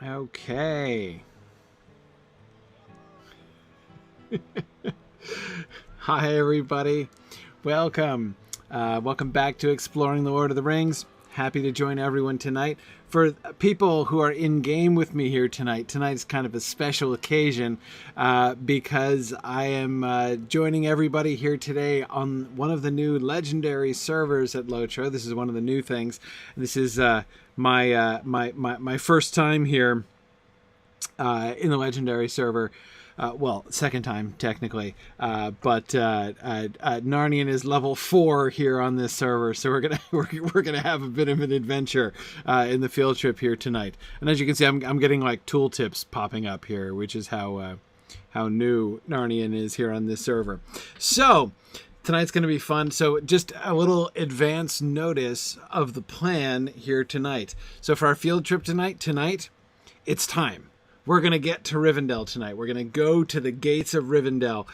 Okay. Hi, everybody. Welcome. Welcome back to Exploring the Lord of the Rings. Happy to join everyone tonight. For people who are in game with me here tonight, tonight's kind of a special occasion because I am joining everybody here today on one of the new legendary servers at Lotro. This is one of the new things. This is my first time here in the legendary server. Well, second time technically, but Narnian is level 4 here on this server, so we're gonna have a bit of an adventure in the field trip here tonight. And as you can see, I'm getting like tooltips popping up here, which is how new Narnian is here on this server. So tonight's going to be fun. So just a little advance notice of the plan here tonight. So for our field trip tonight, it's time. We're going to get to Rivendell tonight. We're going to go to the gates of Rivendell.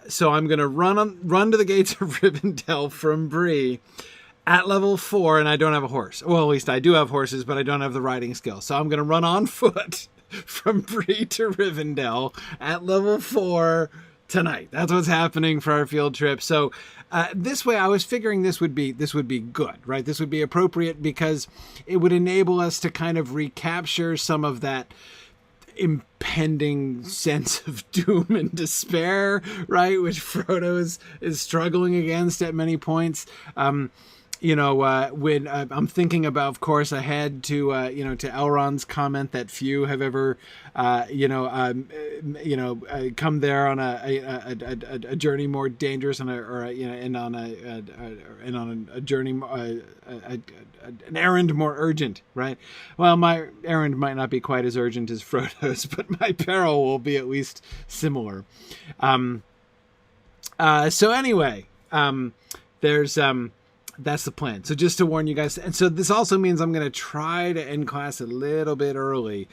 So I'm going to run to the gates of Rivendell from Bree at level 4, and I don't have a horse. Well, at least I do have horses, but I don't have the riding skill. So I'm going to run on foot from Bree to Rivendell at level 4 tonight. That's what's happening for our field trip. So this way, I was figuring this would be good, right? This would be appropriate because it would enable us to kind of recapture some of that impending sense of doom and despair, right, which Frodo is struggling against at many points. When I'm thinking about, of course, ahead to to Elrond's comment that few have ever come there on a journey more dangerous and on a journey an errand more urgent, right? Well, my errand might not be quite as urgent as Frodo's, but my peril will be at least similar. So anyway, that's the plan. So just to warn you guys, and so this also means I'm going to try to end class a little bit early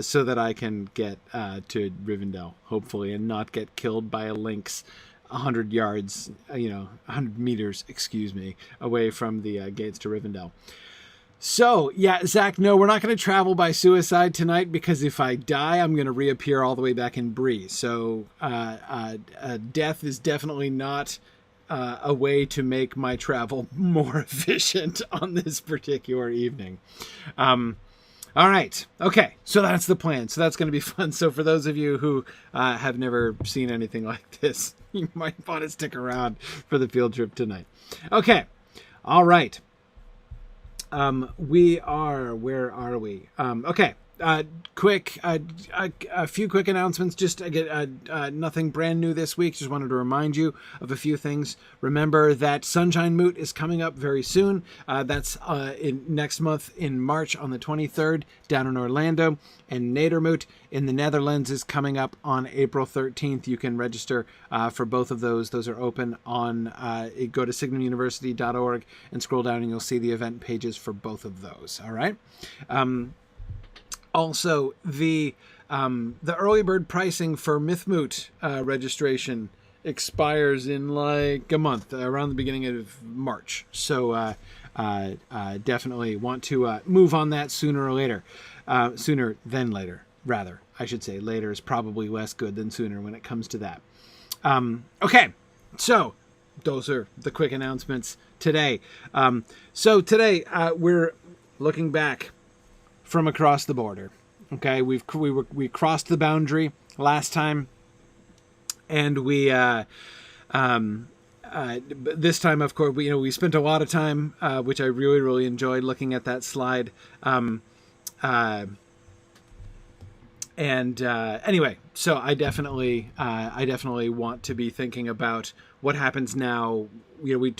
so that I can get to Rivendell, hopefully, and not get killed by a lynx 100 yards, 100 meters, away from the gates to Rivendell. So, yeah, Zach, no, we're not going to travel by suicide tonight because if I die, I'm going to reappear all the way back in Bree. So death is definitely not a way to make my travel more efficient on this particular evening. All right. Okay. So that's the plan. So that's going to be fun. So for those of you who have never seen anything like this, you might want to stick around for the field trip tonight. Okay. All right. Where are we? Okay. A few quick announcements. Just nothing brand new this week. Just wanted to remind you of a few things. Remember that Sunshine Moot is coming up very soon. That's in next month in March on the 23rd down in Orlando. And Nader Moot in the Netherlands is coming up on April 13th. You can register for both of those. Those are open on go to signumuniversity.org and scroll down and you'll see the event pages for both of those. All right. Also, the early bird pricing for Mythmoot registration expires in like a month, around the beginning of March. So definitely want to move on that sooner or later. Sooner than later, rather. I should say later is probably less good than sooner when it comes to that. Okay, so those are the quick announcements today. So today we're looking back from across the border. Okay, we crossed the boundary last time, and we this time, of course, we spent a lot of time, which I really enjoyed looking at that slide. Anyway, so I definitely want to be thinking about what happens now. We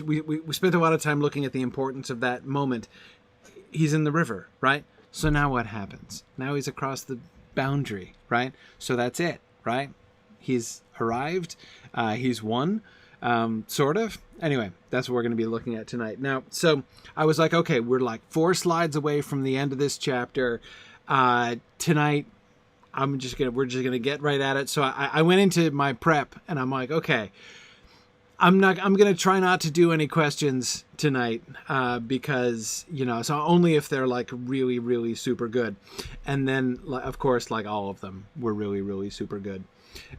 spent a lot of time looking at the importance of that moment. He's in the river, right? So now what happens? Now he's across the boundary, right? So that's it, right? He's arrived. He's won, sort of. Anyway, that's what we're going to be looking at tonight. Now, so I was like, okay, we're like 4 slides away from the end of this chapter. Tonight, we're just gonna get right at it. So I went into my prep and I'm like, okay, I'm going to try not to do any questions tonight, because, so only if they're like really, really super good. And then, of course, like all of them were really, really super good.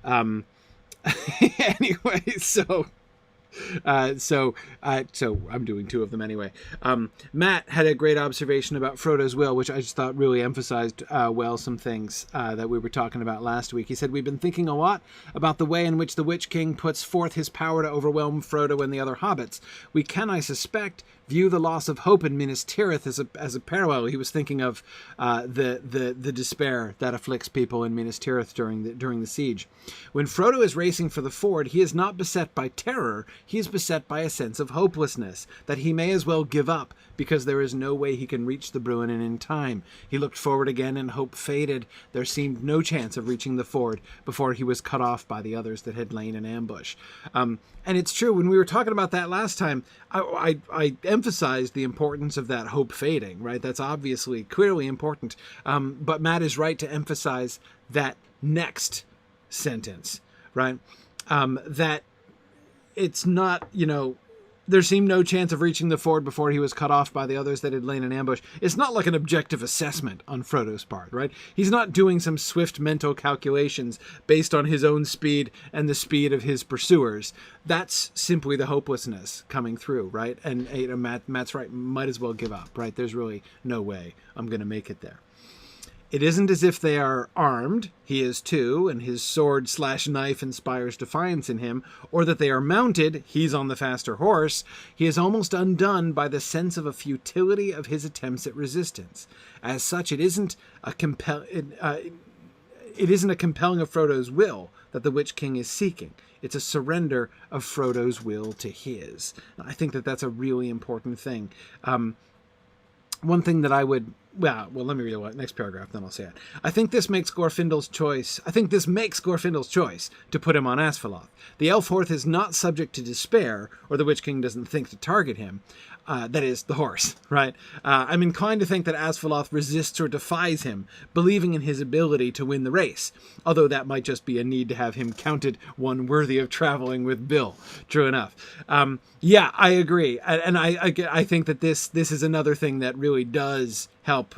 Anyway, so I'm doing two of them anyway. Matt had a great observation about Frodo's will, which I just thought really emphasized some things that we were talking about last week. He said, we've been thinking a lot about the way in which the Witch King puts forth his power to overwhelm Frodo and the other hobbits. We can, I suspect, view the loss of hope in Minas Tirith as a parallel. He was thinking of the despair that afflicts people in Minas Tirith during the siege. When Frodo is racing for the ford, he is not beset by terror. He is beset by a sense of hopelessness, that he may as well give up because there is no way he can reach the Bruin in time. He looked forward again and hope faded. There seemed no chance of reaching the ford before he was cut off by the others that had lain in ambush. And it's true, when we were talking about that last time, I emphasized the importance of that hope fading, right? That's obviously, clearly important. But Matt is right to emphasize that next sentence, right? That it's not, there seemed no chance of reaching the ford before he was cut off by the others that had lain in ambush. It's not like an objective assessment on Frodo's part, right? He's not doing some swift mental calculations based on his own speed and the speed of his pursuers. That's simply the hopelessness coming through, right? And Matt's right, might as well give up, right? There's really no way I'm going to make it there. It isn't as if they are armed, he is too, and his sword/knife inspires defiance in him, or that they are mounted, he's on the faster horse. He is almost undone by the sense of a futility of his attempts at resistance. As such, it isn't a compelling of Frodo's will that the Witch King is seeking. It's a surrender of Frodo's will to his. I think that that's a really important thing. One thing that I would... Well, let me read the next paragraph, then I'll say it. I think this makes Glorfindel's choice to put him on Asphaleth. The Elfhorth is not subject to despair, or the Witch King doesn't think to target him. That is, the horse, right? I'm inclined to think that Asphaleth resists or defies him, believing in his ability to win the race, although that might just be a need to have him counted one worthy of traveling with Bill. True enough. Yeah, I agree. And I think that this is another thing that really does help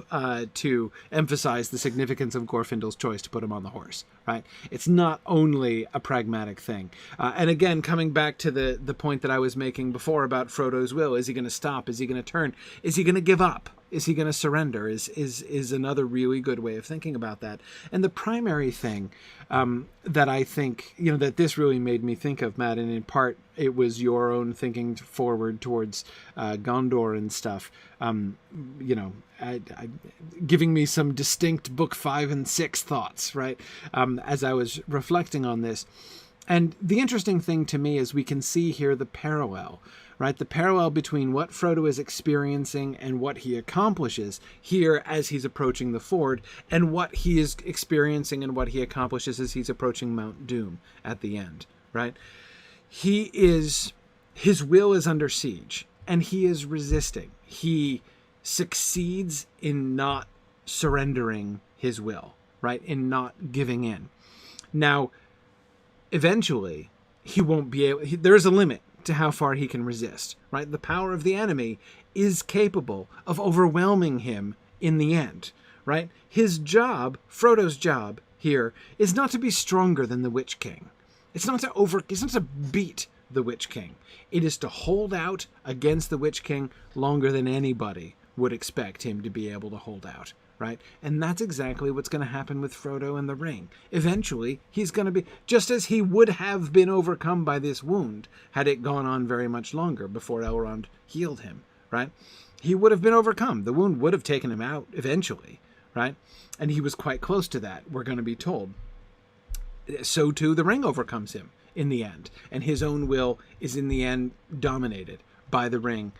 to emphasize the significance of Glorfindel's choice to put him on the horse, right? It's not only a pragmatic thing. And again, coming back to the point that I was making before about Frodo's will, is he going to stop? Is he going to turn? Is he going to give up? Is he going to surrender? Is another really good way of thinking about that. And the primary thing that I think, that this really made me think of, Matt, and in part it was your own thinking forward towards Gondor and stuff, giving me some distinct book 5 and 6 thoughts, right, as I was reflecting on this. And the interesting thing to me is we can see here the parallel, right? The parallel between what Frodo is experiencing and what he accomplishes here as he's approaching the ford, and what he is experiencing and what he accomplishes as he's approaching Mount Doom at the end, right? His will is under siege, and he is resisting. He succeeds in not surrendering his will, right? In not giving in. Now, eventually, he won't be able... There's a limit to how far he can resist, right? The power of the enemy is capable of overwhelming him in the end, right? His job, Frodo's job here, is not to be stronger than the Witch King. It's not to beat the Witch King. It is to hold out against the Witch King longer than anybody would expect him to be able to hold out, right? And that's exactly what's going to happen with Frodo and the ring. Eventually, he's going to be, just as he would have been overcome by this wound had it gone on very much longer before Elrond healed him, right? He would have been overcome. The wound would have taken him out eventually, right? And he was quite close to that, we're going to be told. So too, the ring overcomes him in the end, and his own will is in the end dominated by the ring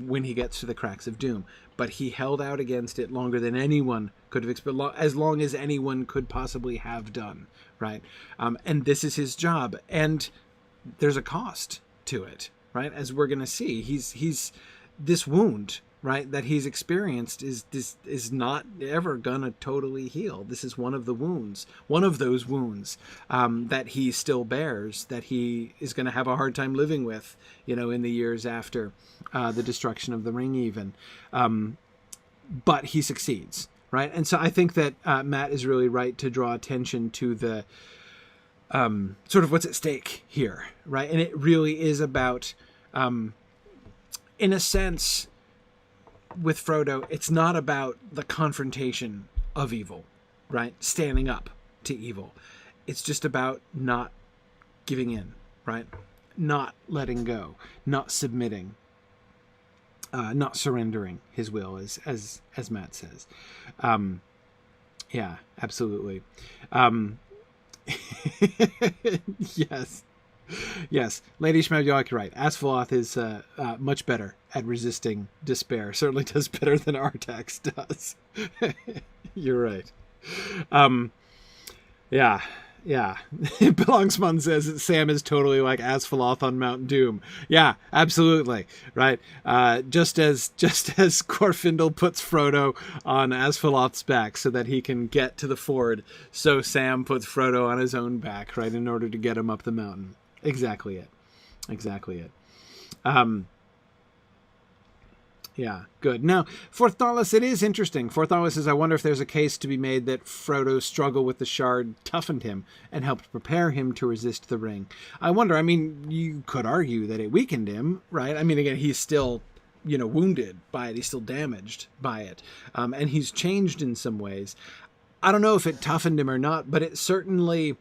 when he gets to the cracks of doom. But he held out against it longer than anyone could have as long as anyone could possibly have done, right? And this is his job, and there's a cost to it, right? As we're going to see, he's this wound, right, that he's experienced is not ever gonna totally heal. This is one of those wounds that he still bears, that he is going to have a hard time living with, in the years after the destruction of the ring, even. But he succeeds, right? And so I think that Matt is really right to draw attention to the sort of what's at stake here, right? And it really is about, in a sense, with Frodo, it's not about the confrontation of evil, right? Standing up to evil. It's just about not giving in, right? Not letting go, not submitting, not surrendering his will, as Matt says. Yeah, absolutely. Yes, Lady Schmabjok, you're right. Asphalloth is much better at resisting despair. Certainly does better than Artax does. You're right. Yeah. Belongsman says that Sam is totally like Asphalloth on Mount Doom. Yeah, absolutely. Right. Just as Glorfindel puts Frodo on Asphalloth's back so that he can get to the ford, so Sam puts Frodo on his own back, right, in order to get him up the mountain. Exactly it. Yeah, good. Now, for Thorlus, it is interesting. For Thorlus says, I wonder if there's a case to be made that Frodo's struggle with the shard toughened him and helped prepare him to resist the ring. I wonder, I mean, you could argue that it weakened him, right? I mean, again, he's still, wounded by it. He's still damaged by it. And he's changed in some ways. I don't know if it toughened him or not, but it certainly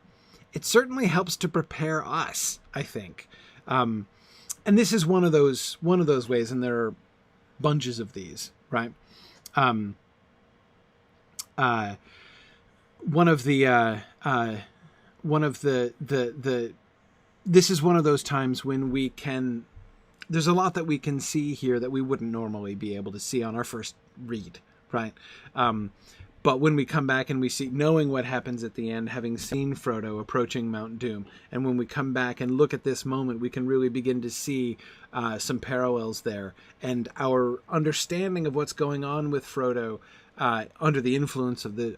helps to prepare us, I think. And this is one of those ways, and there are bunches of these, right? One of the this is one of those times when there's a lot that we can see here that we wouldn't normally be able to see on our first read, right? But when we come back and we see, knowing what happens at the end, having seen Frodo approaching Mount Doom, and when we come back and look at this moment, we can really begin to see some parallels there. And our understanding of what's going on with Frodo under the influence of the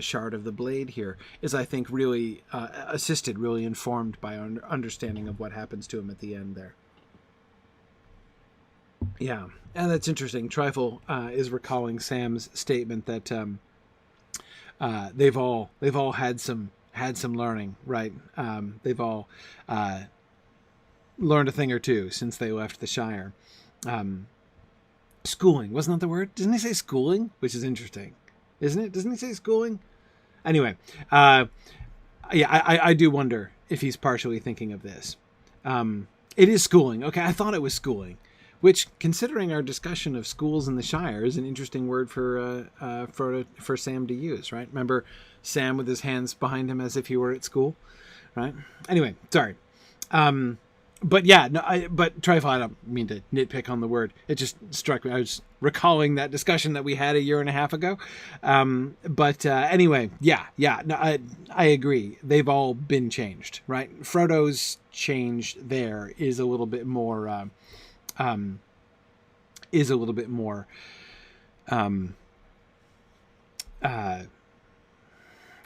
shard of the blade here is, I think, really assisted, really informed by our understanding of what happens to him at the end there. Yeah, and that's interesting. Trifle is recalling Sam's statement that they've all had some learning, right? They've all learned a thing or two since they left the Shire. Schooling, wasn't that the word? Doesn't he say schooling? Which is interesting, isn't it? Doesn't he say schooling? Anyway, I do wonder if he's partially thinking of this. It is schooling. Okay, I thought it was schooling. Which, considering our discussion of schools in the Shire, is an interesting word for Sam to use, right? Remember Sam with his hands behind him as if he were at school, right? Anyway, sorry. But yeah, no, but Trifle, I don't mean to nitpick on the word. It just struck me. I was recalling that discussion that we had a year and a half ago. Anyway, yeah. No, I agree. They've all been changed, right? Frodo's change there is a little bit more. I don't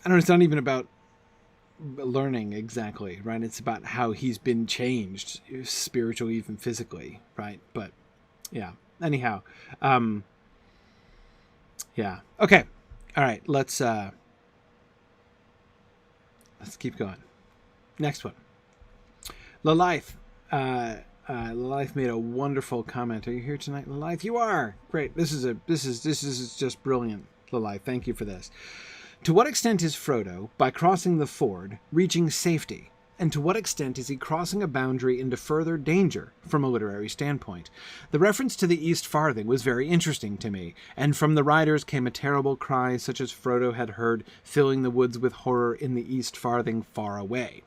know, it's not even about learning exactly, right? It's about how he's been changed spiritually, even physically, right? But yeah, anyhow, yeah. Okay. All right. Let's keep going. Next one. Lilith. Lilith made a wonderful comment. Are you here tonight, Lilith? You are. Great. This is just brilliant, Lilith. Thank you for this. To what extent is Frodo, by crossing the ford, reaching safety? And to what extent is he crossing a boundary into further danger from a literary standpoint? The reference to the East Farthing was very interesting to me, and from the riders came a terrible cry such as Frodo had heard, filling the woods with horror in the East Farthing far away.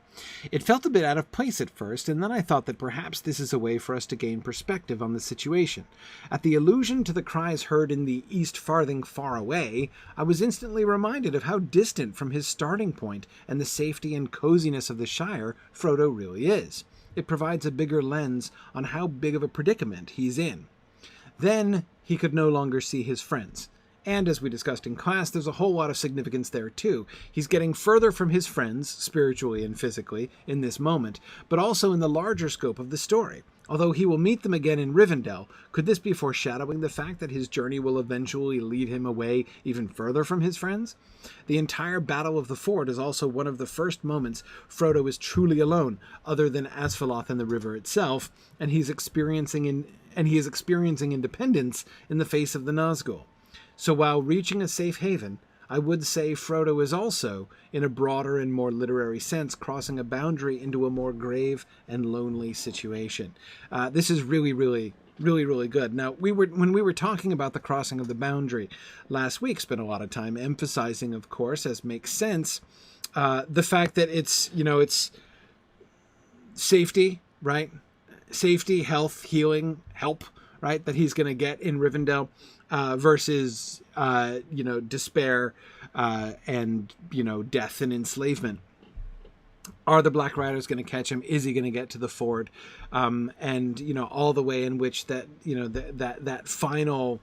It felt a bit out of place at first, and then I thought that perhaps this is a way for us to gain perspective on the situation. At the allusion to the cries heard in the East Farthing far away, I was instantly reminded of how distant from his starting point and the safety and coziness of the Shire Frodo really is. It provides a bigger lens on how big of a predicament he's in. then he could no longer see his friends. And as we discussed in class, there's a whole lot of significance there too. He's getting further from his friends, spiritually and physically, in this moment, but also in the larger scope of the story. Although he will meet them again in Rivendell, could this be foreshadowing the fact that his journey will eventually lead him away even further from his friends? The entire Battle of the Ford is also one of the first moments Frodo is truly alone, other than Asphaleth and the river itself, and he is experiencing independence in the face of the Nazgul. So while reaching a safe haven, I would say Frodo is also, in a broader and more literary sense, crossing a boundary into a more grave and lonely situation. This is really, really, really, really good. Now, when we were talking about the crossing of the boundary last week, spent a lot of time emphasizing, of course, as makes sense, the fact that it's safety, right? Safety, health, healing, help, right? That he's going to get in Rivendell. Versus, despair and, death and enslavement. Are the Black Riders going to catch him? Is he going to get to the ford? And, all the way in which that, that final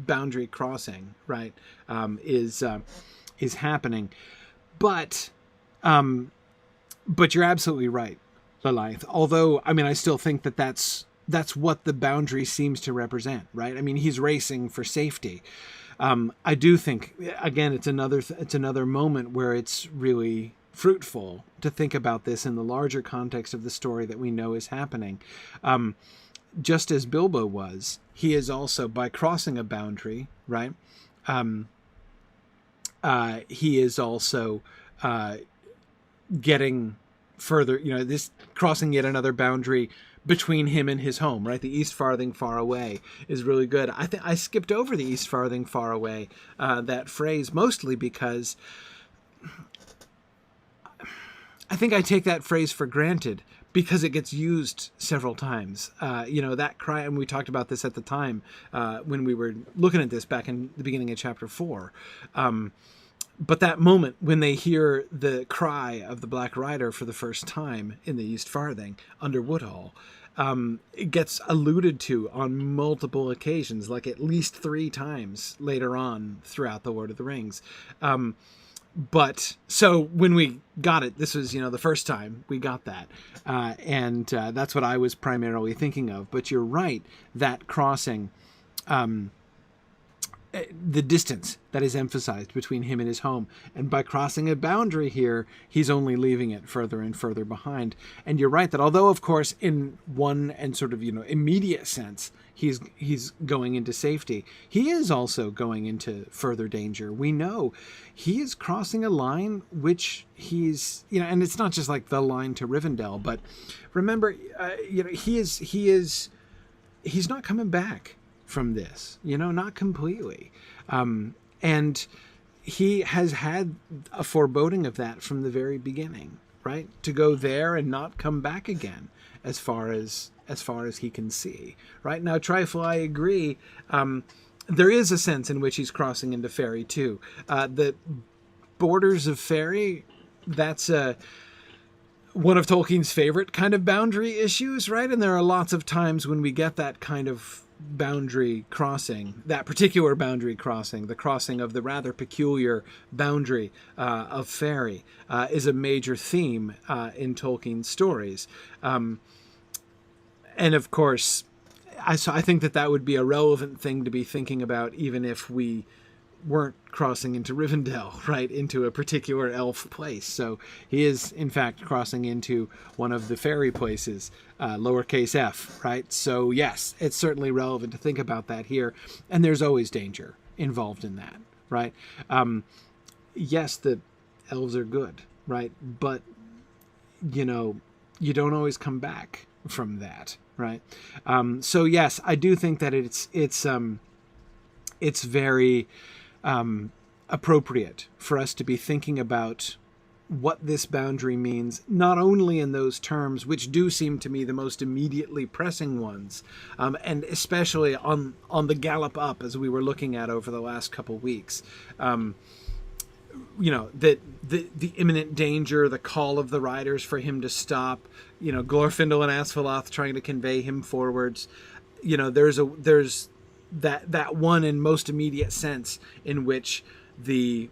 boundary crossing, right, is happening. But you're absolutely right, Lilith. Although, I still think that's what the boundary seems to represent, right? He's racing for safety. I do think, again, it's another moment where it's really fruitful to think about this in the larger context of the story that we know is happening. Just as Bilbo was, he is also, by crossing a boundary, right? He is also getting further, this crossing yet another boundary between him and his home, right? The East Farthing far away is really good. I skipped over the East Farthing far away, that phrase, mostly because I think I take that phrase for granted because it gets used several times. That cry, and we talked about this at the time when we were looking at this back in the beginning of chapter 4. But that moment when they hear the cry of the Black Rider for the first time in the East Farthing under Woodhall, it gets alluded to on multiple occasions, like at least 3 times later on throughout The Lord of the Rings. But so when we got it, this was, the first time we got that. And that's what I was primarily thinking of. But you're right, that crossing, the distance that is emphasized between him and his home. And by crossing a boundary here, he's only leaving it further and further behind. And you're right that although, of course, in one and sort of, immediate sense, he's going into safety, he is also going into further danger. We know he is crossing a line which he's, and it's not just like the line to Rivendell, but remember, he's not coming back from this, not completely. And he has had a foreboding of that from the very beginning, right? To go there and not come back again as far as he can see, right? Now, Trifle, I agree. There is a sense in which he's crossing into Fairy too. The borders of Fairy, that's one of Tolkien's favorite kind of boundary issues, right? And there are lots of times when we get that kind of boundary crossing, that particular boundary crossing, the crossing of the rather peculiar boundary of Fairy, is a major theme in Tolkien's stories. And of course, I think that would be a relevant thing to be thinking about, even if we weren't crossing into Rivendell, right, into a particular elf place. So he is, in fact, crossing into one of the fairy places, lowercase f, right? So yes, it's certainly relevant to think about that here. And there's always danger involved in that, right? Yes, the elves are good, right? But, you don't always come back from that, right? So yes, I do think that it's very appropriate for us to be thinking about what this boundary means, not only in those terms, which do seem to me the most immediately pressing ones, and especially on the gallop up, as we were looking at over the last couple weeks. That the imminent danger, the call of the riders for him to stop, Glorfindel and Asphaleth trying to convey him forwards. there's that one and most immediate sense in which the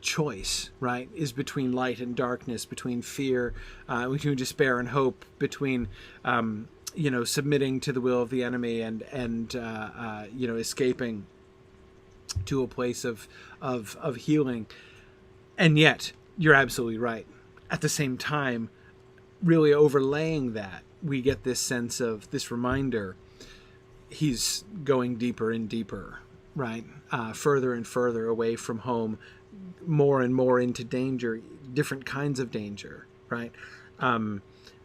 choice, right, is between light and darkness, between fear, between despair and hope, between submitting to the will of the enemy and escaping to a place of healing. And yet, you're absolutely right. At the same time, really overlaying that, we get this sense of this reminder: he's going deeper and deeper, right? Further and further away from home, more and more into danger, different kinds of danger, right?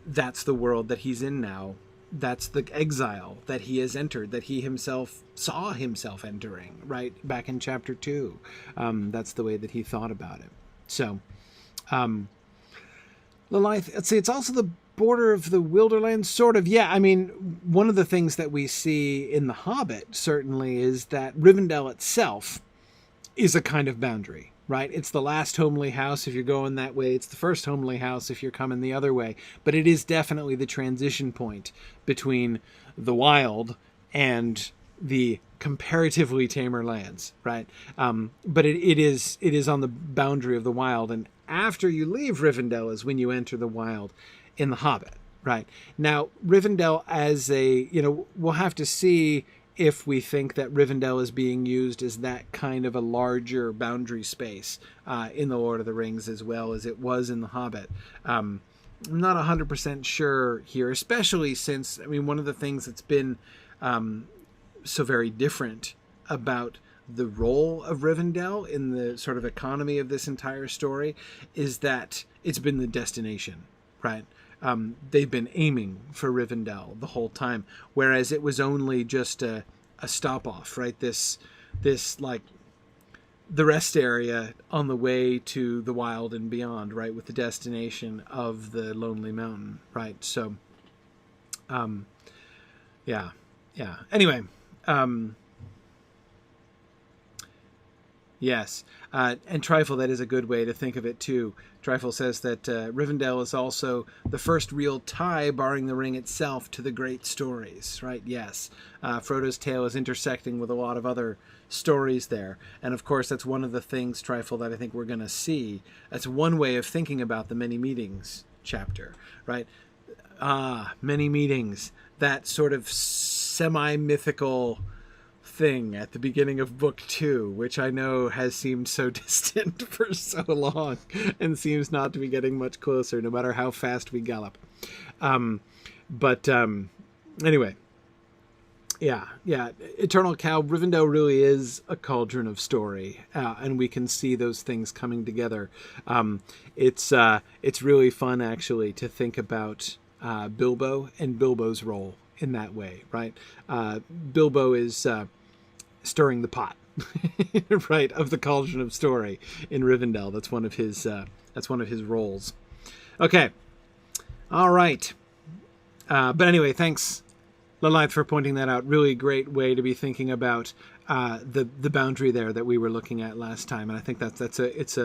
That's the world that he's in now. That's the exile that he has entered, that he himself saw himself entering, right? Back in chapter 2. That's the way that he thought about it. So, Lilith, let's see, it's also the border of the Wilderlands, sort of. Yeah, I mean, one of the things that we see in The Hobbit, certainly, is that Rivendell itself is a kind of boundary, right? It's the last homely house if you're going that way. It's the first homely house if you're coming the other way. But it is definitely the transition point between the wild and the comparatively tamer lands, right? But it is on the boundary of the wild. And after you leave Rivendell is when you enter the wild in The Hobbit, right? Now, Rivendell as we'll have to see if we think that Rivendell is being used as that kind of a larger boundary space in The Lord of the Rings as well as it was in The Hobbit. I'm not 100% sure here, especially since, one of the things that's been so very different about the role of Rivendell in the sort of economy of this entire story is that it's been the destination, right? They've been aiming for Rivendell the whole time, whereas it was only just a stop off, right? This like the rest area on the way to the wild and beyond, right? With the destination of the Lonely Mountain, right? So, yeah. Anyway, yes. And Trifle, that is a good way to think of it too. Trifle says that Rivendell is also the first real tie, barring the ring itself, to the great stories, right? Yes. Frodo's tale is intersecting with a lot of other stories there. And of course, that's one of the things, Trifle, that I think we're going to see. That's one way of thinking about the Many Meetings chapter, right? Many Meetings. That sort of semi-mythical thing at the beginning of book 2, which I know has seemed so distant for so long and seems not to be getting much closer no matter how fast we gallop. Anyway, yeah, Eternal Cow, Rivendell really is a cauldron of story, and we can see those things coming together. It's really fun actually to think about Bilbo and Bilbo's role in that way, right? Bilbo is stirring the pot, right, of the cauldron of story in Rivendell. That's one of his roles. Okay, all right. But anyway, thanks, Lilith, for pointing that out. Really great way to be thinking about the boundary there that we were looking at last time, and I think it's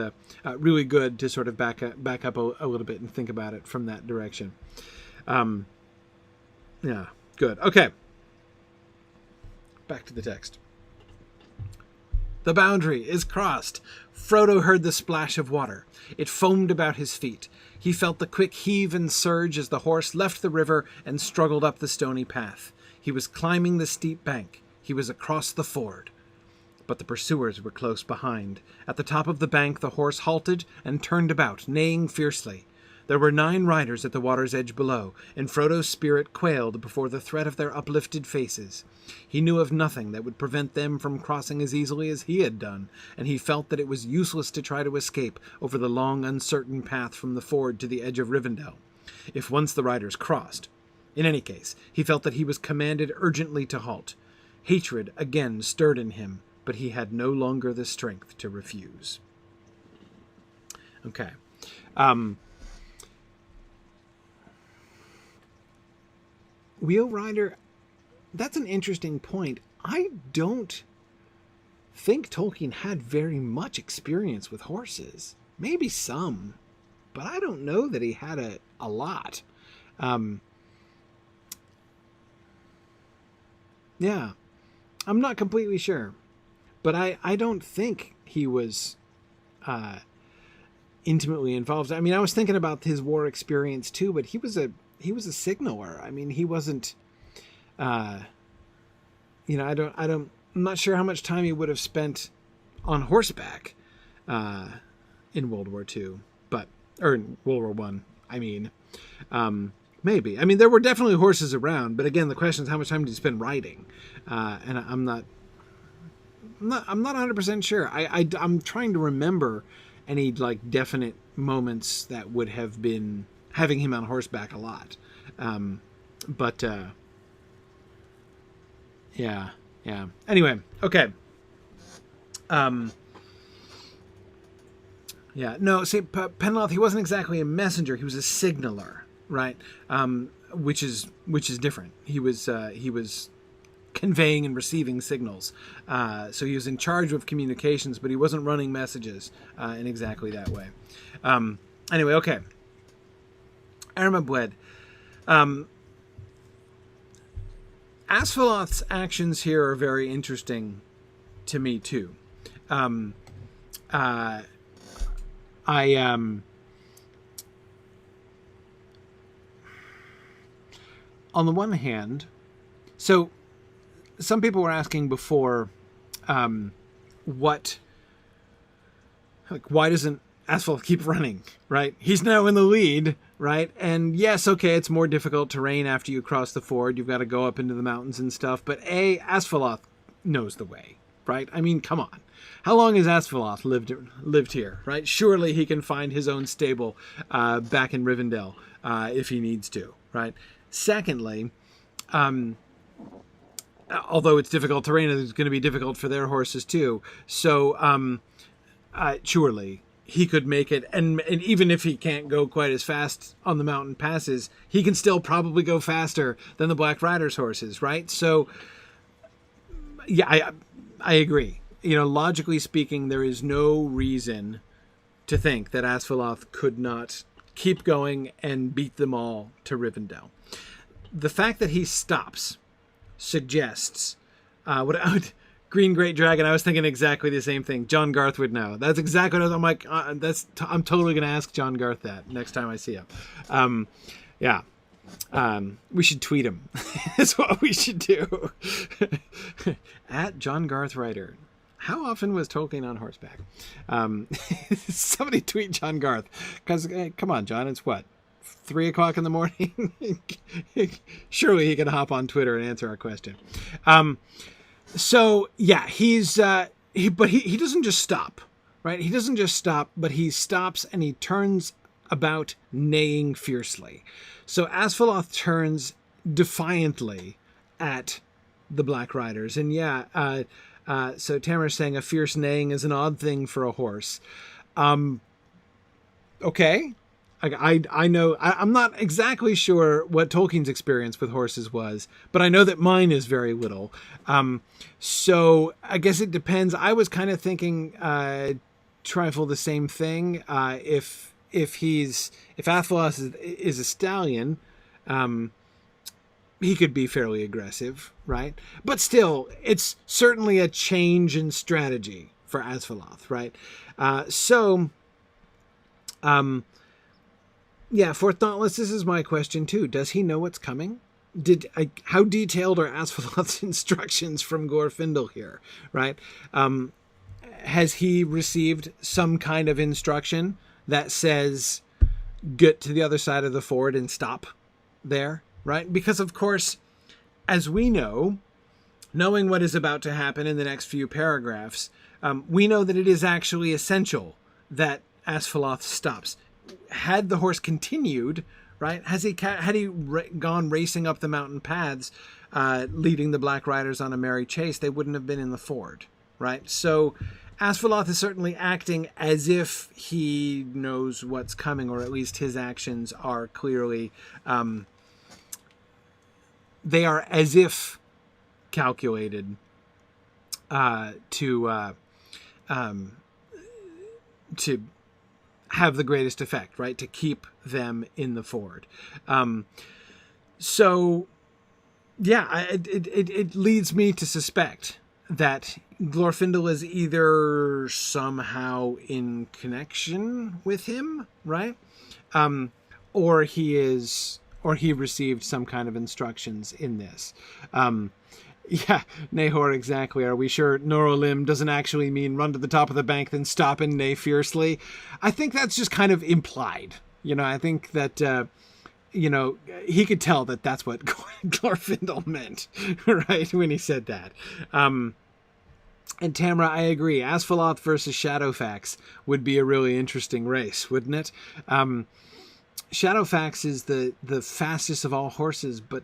really good to sort of back up a little bit and think about it from that direction. Yeah, good. Okay, back to the text. The boundary is crossed. Frodo heard the splash of water. It foamed about his feet. He felt the quick heave and surge as the horse left the river and struggled up the stony path. He was climbing the steep bank. He was across the ford. But the pursuers were close behind. At the top of the bank the horse halted and turned about, neighing fiercely. There were 9 riders at the water's edge below, and Frodo's spirit quailed before the threat of their uplifted faces. He knew of nothing that would prevent them from crossing as easily as he had done, and he felt that it was useless to try to escape over the long, uncertain path from the ford to the edge of Rivendell, if once the riders crossed. In any case, he felt that he was commanded urgently to halt. Hatred again stirred in him, but he had no longer the strength to refuse. Okay. Wheel Rider, that's an interesting point. I don't think Tolkien had very much experience with horses. Maybe some, but I don't know that he had a lot. Yeah. I'm not completely sure. But I don't think he was intimately involved. I mean, I was thinking about his war experience too, but he was a signaler. I mean, he wasn't I'm not sure how much time he would have spent on horseback in World War II, or in World War One. I mean, maybe. I mean, there were definitely horses around, but again, the question is how much time did he spend riding? And I'm not 100% sure. I'm trying to remember any like definite moments that would have been having him on horseback a lot. But yeah. Anyway, okay. Yeah, no, see, Penloth, he wasn't exactly a messenger. He was a signaler, right? Which is different. He was conveying and receiving signals. So he was in charge of communications, but he wasn't running messages in exactly that way. Anyway, okay. Armabwed. Asphiloth's actions here are very interesting to me too. On the one hand, so some people were asking before, why doesn't Asphiloth keep running, right? He's now in the lead, right? And yes, okay, it's more difficult terrain after you cross the ford. You've got to go up into the mountains and stuff. But Asphiloth knows the way, right? I mean, come on. How long has Asphiloth lived here, right? Surely he can find his own stable back in Rivendell if he needs to, right? Secondly, although it's difficult terrain, it's going to be difficult for their horses too. So surely he could make it, and even if he can't go quite as fast on the mountain passes, he can still probably go faster than the Black Riders' horses, right? So, yeah, I agree. Logically speaking, there is no reason to think that Asphiloth could not keep going and beat them all to Rivendell. The fact that he stops suggests Green Great Dragon. I was thinking exactly the same thing. John Garth would know. That's exactly what I'm like. I'm totally going to ask John Garth that next time I see him. Yeah. We should tweet him. That's what we should do. At John Garth Writer. How often was Tolkien on horseback? Somebody tweet John Garth. Because, come on, John, it's what? 3 o'clock in the morning? Surely he can hop on Twitter and answer our question. So yeah, he doesn't just stop, right? He doesn't just stop, but he stops and he turns about, neighing fiercely. So Asphiloth turns defiantly at the Black Riders, and so Tamar's saying a fierce neighing is an odd thing for a horse. Okay. I know, I'm not exactly sure what Tolkien's experience with horses was, but I know that mine is very little. So I guess it depends. I was kind of thinking trifle the same thing. If Asphiloth is a stallion, he could be fairly aggressive, right? But still, it's certainly a change in strategy for Asphiloth, right? Yeah, for Thoughtless, this is my question too. Does he know what's coming? How detailed are Asphiloth's instructions from Glorfindel here, right? Has he received some kind of instruction that says, get to the other side of the ford and stop there, right? Because, of course, as we know, knowing what is about to happen in the next few paragraphs, we know that it is actually essential that Asphiloth stops. Had the horse continued, right? Had he gone racing up the mountain paths, leading the Black Riders on a merry chase, they wouldn't have been in the ford, right? So Asphiloth is certainly acting as if he knows what's coming, or at least his actions are clearly, they are as if calculated to have the greatest effect, right? To keep them in the ford. So it leads me to suspect that Glorfindel is either somehow in connection with him, right? Or he received some kind of instructions in this. Yeah, Nahor, exactly. Are we sure Norolim doesn't actually mean run to the top of the bank, then stop and neigh fiercely? I think that's just kind of implied. I think that, he could tell that that's what Glorfindel meant, right, when he said that. And Tamara, I agree. Asphalloth versus Shadowfax would be a really interesting race, wouldn't it? Shadowfax is the fastest of all horses, but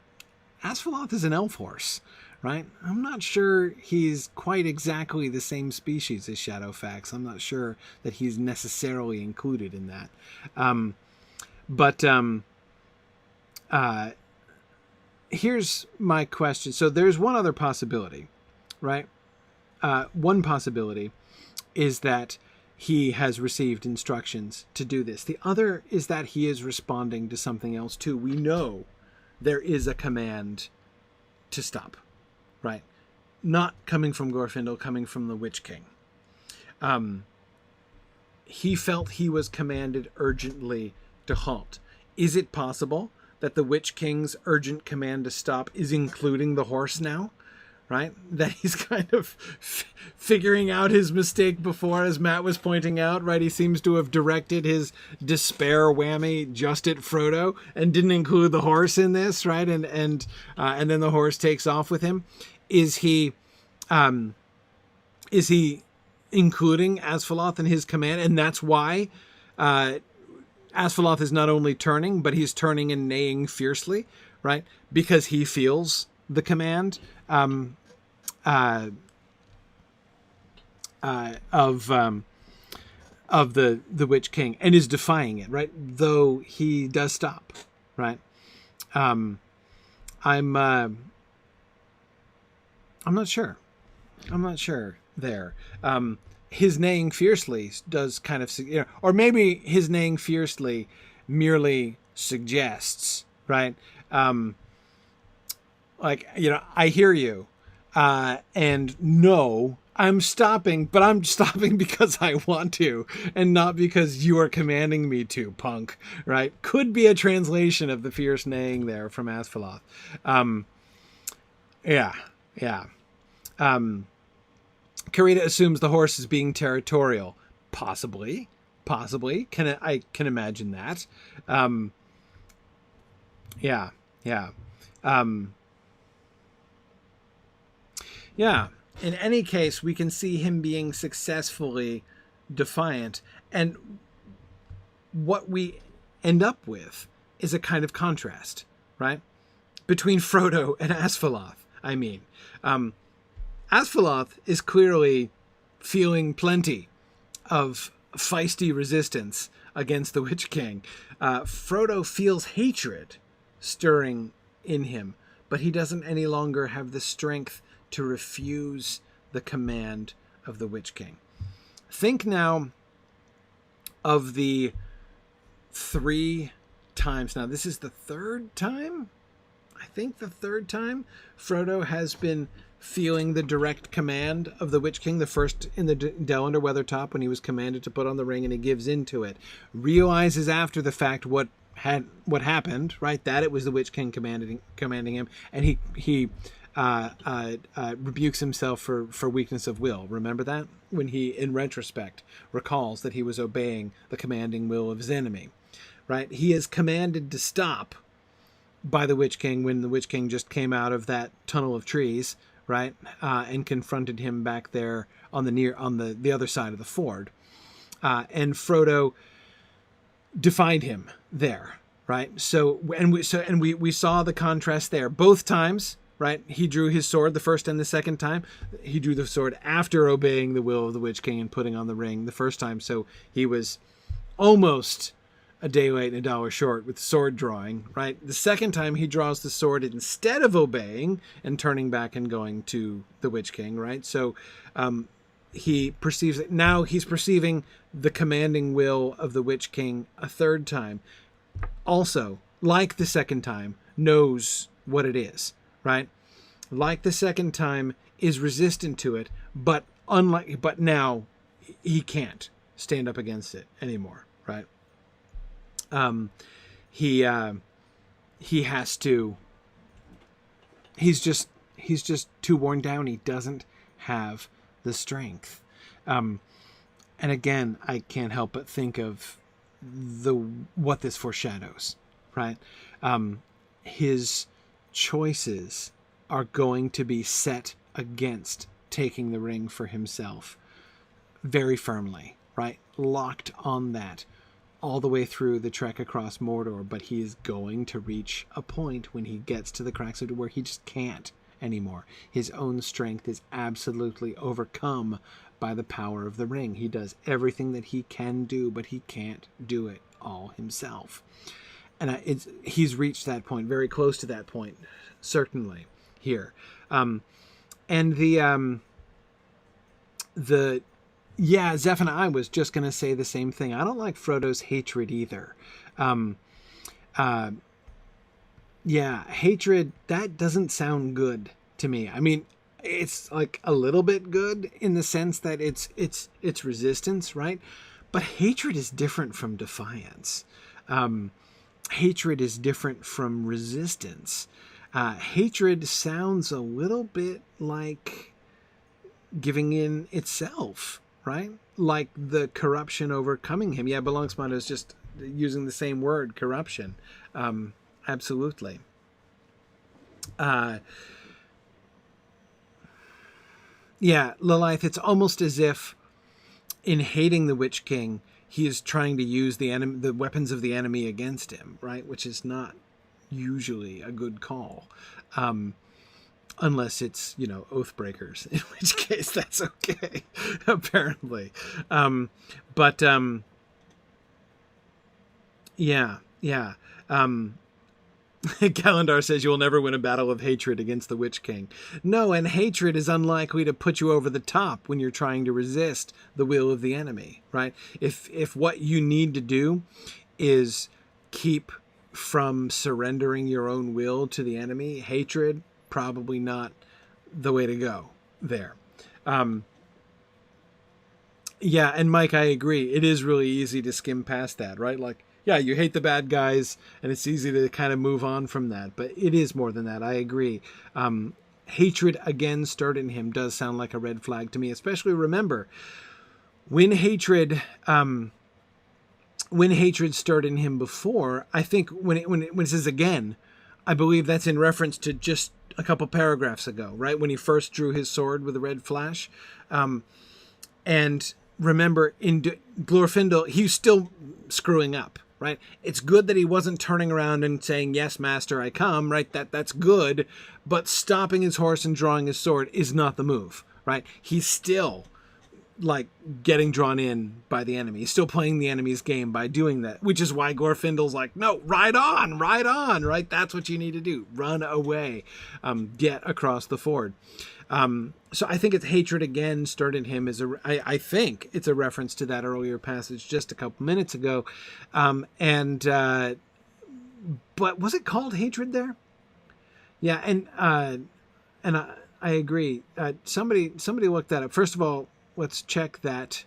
Asphalloth is an elf horse, right? I'm not sure he's quite exactly the same species as Shadowfax. I'm not sure that he's necessarily included in that. Here's my question. So there's one other possibility, right? One possibility is that he has received instructions to do this. The other is that he is responding to something else too. We know there is a command to stop, right? Not coming from Glorfindel, coming from the Witch King. He felt he was commanded urgently to halt. Is it possible that the Witch King's urgent command to stop is including the horse now? Right? That he's kind of figuring out his mistake before, as Matt was pointing out, right? He seems to have directed his despair whammy just at Frodo and didn't include the horse in this, right? And then the horse takes off with him. Is he including Asphalloth in his command? And that's why Asphalloth is not only turning, but he's turning and neighing fiercely, right? Because he feels the command of the Witch King and is defying it, right? Though he does stop, right? I'm not sure. I'm not sure there. His neighing fiercely does kind of, or maybe his neighing fiercely merely suggests, right? I hear you, and no, I'm stopping, but I'm stopping because I want to, and not because you are commanding me to, punk, right? Could be a translation of the fierce neighing there from Asphalloth. Karita assumes the horse is being territorial. Possibly. I can imagine that. In any case, we can see him being successfully defiant. And what we end up with is a kind of contrast, right? Between Frodo and Asphalloth, I mean. Asphalloth is clearly feeling plenty of feisty resistance against the Witch King. Frodo feels hatred stirring in him, but he doesn't any longer have the strength to refuse the command of the Witch King. Think now of the 3 times. Now, this is the 3rd time? I think the 3rd time Frodo has been feeling the direct command of the Witch King. The first in the Dell under Weathertop when he was commanded to put on the ring and he gives into it. Realizes after the fact what happened, right? That it was the Witch King commanding him, and he rebukes himself for weakness of will. Remember that? When he, in retrospect, recalls that he was obeying the commanding will of his enemy, right? He is commanded to stop by the Witch King when the Witch King just came out of that tunnel of trees, right? And confronted him back there on the other side of the ford. And Frodo defied him there, right? So we saw the contrast there both times, right? He drew his sword the first and the second time. He drew the sword after obeying the will of the Witch King and putting on the ring the first time. So he was almost a day late and a dollar short with sword drawing, right? The second time he draws the sword instead of obeying and turning back and going to the Witch King, right? So he perceives it. Now he's perceiving the commanding will of the Witch King a 3rd time. Also, like the second time, knows what it is, right? Like the second time, is resistant to it, but now he can't stand up against it anymore, right? He has to. He's just too worn down. He doesn't have the strength. And again, I can't help but think of what this foreshadows, right? His choices are going to be set against taking the ring for himself very firmly, right? Locked on that all the way through the trek across Mordor, but he is going to reach a point when he gets to the cracks of it where he just can't anymore. His own strength is absolutely overcome by the power of the ring. He does everything that he can do, but he can't do it all himself. And he's reached that point, very close to that point, certainly here. And Zeph and I was just going to say the same thing. I don't like Frodo's hatred either. Hatred, that doesn't sound good to me. I mean, it's like a little bit good in the sense that it's resistance, right? But hatred is different from defiance. Hatred is different from resistance. Hatred sounds a little bit like giving in itself, right? Like the corruption overcoming him. Yeah, Balangsmata is just using the same word, corruption. Absolutely. Lilith, it's almost as if in hating the Witch King, he is trying to use the weapons of the enemy against him, right? Which is not usually a good call. Unless it's, Oathbreakers, in which case that's okay, apparently. Galandar says you will never win a battle of hatred against the Witch King. No, and hatred is unlikely to put you over the top when you're trying to resist the will of the enemy, right? If what you need to do is keep from surrendering your own will to the enemy, hatred, probably not the way to go there. And Mike, I agree. It is really easy to skim past that, right? Like, yeah, you hate the bad guys, and it's easy to kind of move on from that. But it is more than that. I agree. Hatred again stirred in him does sound like a red flag to me. Especially remember when hatred stirred in him before. I think when it says again, I believe that's in reference to just a couple paragraphs ago, right? When he first drew his sword with a red flash. And remember, in Glorfindel, he's still screwing up, right? It's good that he wasn't turning around and saying, "Yes, master, I come," right? That's good. But stopping his horse and drawing his sword is not the move, right? He's still like getting drawn in by the enemy. He's still playing the enemy's game by doing that, which is why Glorfindel's like, no, ride on, right? That's what you need to do. Run away, get across the ford. So I think it's hatred again stirred in him. I think it's a reference to that earlier passage just a couple minutes ago. But was it called hatred there? Yeah. And I agree. Somebody looked that up. First of all, let's check that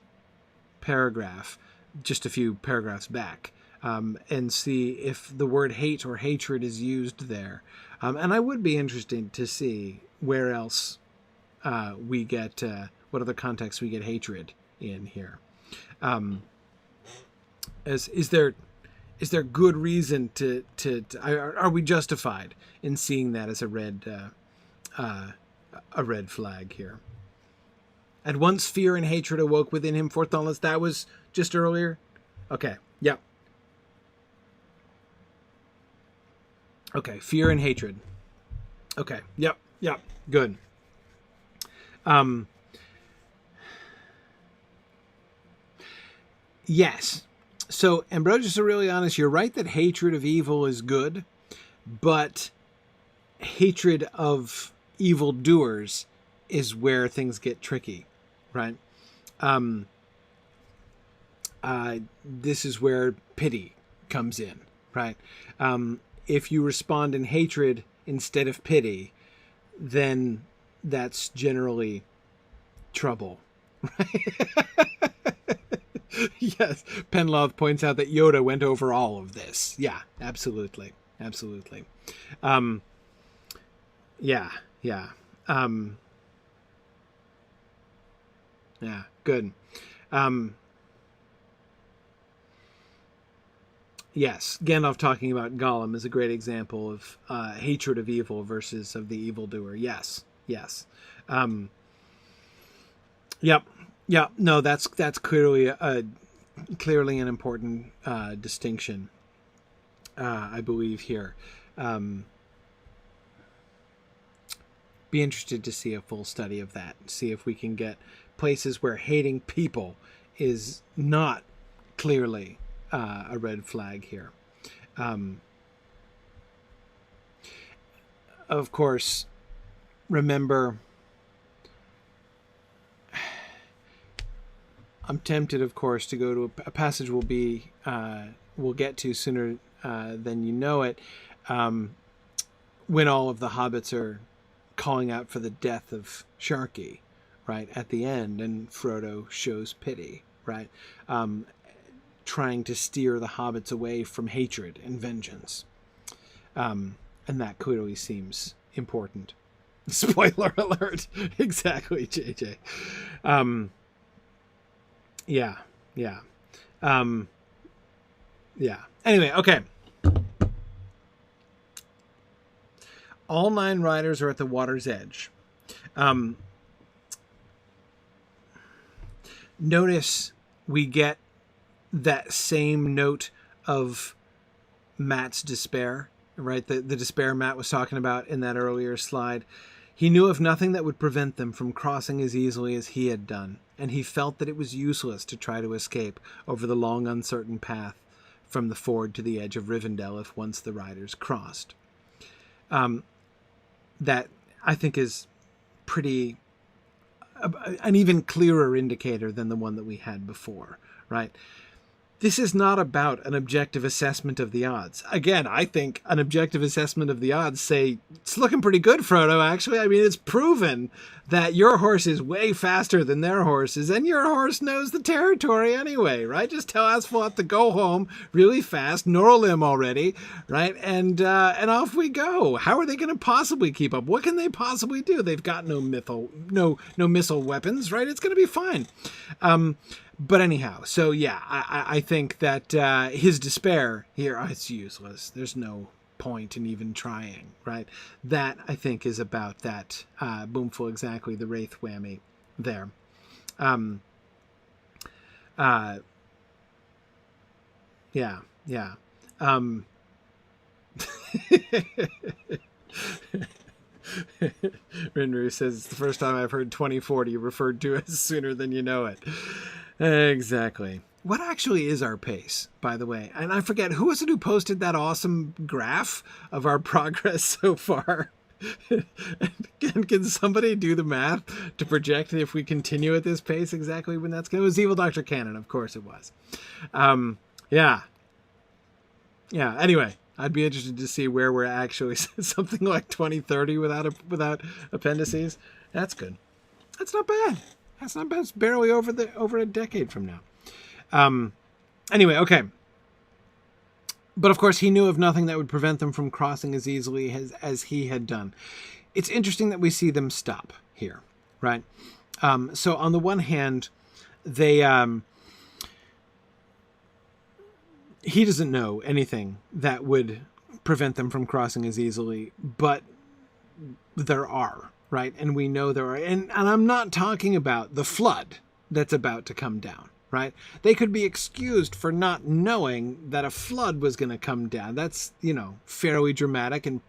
paragraph just a few paragraphs back and see if the word hate or hatred is used there. And I would be interested to see where else we get, what other contexts we get hatred in here. Is there good reason to are we justified in seeing that as a red flag here? At once fear and hatred awoke within him for thoughtless. That was just earlier. Okay. Yep. Okay. Fear and hatred. Okay. Yep. Good. Yes. So Ambrosius Aurelianus, you're right that hatred of evil is good, but hatred of evildoers is where things get tricky, right? This is where pity comes in, right? If you respond in hatred instead of pity, then that's generally trouble. Right? Yes, Penloth points out that Yoda went over all of this. Yeah, absolutely. Absolutely. Yeah, yeah. Yeah, good. Yes, Gandalf talking about Gollum is a great example of hatred of evil versus of the evildoer. Yes, yes. Yep, yep. No, that's clearly clearly an important distinction, I believe here. Be interested to see a full study of that. See if we can get places where hating people is not clearly a red flag here. Of course, remember, I'm tempted, of course, to go to a passage we'll get to sooner than you know it, when all of the hobbits are calling out for the death of Sharky, right, at the end, and Frodo shows pity, right, trying to steer the hobbits away from hatred and vengeance. And that clearly seems important. Spoiler alert. Exactly, JJ. Yeah. Yeah. Anyway, okay. All 9 riders are at the water's edge. Notice we get that same note of Matt's despair, right? The despair Matt was talking about in that earlier slide. He knew of nothing that would prevent them from crossing as easily as he had done, and he felt that it was useless to try to escape over the long, uncertain path from the ford to the edge of Rivendell if once the riders crossed. That, I think, is pretty an even clearer indicator than the one that we had before, right? This is not about an objective assessment of the odds. Again, I think an objective assessment of the odds say, it's looking pretty good, Frodo, actually. I mean, it's proven that your horse is way faster than their horses, and your horse knows the territory anyway, right? Just tell Asphalt to go home really fast, Norlim already, right? And off we go. How are they going to possibly keep up? What can they possibly do? They've got no missile weapons, right? It's going to be fine. But anyhow, so yeah, I think that his despair here, it's useless. There's no point in even trying, right? That, I think, is about that boomful, exactly, the Wraith whammy there. Yeah. Rinru says, it's the first time I've heard 2040 referred to as sooner than you know it. Exactly. What actually is our pace, by the way? And I forget, who was it who posted that awesome graph of our progress so far? Can somebody do the math to project if we continue at this pace exactly when that's going to... It was Evil Dr. Cannon, of course it was. Yeah. Anyway, I'd be interested to see where we're actually something like 2030 without appendices. That's good. That's not bad. That's not bad. It's barely over a decade from now. Anyway, okay. But of course, he knew of nothing that would prevent them from crossing as easily as he had done. It's interesting that we see them stop here, right? So on the one hand, they he doesn't know anything that would prevent them from crossing as easily, but there are, right? And we know there are. And I'm not talking about the flood that's about to come down, right? They could be excused for not knowing that a flood was going to come down. That's, fairly dramatic and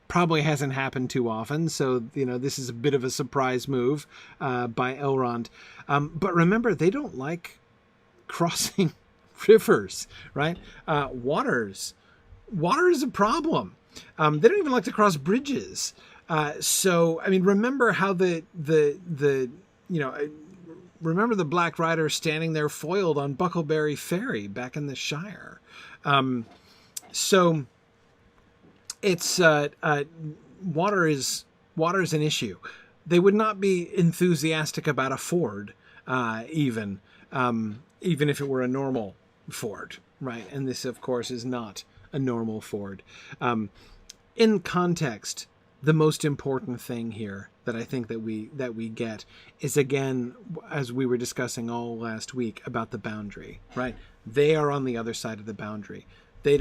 probably hasn't happened too often. So, this is a bit of a surprise move by Elrond. But remember, they don't like crossing rivers, right? Water is a problem. They don't even like to cross bridges. So, I mean, remember how remember the Black Rider standing there foiled on Buckleberry Ferry back in the Shire. So it's, water is Water is an issue. They would not be enthusiastic about a ford, even if it were a normal ford, right? And this, of course, is not a normal ford. In context, the most important thing here that I think that we get is, again, as we were discussing all last week, about the boundary, right? They are on the other side of the boundary. They,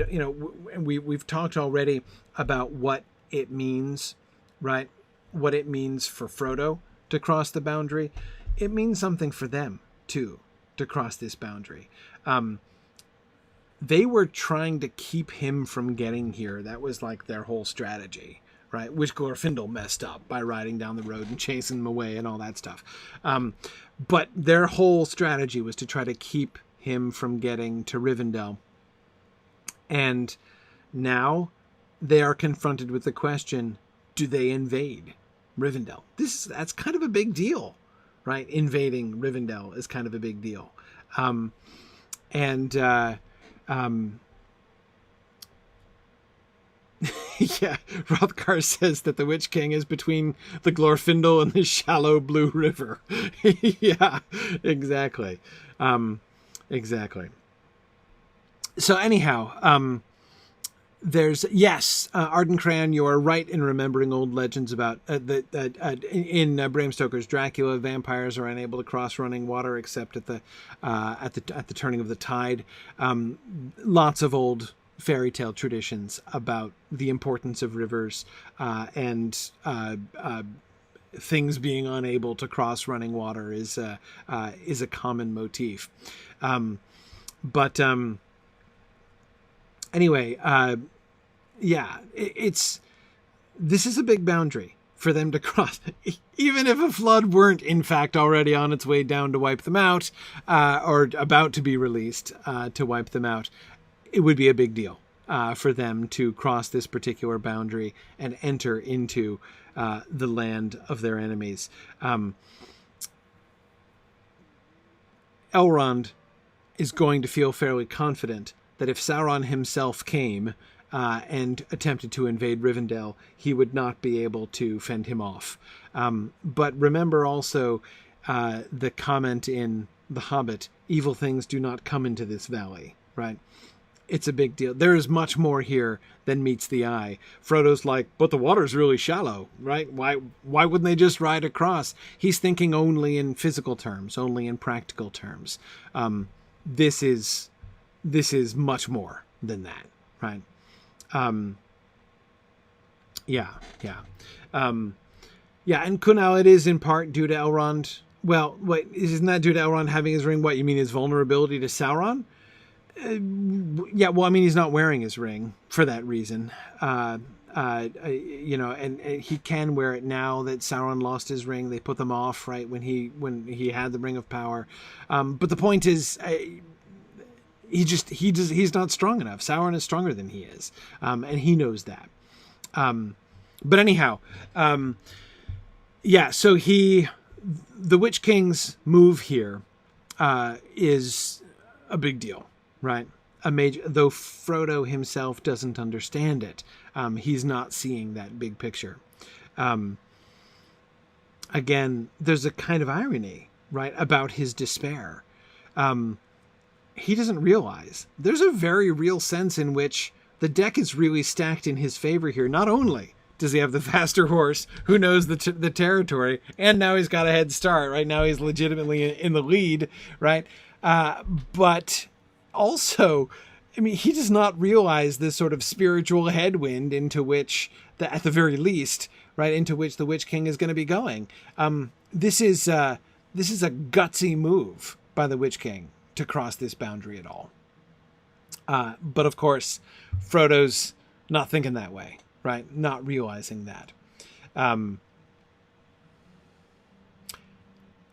we've talked already about what it means, right? What it means for Frodo to cross the boundary. It means something for them too, to cross this boundary. They were trying to keep him from getting here. That was like their whole strategy, right? Which Glorfindel messed up by riding down the road and chasing him away and all that stuff. But their whole strategy was to try to keep him from getting to Rivendell. And now they are confronted with the question, do they invade Rivendell? That's kind of a big deal, right? Invading Rivendell is kind of a big deal. Yeah, Rothgar says that the Witch King is between the Glorfindel and the shallow blue river. Yeah, exactly. Exactly. So anyhow, there's, yes, Ardencran, you are right in remembering old legends about in Bram Stoker's Dracula, vampires are unable to cross running water except at the turning of the tide. Lots of old fairy tale traditions about the importance of rivers and things being unable to cross running water is a common motif. Anyway, yeah, this is a big boundary for them to cross. Even if a flood weren't, in fact, already on its way down to wipe them out, or about to be released to wipe them out, it would be a big deal for them to cross this particular boundary and enter into the land of their enemies. Elrond is going to feel fairly confident that if Sauron himself came and attempted to invade Rivendell, he would not be able to fend him off. But remember also the comment in The Hobbit, evil things do not come into this valley, right? It's a big deal. There is much more here than meets the eye. Frodo's like, but the water's really shallow, right? Why wouldn't they just ride across? He's thinking only in physical terms, only in practical terms. This is much more than that, right? Yeah. And Kunal, it is in part due to Elrond. Well, wait, isn't that due to Elrond having his ring? What, you mean his vulnerability to Sauron? Yeah, well, I mean, he's not wearing his ring for that reason. And he can wear it now that Sauron lost his ring. They put them off, right, when he had the Ring of Power. But the point is, he's not strong enough. Sauron is stronger than he is, and he knows that. But anyhow, so the Witch King's move here is a big deal, right? A major, though Frodo himself doesn't understand it. He's not seeing that big picture. Again, there's a kind of irony, right, about his despair. He doesn't realize there's a very real sense in which the deck is really stacked in his favor here. Not only does he have the faster horse who knows the territory, and now he's got a head start, right? Now he's legitimately in the lead, right? But also, I mean, he does not realize this sort of spiritual headwind into which, at the very least, right, into which the Witch King is going to be going. This is a gutsy move by the Witch King to cross this boundary at all. But of course, Frodo's not thinking that way, right? Not realizing that. And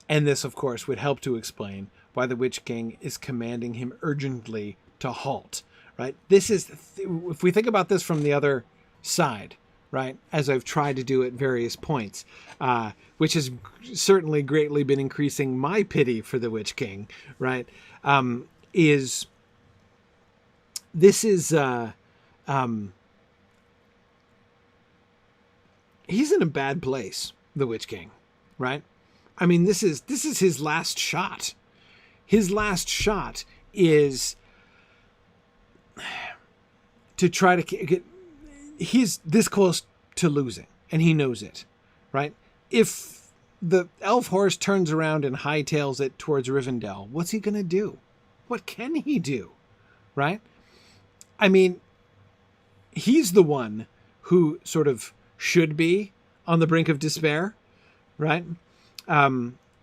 this, of course, would help to explain why the Witch King is commanding him urgently to halt, right? This is, if we think about this from the other side, right, as I've tried to do at various points, which has certainly greatly been increasing my pity for the Witch King, right, is he's in a bad place, the Witch King, right? I mean, this is his last shot. His last shot is to try to get... He's this close to losing, and he knows it, right? If the elf horse turns around and hightails it towards Rivendell, what's he going to do? What can he do, right? I mean, he's the one who sort of should be on the brink of despair, right?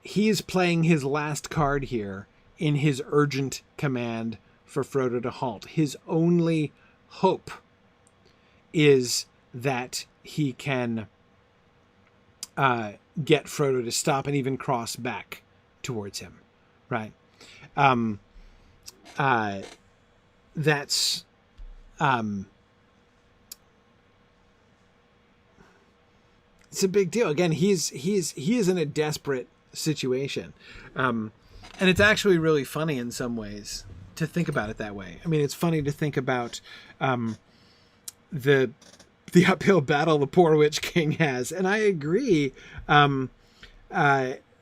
He is playing his last card here in his urgent command for Frodo to halt. His only hope is that he can get Frodo to stop and even cross back towards him, right? That's it's a big deal. Again, he is in a desperate situation, and it's actually really funny in some ways to think about it that way. I mean, it's funny to think about the uphill battle the poor Witch King has, and I agree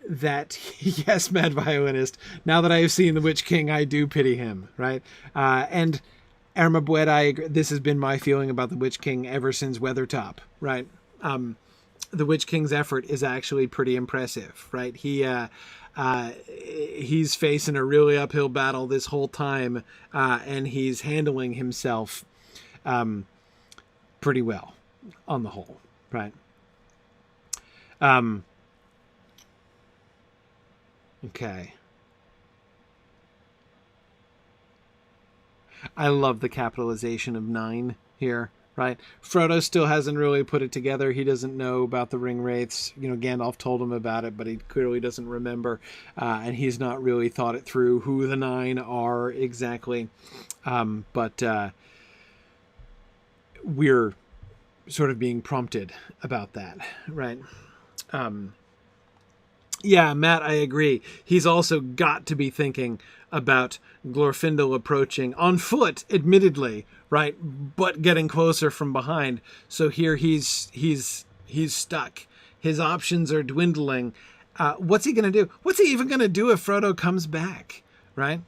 that yes, mad violinist. Now that I have seen the Witch King, I do pity him, right? And Ermabwed, I agree. This has been my feeling about the Witch King ever since Weathertop, right? The Witch King's effort is actually pretty impressive, right? He's facing a really uphill battle this whole time, and he's handling himself pretty well on the whole, right? Okay. I love the capitalization of 9 here, right? Frodo still hasn't really put it together. He doesn't know about the ring wraiths. You know, Gandalf told him about it, but he clearly doesn't remember. And he's not really thought it through who the 9 are exactly. But we're sort of being prompted about that, right? Yeah, Matt, I agree. He's also got to be thinking about Glorfindel approaching on foot, admittedly, right, but getting closer from behind. So here he's stuck. His options are dwindling. What's he going to do? What's he even going to do if Frodo comes back, right?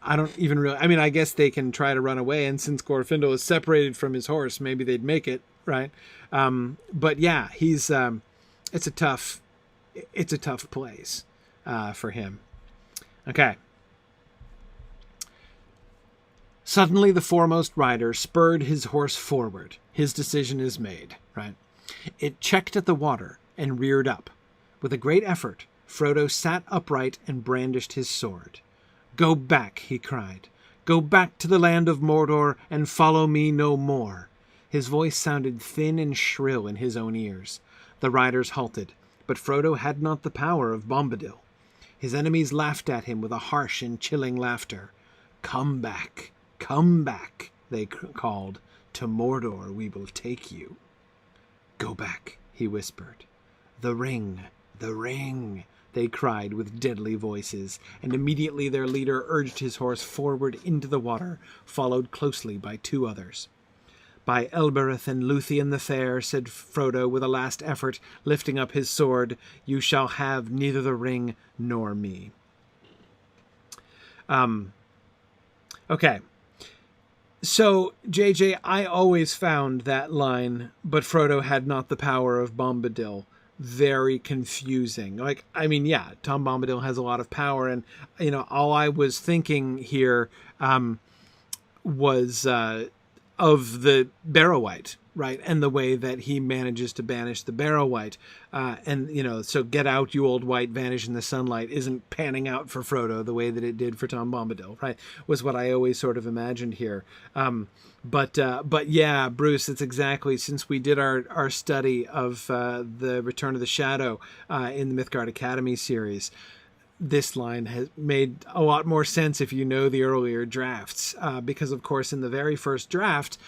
I don't even really... I mean, I guess they can try to run away, and since Glorfindel is separated from his horse, maybe they'd make it, right? But yeah, he's... it's a tough place for him. Okay. Suddenly the foremost rider spurred his horse forward. His decision is made, right? It checked at the water and reared up. With a great effort, Frodo sat upright and brandished his sword. "Go back," he cried. "Go back to the land of Mordor and follow me no more." His voice sounded thin and shrill in his own ears. The riders halted, but Frodo had not the power of Bombadil. His enemies laughed at him with a harsh and chilling laughter. Come back, they called. "To Mordor we will take you." "Go back," he whispered. The ring, they cried with deadly voices, and immediately their leader urged his horse forward into the water, followed closely by 2 others. "By Elbereth and Luthien the Fair," said Frodo with a last effort, lifting up his sword, "you shall have neither the ring nor me." Okay. So, JJ, I always found that line, "but Frodo had not the power of Bombadil," very confusing. Like, I mean, yeah, Tom Bombadil has a lot of power, and, you know, all I was thinking here was of the Barrow-wight, right? And the way that he manages to banish the Barrow-wight. And, you know, so "get out, you old wight, vanish in the sunlight" isn't panning out for Frodo the way that it did for Tom Bombadil, right? Was what I always sort of imagined here. But yeah, Bruce, it's exactly, since we did our study of the Return of the Shadow in the Mythgard Academy series, this line has made a lot more sense if you know the earlier drafts, because of course in the very first draft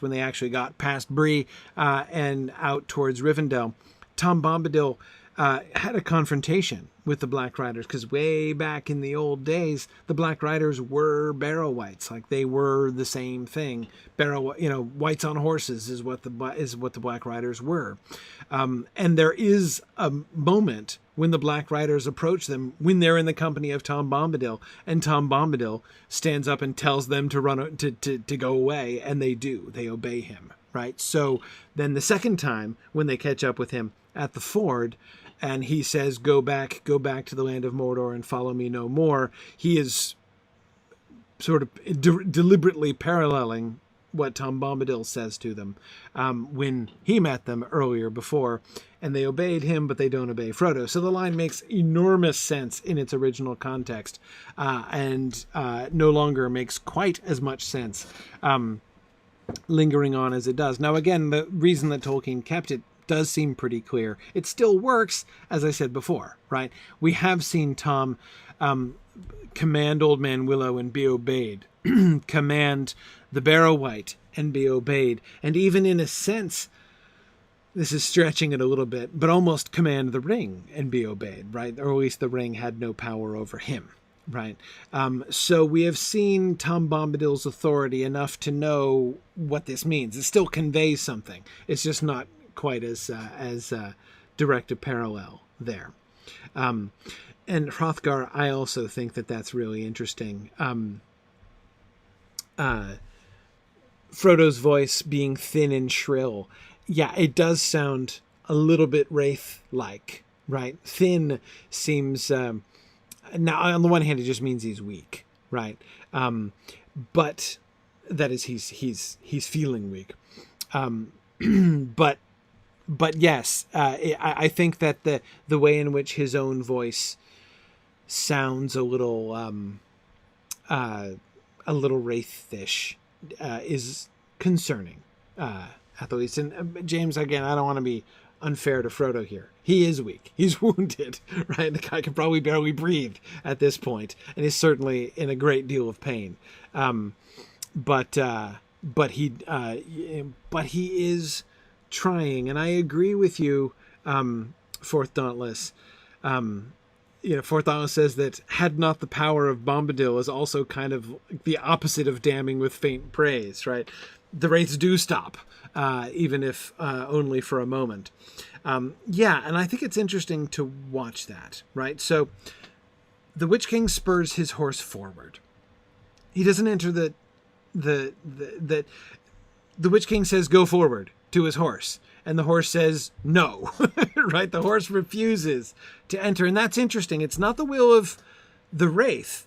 when they actually got past Bree and out towards Rivendell, Tom Bombadil had a confrontation with the Black Riders, because way back in the old days, the Black Riders were barrow wights, like they were the same thing. Whites on horses is what the Black Riders were, and there is a moment when the Black Riders approach them when they're in the company of Tom Bombadil, and Tom Bombadil stands up and tells them to run to go away, and they do. They obey him, right? So then the second time when they catch up with him at the ford, and he says, go back to the land of Mordor and follow me no more, he is sort of deliberately paralleling what Tom Bombadil says to them when he met them earlier before, and they obeyed him, but they don't obey Frodo. So the line makes enormous sense in its original context, and no longer makes quite as much sense lingering on as it does. Now, again, the reason that Tolkien kept it does seem pretty clear. It still works, as I said before, right? We have seen Tom command Old Man Willow and be obeyed, command the Barrow Wight and be obeyed, and even in a sense, this is stretching it a little bit, but almost command the ring and be obeyed, right? Or at least the ring had no power over him, right? So we have seen Tom Bombadil's authority enough to know what this means. It still conveys something. It's just not quite as direct a parallel there. And Hrothgar, I also think that that's really interesting. Frodo's voice being thin and shrill. Yeah, it does sound a little bit Wraith-like, right? Thin seems... now, on the one hand, it just means he's weak, right? But that is, he's feeling weak. But yes, I think that the way in which his own voice sounds a little wraithish is concerning, at the least. And James, again, I don't want to be unfair to Frodo here. He is weak. He's wounded, right? The guy can probably barely breathe at this point, and is certainly in a great deal of pain. But he is trying, and I agree with you, Fourth Dauntless. Fourth Dauntless says that had not the power of Bombadil is also kind of the opposite of damning with faint praise, right? The wraiths do stop, even if only for a moment. And I think it's interesting to watch that, right? So the Witch King spurs his horse forward. He doesn't enter the Witch King says, go forward to his horse. And the horse says, no, right? The horse refuses to enter. And that's interesting. It's not the will of the wraith,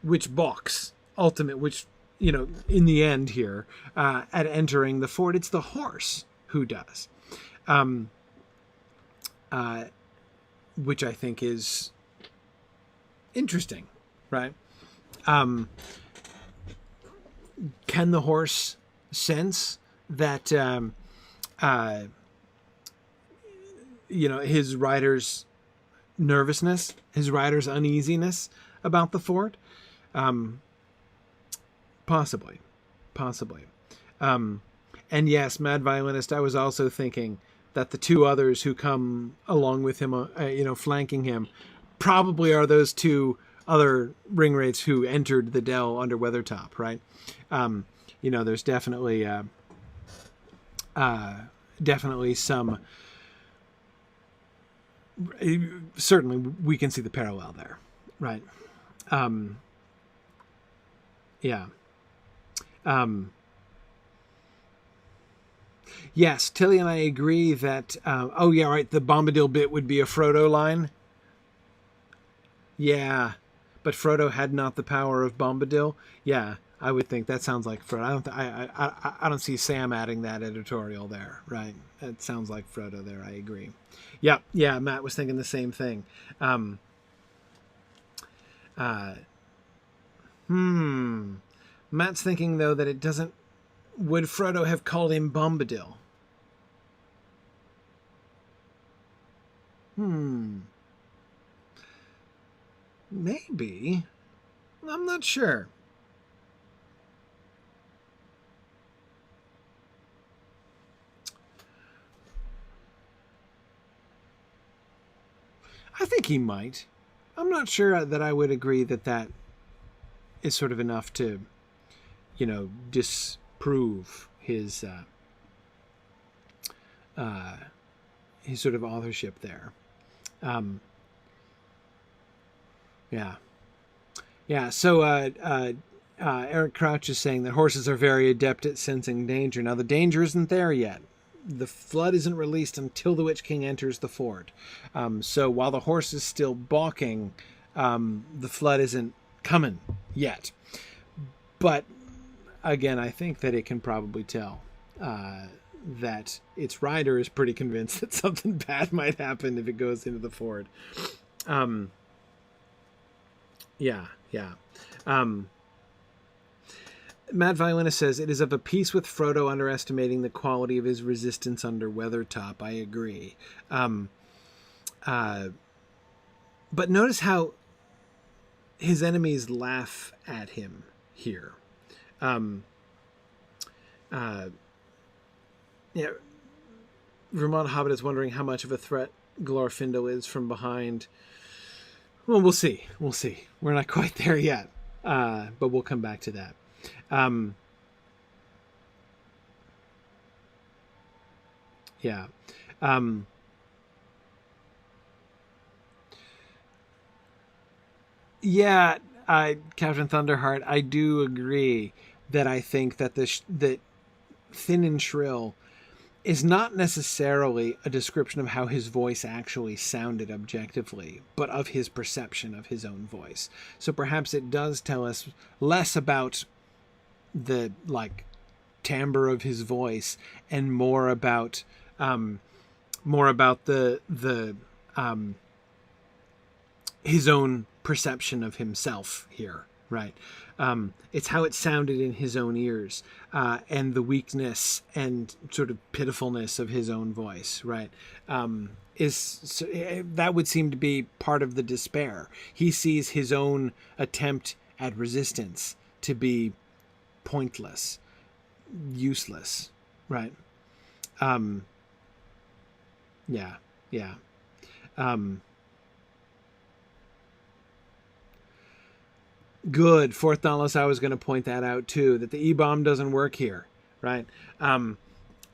which balks, which, in the end here, at entering the ford, it's the horse who does. Which I think is interesting, right? Can the horse sense that, his rider's nervousness, his rider's uneasiness about the ford? Possibly. And yes, Mad Violinist, I was also thinking that the two others who come along with him, flanking him, probably are those two other ring wraiths who entered the dell under Weathertop, right? There's definitely some... Certainly, we can see the parallel there, right? Yes, Tilly and I agree that, the Bombadil bit would be a Frodo line. Yeah, but Frodo had not the power of Bombadil. Yeah, I would think that sounds like Frodo. I don't see Sam adding that editorial there, right? It sounds like Frodo there. I agree. Yeah, Matt was thinking the same thing. Matt's thinking, though, that it doesn't... Would Frodo have called him Bombadil? Maybe. I'm not sure. I think he might. I'm not sure that I would agree that that is sort of enough to, disprove his sort of authorship there. Yeah. So Eric Crouch is saying that horses are very adept at sensing danger. Now the danger isn't there yet. The flood isn't released until the Witch King enters the ford. So while the horse is still balking, the flood isn't coming yet. But again, I think that it can probably tell that its rider is pretty convinced that something bad might happen if it goes into the ford. Yeah. Matt Violinist says, it is of a piece with Frodo underestimating the quality of his resistance under Weathertop. I agree. But notice how his enemies laugh at him here. Vermont Hobbit is wondering how much of a threat Glorfindel is from behind. Well, we'll see. We're not quite there yet, but we'll come back to that. Captain Thunderheart, I do agree that I think that that Thin and Shrill is not necessarily a description of how his voice actually sounded objectively, but of his perception of his own voice. So perhaps it does tell us less about the timbre of his voice and more about the his own perception of himself here, right? It's how it sounded in his own ears, and the weakness and sort of pitifulness of his own voice, right? That would seem to be part of the despair. He sees his own attempt at resistance to be pointless, useless, right? Good. Fourth Dauntless, I was going to point that out too, that the E-bomb doesn't work here, right?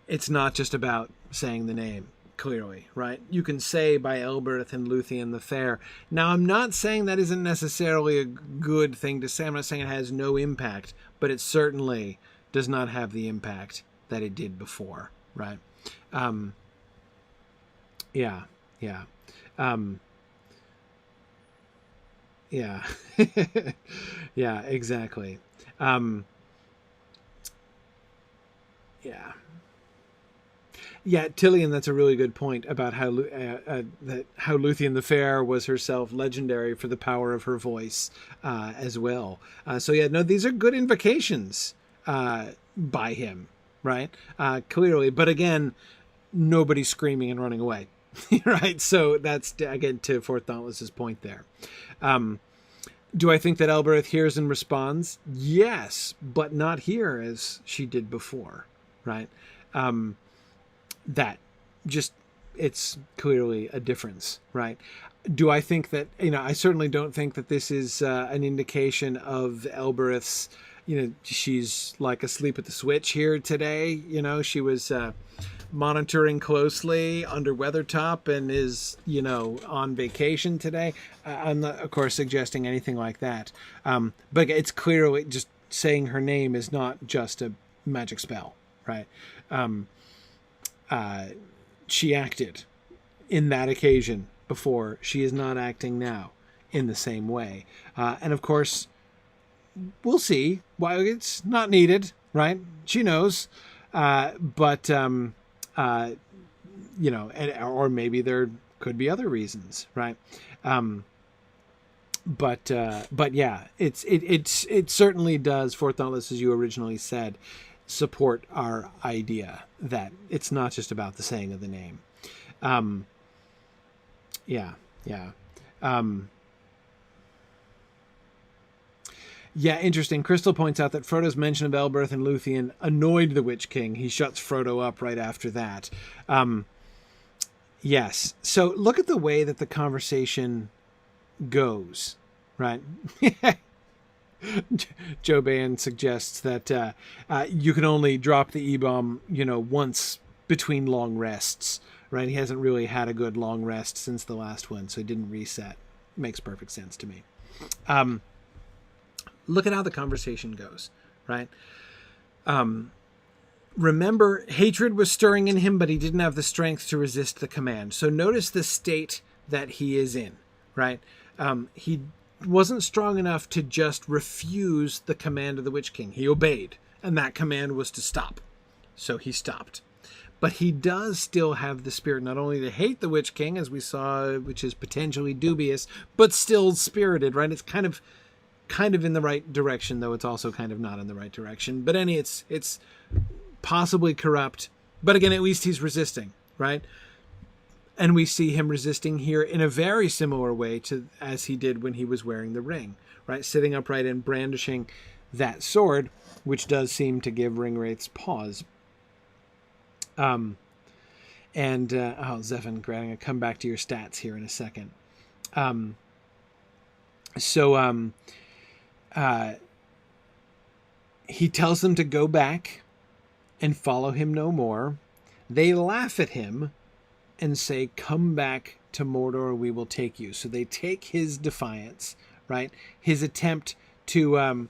It's not just about saying the name, clearly, right? You can say by Elbereth and Luthien the Fair. Now, I'm not saying that isn't necessarily a good thing to say. I'm not saying it has no impact, but it certainly does not have the impact that it did before, right? Yeah. Yeah, exactly. Tillian, that's a really good point about how Luthien the Fair was herself legendary for the power of her voice as well. These are good invocations by him, right? Clearly, but again, nobody's screaming and running away. Right, so that's again to Fourth Dauntless's point there. Do I think that Elbereth hears and responds? Yes, but not here as she did before, right? It's clearly a difference, right? Do I think that, I certainly don't think that this is an indication of Elbereth's, she's like asleep at the switch here today. She was monitoring closely under Weathertop and is, on vacation today. I'm not, of course, suggesting anything like that. But it's clearly just saying her name is not just a magic spell, right? She acted in that occasion before. She is not acting now in the same way. And of course, we'll see why it's not needed, right? She knows. Or maybe there could be other reasons, right? It certainly does, Fourth Dauntless, as you originally said, support our idea that it's not just about the saying of the name. Interesting. Crystal points out that Frodo's mention of Elbereth and Luthien annoyed the Witch King. He shuts Frodo up right after that. Yes. So look at the way that the conversation goes, right? Joe Bain suggests that you can only drop the E-bomb, once between long rests, right? He hasn't really had a good long rest since the last one, so he didn't reset. Makes perfect sense to me. Look at how the conversation goes, right? Remember, hatred was stirring in him, but he didn't have the strength to resist the command. So notice the state that he is in, right? He wasn't strong enough to just refuse the command of the Witch King. He obeyed, and that command was to stop. So he stopped. But he does still have the spirit not only to hate the Witch King, as we saw, which is potentially dubious, but still spirited, right? It's kind of in the right direction, though it's also kind of not in the right direction. But it's possibly corrupt. But again, at least he's resisting, right? And we see him resisting here in a very similar way to as he did when he was wearing the ring, right? Sitting upright and brandishing that sword, which does seem to give Ringwraiths pause. Zephan, I'm going to come back to your stats here in a second. He tells them to go back and follow him no more. They laugh at him and say, "Come back to Mordor, we will take you." So they take his defiance, right? His attempt to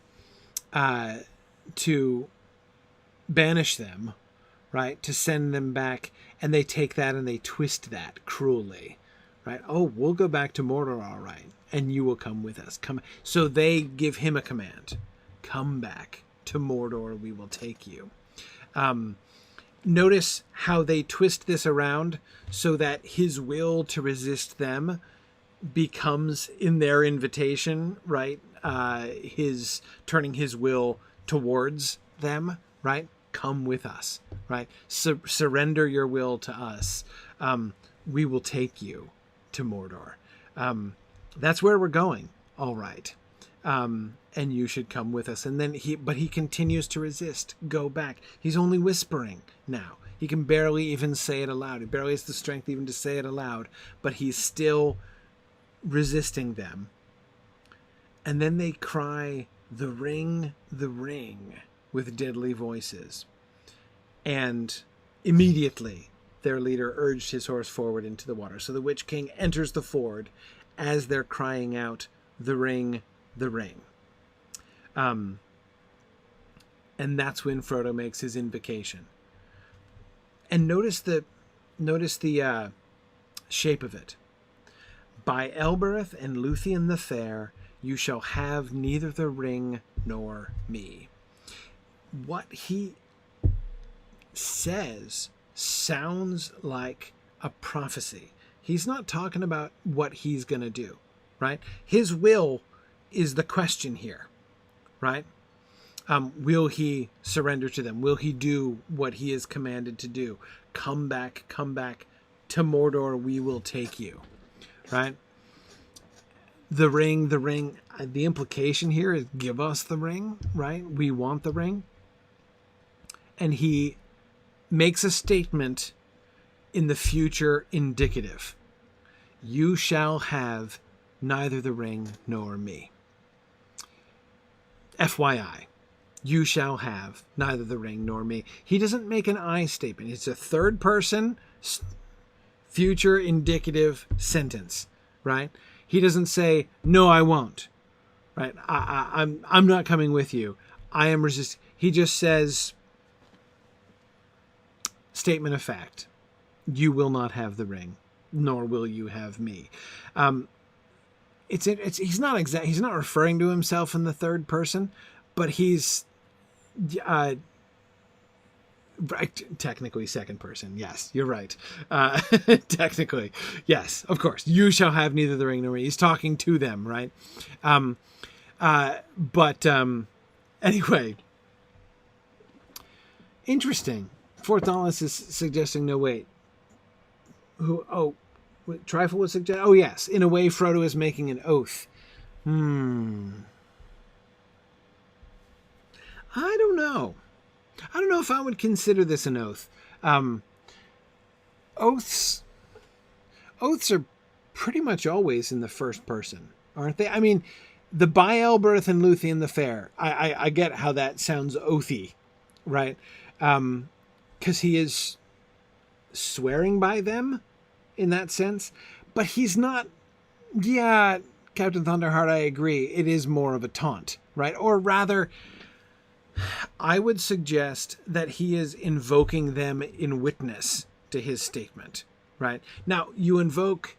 banish them, right? To send them back, and they take that and they twist that cruelly, right? Oh, we'll go back to Mordor, all right, and you will come with us. Come. So they give him a command: come back to Mordor, we will take you. Notice how they twist this around so that his will to resist them becomes in their invitation, right? His turning his will towards them, right? Come with us, right? Surrender your will to us. We will take you to Mordor. That's where we're going. All right. And you should come with us. And then but he continues to resist. Go back. He's only whispering now. He can barely even say it aloud. He barely has the strength even to say it aloud, but he's still resisting them. And then they cry, the ring," with deadly voices. And immediately their leader urged his horse forward into the water. So the Witch King enters the ford as they're crying out, the ring. And that's when Frodo makes his invocation. And notice the shape of it. By Elbereth and Luthien the Fair, you shall have neither the ring nor me. What he says sounds like a prophecy. He's not talking about what he's going to do, right? His will is the question here, right? Will he surrender to them? Will he do what he is commanded to do? Come back to Mordor, we will take you, right? The ring, the implication here is give us the ring, right? We want the ring. And he makes a statement in the future indicative. You shall have neither the ring nor me. FYI, you shall have neither the ring nor me. He doesn't make an I statement. It's a third person, future indicative sentence, right? He doesn't say, no, I won't, right? I'm not coming with you. I am resisting. He just says, statement of fact. You will not have the ring, nor will you have me. He's not referring to himself in the third person, but he's technically second person. Yes, you're right. Technically, yes, of course. You shall have neither the ring nor me. He's talking to them, right? Anyway, interesting. Fourth Dauntless is suggesting no wait. Trifle would suggest. Oh yes, in a way, Frodo is making an oath. I don't know. I don't know if I would consider this an oath. Oaths oaths are pretty much always in the first person, aren't they? I mean, the by Elbereth and Luthien the Fair, I get how that sounds oathy, right? Because he is swearing by them in that sense, but he's not. Yeah, Captain Thunderheart, I agree. It is more of a taunt, right? Or rather, I would suggest that he is invoking them in witness to his statement, right? Now, you invoke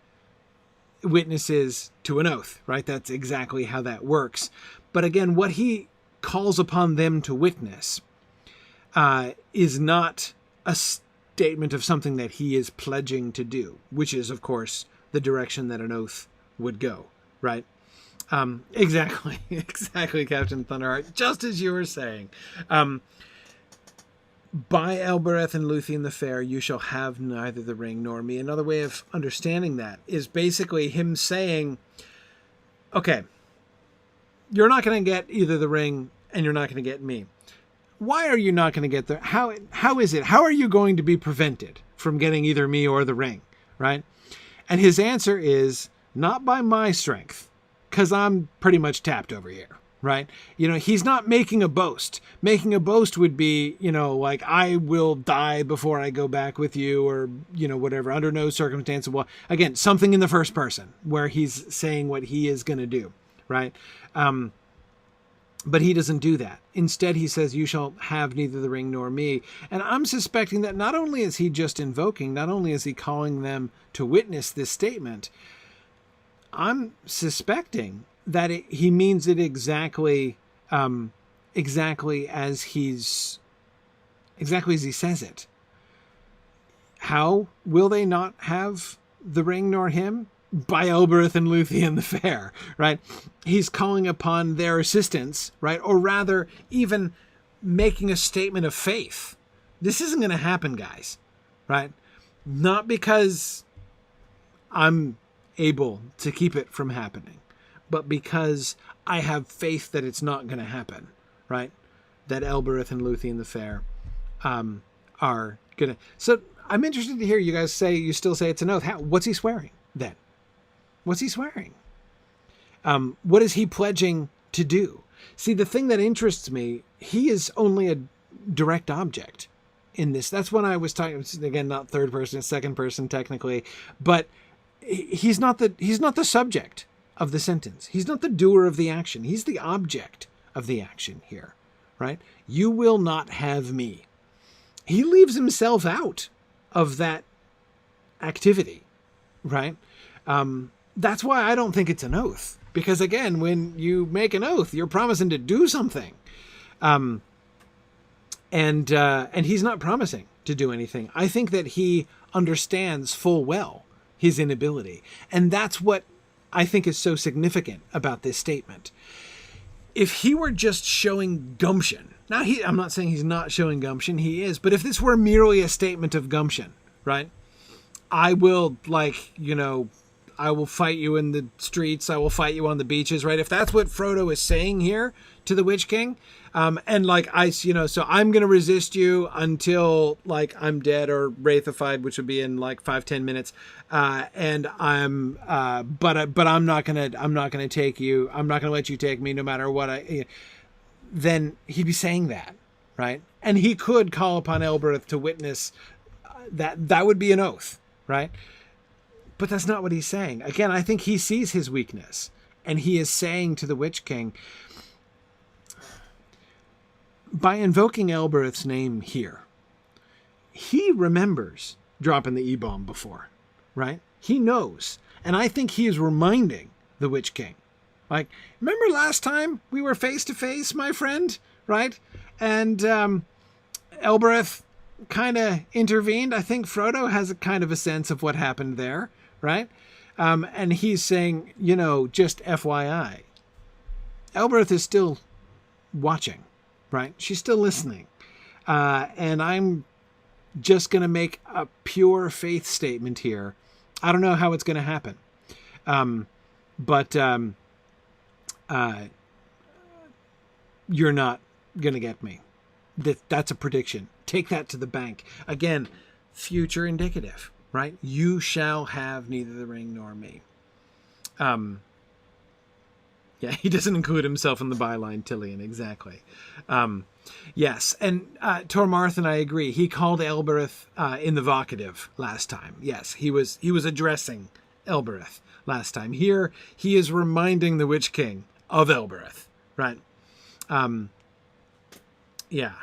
witnesses to an oath, right? That's exactly how that works. But again, what he calls upon them to witness is not a statement of something that he is pledging to do, which is, of course, the direction that an oath would go, right? Exactly, Captain Thunderheart, just as you were saying. By Elbereth and Luthien the Fair, you shall have neither the ring nor me. Another way of understanding that is basically him saying, okay, you're not going to get either the ring and you're not going to get me. Why are you not going to get the... How is it? How are you going to be prevented from getting either me or the ring, right? And his answer is, not by my strength, because I'm pretty much tapped over here. Right? You know, he's not making a boast. Making a boast would be, you know, like, I will die before I go back with you, or, you know, whatever, under no circumstance. Well, again, something in the first person where he's saying what he is going to do. Right? But he doesn't do that. Instead, he says, you shall have neither the ring nor me. And I'm suspecting that not only is he just invoking, not only is he calling them to witness this statement, I'm suspecting that he means it exactly as he says it. How will they not have the ring nor him? By Elbereth and Luthien the Fair, right? He's calling upon their assistance, right? Or rather, even making a statement of faith. This isn't going to happen, guys, right? Not because I'm able to keep it from happening, but because I have faith that it's not going to happen, right? That Elbereth and Luthien the Fair are going to... So I'm interested to hear you guys say, you still say it's an oath. What's he swearing then? What's he swearing? What is he pledging to do? See, the thing that interests me, he is only a direct object in this. That's when I was talking, again, not third person, second person technically, but he's not the subject of the sentence. He's not the doer of the action. He's the object of the action here, right? You will not have me. He leaves himself out of that activity, right? That's why I don't think it's an oath. Because again, when you make an oath, you're promising to do something. And he's not promising to do anything. I think that he understands full well his inability. And that's what I think is so significant about this statement. If he were just showing gumption, now I'm not saying he's not showing gumption, he is, but if this were merely a statement of gumption, right? I will, I will fight you in the streets, I will fight you on the beaches, right? If that's what Frodo is saying here to the Witch King, so I'm going to resist you until I'm dead or wraithified, which would be in 5-10 minutes. But I'm not going to take you. I'm not going to let you take me no matter what then he'd be saying that, right? And he could call upon Elbereth to witness that would be an oath, right? But that's not what he's saying. Again, I think he sees his weakness and he is saying to the Witch King, by invoking Elbereth's name here, he remembers dropping the E-bomb before, right? He knows. And I think he is reminding the Witch King, remember last time we were face to face, my friend, right? And Elbereth kind of intervened. I think Frodo has a kind of a sense of what happened there, right? And he's saying, just FYI, Elbereth is still watching. Right? She's still listening. And I'm just going to make a pure faith statement here. I don't know how it's going to happen. But you're not going to get me. That's a prediction. Take that to the bank. Again, future indicative, right? You shall have neither the ring nor me. Yeah, he doesn't include himself in the byline, Tilion, exactly. Yes, and Tormarth and I agree. He called Elbereth in the vocative last time. Yes, he was addressing Elbereth last time. Here, he is reminding the Witch King of Elbereth, right? Yeah.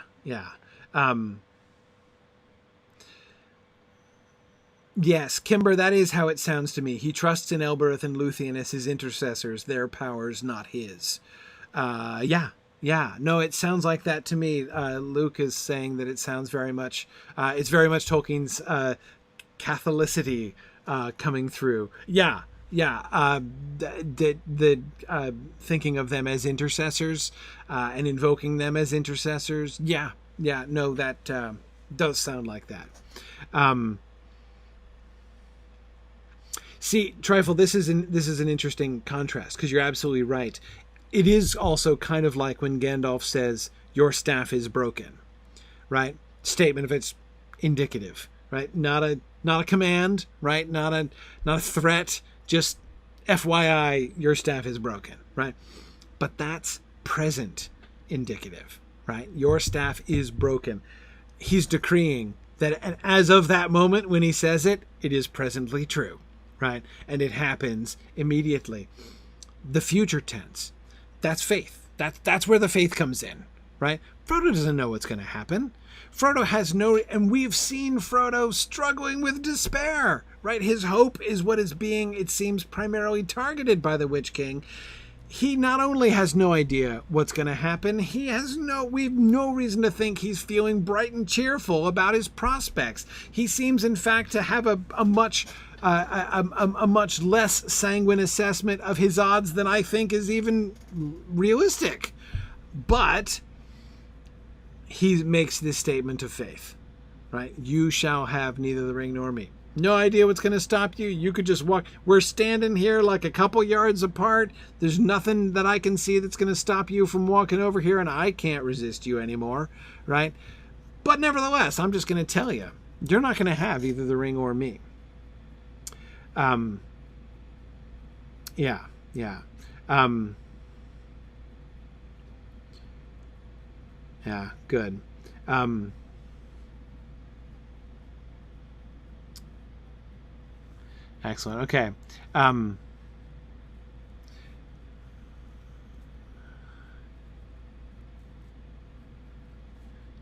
Yes, Kimber, that is how it sounds to me. He trusts in Elbereth and Luthien as his intercessors, their powers, not his. Yeah. No, it sounds like that to me. Luke is saying that it sounds very much, it's very much Tolkien's Catholicity coming through. Yeah. The thinking of them as intercessors and invoking them as intercessors. Yeah. No, that does sound like that. See, Trifle, this is an interesting contrast, because you're absolutely right. It is also kind of like when Gandalf says, "Your staff is broken," right? Statement of it's indicative, right? Not a command, right? Not a threat. Just FYI, your staff is broken, right? But that's present indicative, right? Your staff is broken. He's decreeing that, and as of that moment when he says it, it is presently true. Right? And it happens immediately. The future tense, that's faith. That's where the faith comes in, right? Frodo doesn't know what's going to happen. Frodo has no, and we've seen Frodo struggling with despair, right? His hope is what is being, it seems, primarily targeted by the Witch King. He not only has no idea what's going to happen, we've no reason to think he's feeling bright and cheerful about his prospects. He seems, in fact, to have a much less sanguine assessment of his odds than I think is even realistic. But he makes this statement of faith, right? You shall have neither the ring nor me. No idea what's going to stop you. You could just walk. We're standing here like a couple yards apart. There's nothing that I can see that's going to stop you from walking over here, and I can't resist you anymore, right? But nevertheless, I'm just going to tell you, you're not going to have either the ring or me. Yeah. Yeah, good. Excellent. Okay.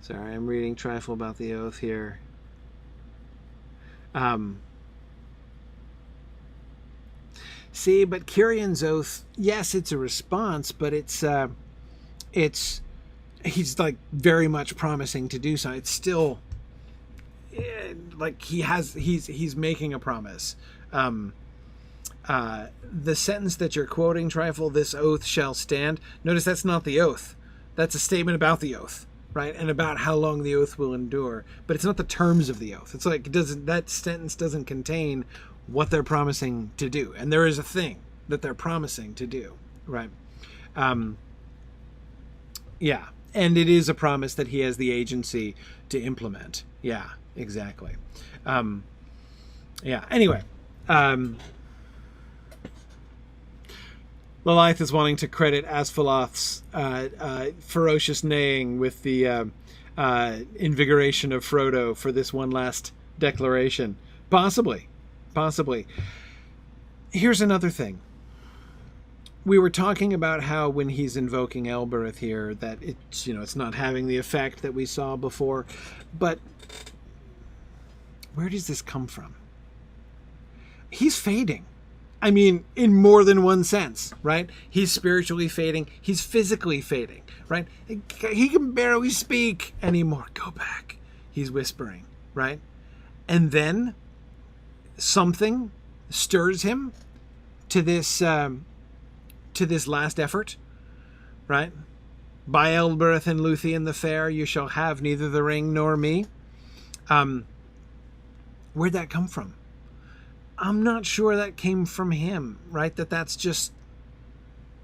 Sorry, I'm reading Trifle about the oath here. See, but Curion's oath, yes, it's a response, but he's like very much promising to do so. It's still like he's making a promise. The sentence that you're quoting, Trifle, this oath shall stand. Notice that's not the oath. That's a statement about the oath, right? And about how long the oath will endure. But it's not the terms of the oath. It's like that sentence doesn't contain what they're promising to do. And there is a thing that they're promising to do, right? Yeah. And it is a promise that he has the agency to implement. Yeah, exactly. Yeah. Anyway, Lilith is wanting to credit Asphiloth's ferocious neighing with the invigoration of Frodo for this one last declaration. Possibly. Here's another thing. We were talking about how when he's invoking Elbereth here, that it's not having the effect that we saw before. But where does this come from? He's fading. I mean, in more than one sense, right? He's spiritually fading. He's physically fading, right? He can barely speak anymore. Go back. He's whispering, right? And then something stirs him to this last effort, right? By Elbereth and Luthien the fair, you shall have neither the ring nor me. Where'd that come from? I'm not sure that came from him, right? That's just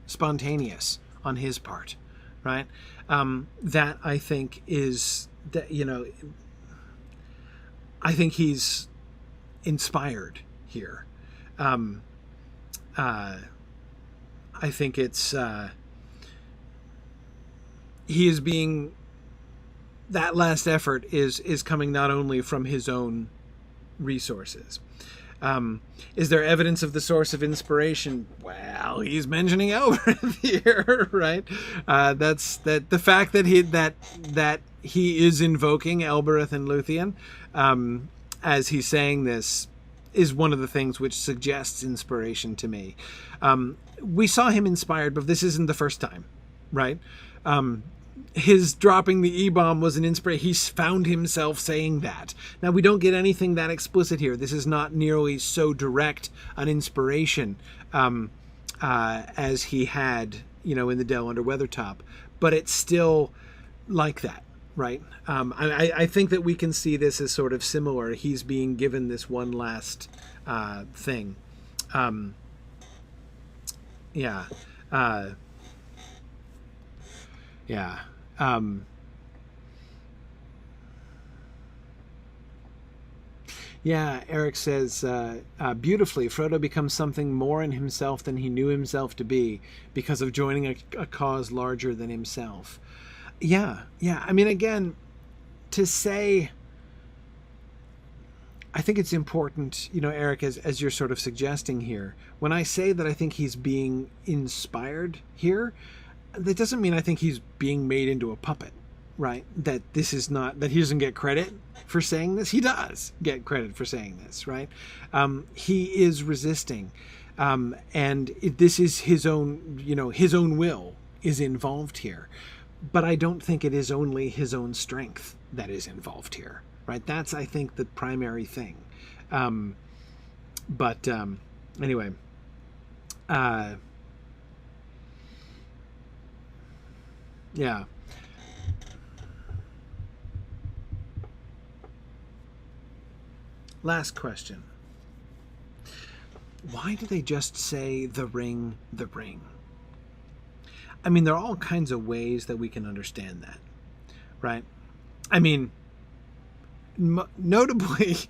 spontaneous on his part, right? That I think is that, I think he's inspired here. I think it's he is being, that last effort is coming not only from his own resources. Is there evidence of the source of inspiration? Well, he's mentioning Elbereth here, right? That's the fact that he is invoking Elbereth and Luthien as he's saying this is one of the things which suggests inspiration to me. We saw him inspired, but this isn't the first time, right? His dropping the E-bomb was an inspiration. He found himself saying that. Now, we don't get anything that explicit here. This is not nearly so direct an inspiration as he had, in the Dell under Weathertop. But it's still like that, right? I think that we can see this as sort of similar. He's being given this one last thing. Yeah. Eric says, beautifully, Frodo becomes something more in himself than he knew himself to be because of joining a cause larger than himself. Yeah. I mean, again, to say, I think it's important, Eric, as you're sort of suggesting here, when I say that I think he's being inspired here, that doesn't mean I think he's being made into a puppet, right? That this is not, that he doesn't get credit for saying this. He does get credit for saying this, right? He is resisting. And this is his own, his own will is involved here. But I don't think it is only his own strength that is involved here, right? That's, I think, the primary thing. Anyway, yeah. Last question. Why do they just say the ring, the ring? I mean, there are all kinds of ways that we can understand that, right? I mean, most notably,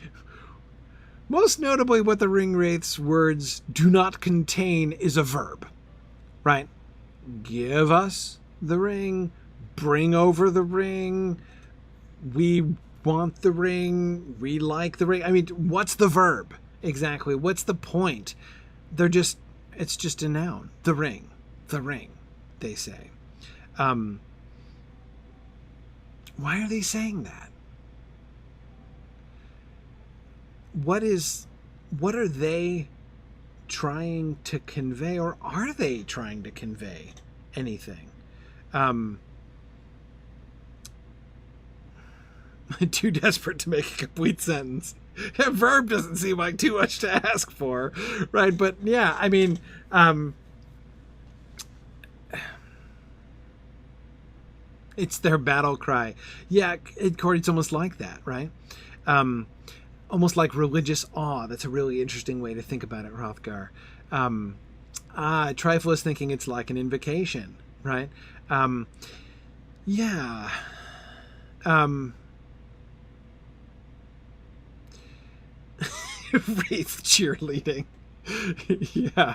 what the Ringwraith's words do not contain is a verb, right? Give us the ring, bring over the ring, we want the ring, we like the ring. I mean, what's the verb exactly? What's the point? It's just a noun. The ring, they say. Why are they saying that? What are they trying to convey, or are they trying to convey anything? Too desperate to make a complete sentence. A verb doesn't seem like too much to ask for, right? But yeah, I mean, it's their battle cry. Yeah, Corey, it's almost like that, right? Almost like religious awe. That's a really interesting way to think about it, Hrothgar. Trifle is thinking it's like an invocation, right? Yeah. Wraith cheerleading. Yeah.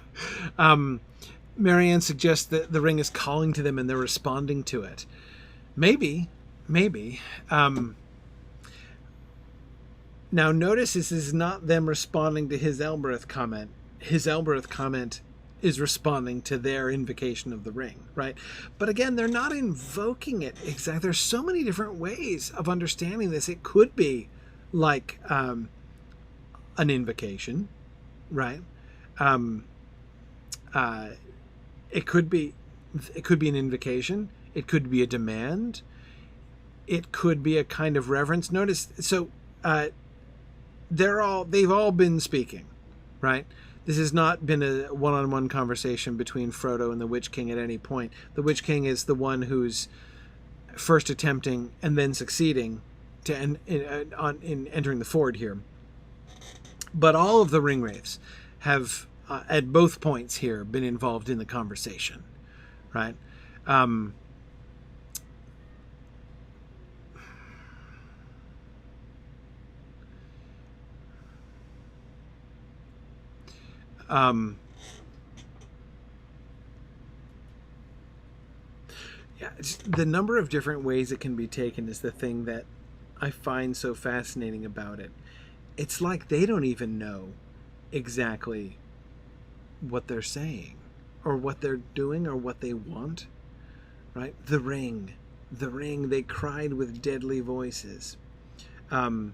Marianne suggests that the ring is calling to them and they're responding to it. Maybe. Now notice this is not them responding to his Elbereth comment. His Elbereth comment is responding to their invocation of the ring, right? But again, they're not invoking it exactly. There's so many different ways of understanding this. It could be like an invocation, right? It could be an invocation. It could be a demand. It could be a kind of reverence. Notice, so they've all been speaking, right? This has not been a one-on-one conversation between Frodo and the Witch King at any point. The Witch King is the one who's first attempting and then succeeding to in entering the ford here. But all of the Ringwraiths have, at both points here, been involved in the conversation, right? Yeah, the number of different ways it can be taken is the thing that I find so fascinating about it. It's like they don't even know exactly what they're saying or what they're doing or what they want, right? The ring, they cried with deadly voices. Yeah,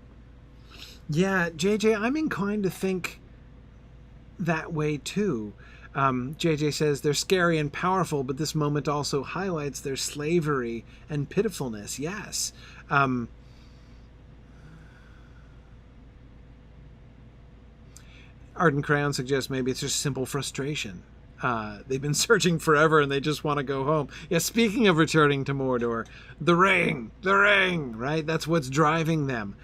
JJ, I'm inclined to think that way too. JJ says they're scary and powerful, but this moment also highlights their slavery and pitifulness. Yes. Arden Crayon suggests maybe it's just simple frustration. They've been searching forever and they just want to go home. Yeah, speaking of returning to Mordor, the ring, right? That's what's driving them.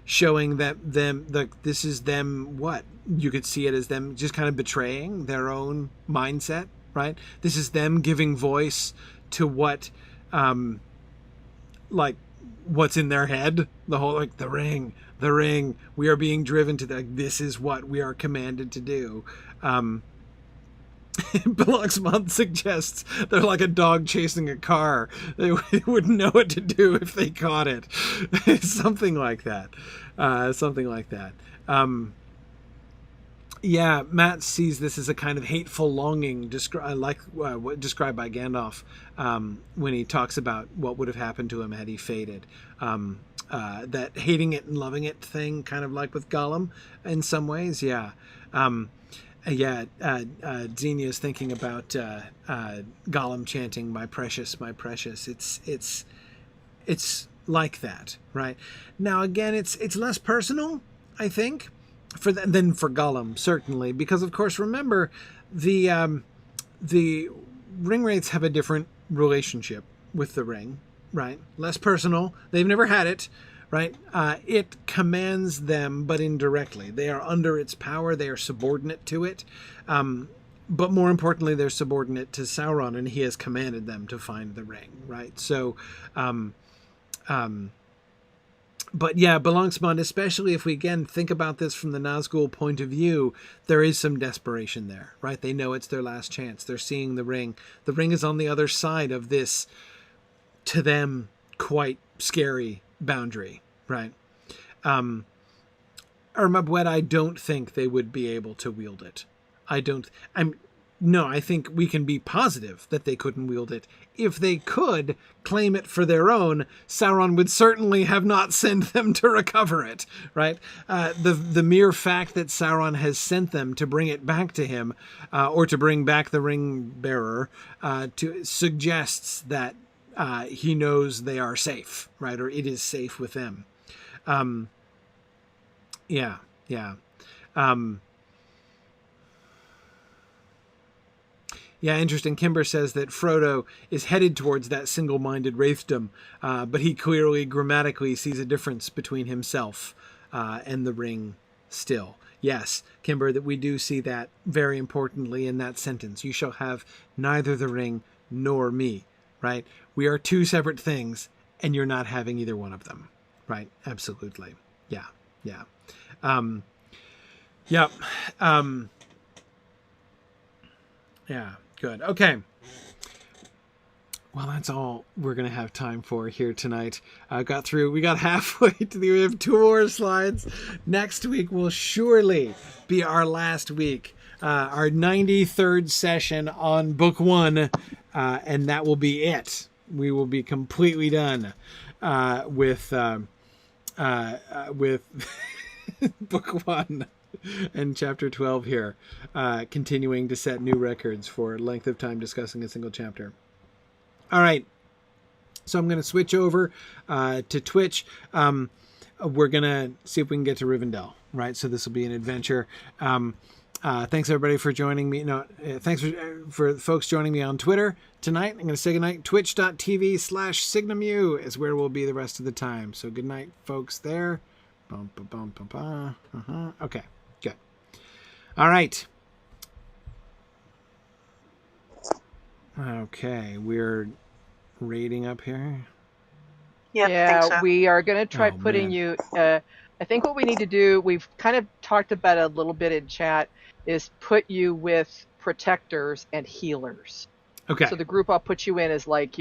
Showing that this is them, what? You could see it as them just kind of betraying their own mindset, right? This is them giving voice to what, like, what's in their head. The whole, like, the ring, we are being driven to that. This is what we are commanded to do. Beluxmont suggests they're like a dog chasing a car. They wouldn't know what to do if they caught it. Something like that. Yeah, Matt sees this as a kind of hateful longing, described by Gandalf when he talks about what would have happened to him had he faded. That hating it and loving it thing, kind of like with Gollum in some ways. Yeah. Xenia is thinking about Gollum chanting "My precious, my precious." It's like that, right? Now again, it's less personal, I think, than for Gollum, certainly, because of course, remember the ring wraiths have a different relationship with the ring, right? Less personal. They've never had it. Right? It commands them, but indirectly. They are under its power. They are subordinate to it. But more importantly, they're subordinate to Sauron, and he has commanded them to find the ring, right? So, but yeah, Beluxmont, especially if we, again, think about this from the Nazgul point of view, there is some desperation there, right? They know it's their last chance. They're seeing the ring. The ring is on the other side of this, to them, quite scary boundary, right? Ermabwed, I don't think they would be able to wield it. I think we can be positive that they couldn't wield it. If they could claim it for their own, Sauron would certainly have not sent them to recover it, right? The mere fact that Sauron has sent them to bring it back to him, or to bring back the ring bearer, suggests that he knows they are safe, right? Or it is safe with them. Yeah. Interesting. Kimber says that Frodo is headed towards that single-minded wraithdom, but he clearly, grammatically, sees a difference between himself and the ring still. Yes, Kimber, that we do see that very importantly in that sentence. You shall have neither the ring nor me, right? We are two separate things, and you're not having either one of them, right? Absolutely. Yeah. Good. Okay. Well, that's all we're going to have time for here tonight. We got halfway we have 2 more slides. Next week will surely be our last week, our 93rd session on book 1, and that will be it. We will be completely done with book 1 and chapter 12 here, continuing to set new records for length of time discussing a single chapter. All right, so I'm going to switch over to Twitch. We're going to see if we can get to Rivendell, right? So this will be an adventure. Thanks everybody for joining me. Thanks for folks joining me on Twitter tonight. I'm going to say goodnight. Twitch.tv/SignumU is where we'll be the rest of the time. So good night, folks there. Okay, good. All right. Okay, we're rating up here. Yep, yeah, so. We are going to try putting you. I think what we need to do, we've kind of talked about it a little bit in chat. is put you with protectors and healers. Okay. So the group I'll put you in is like,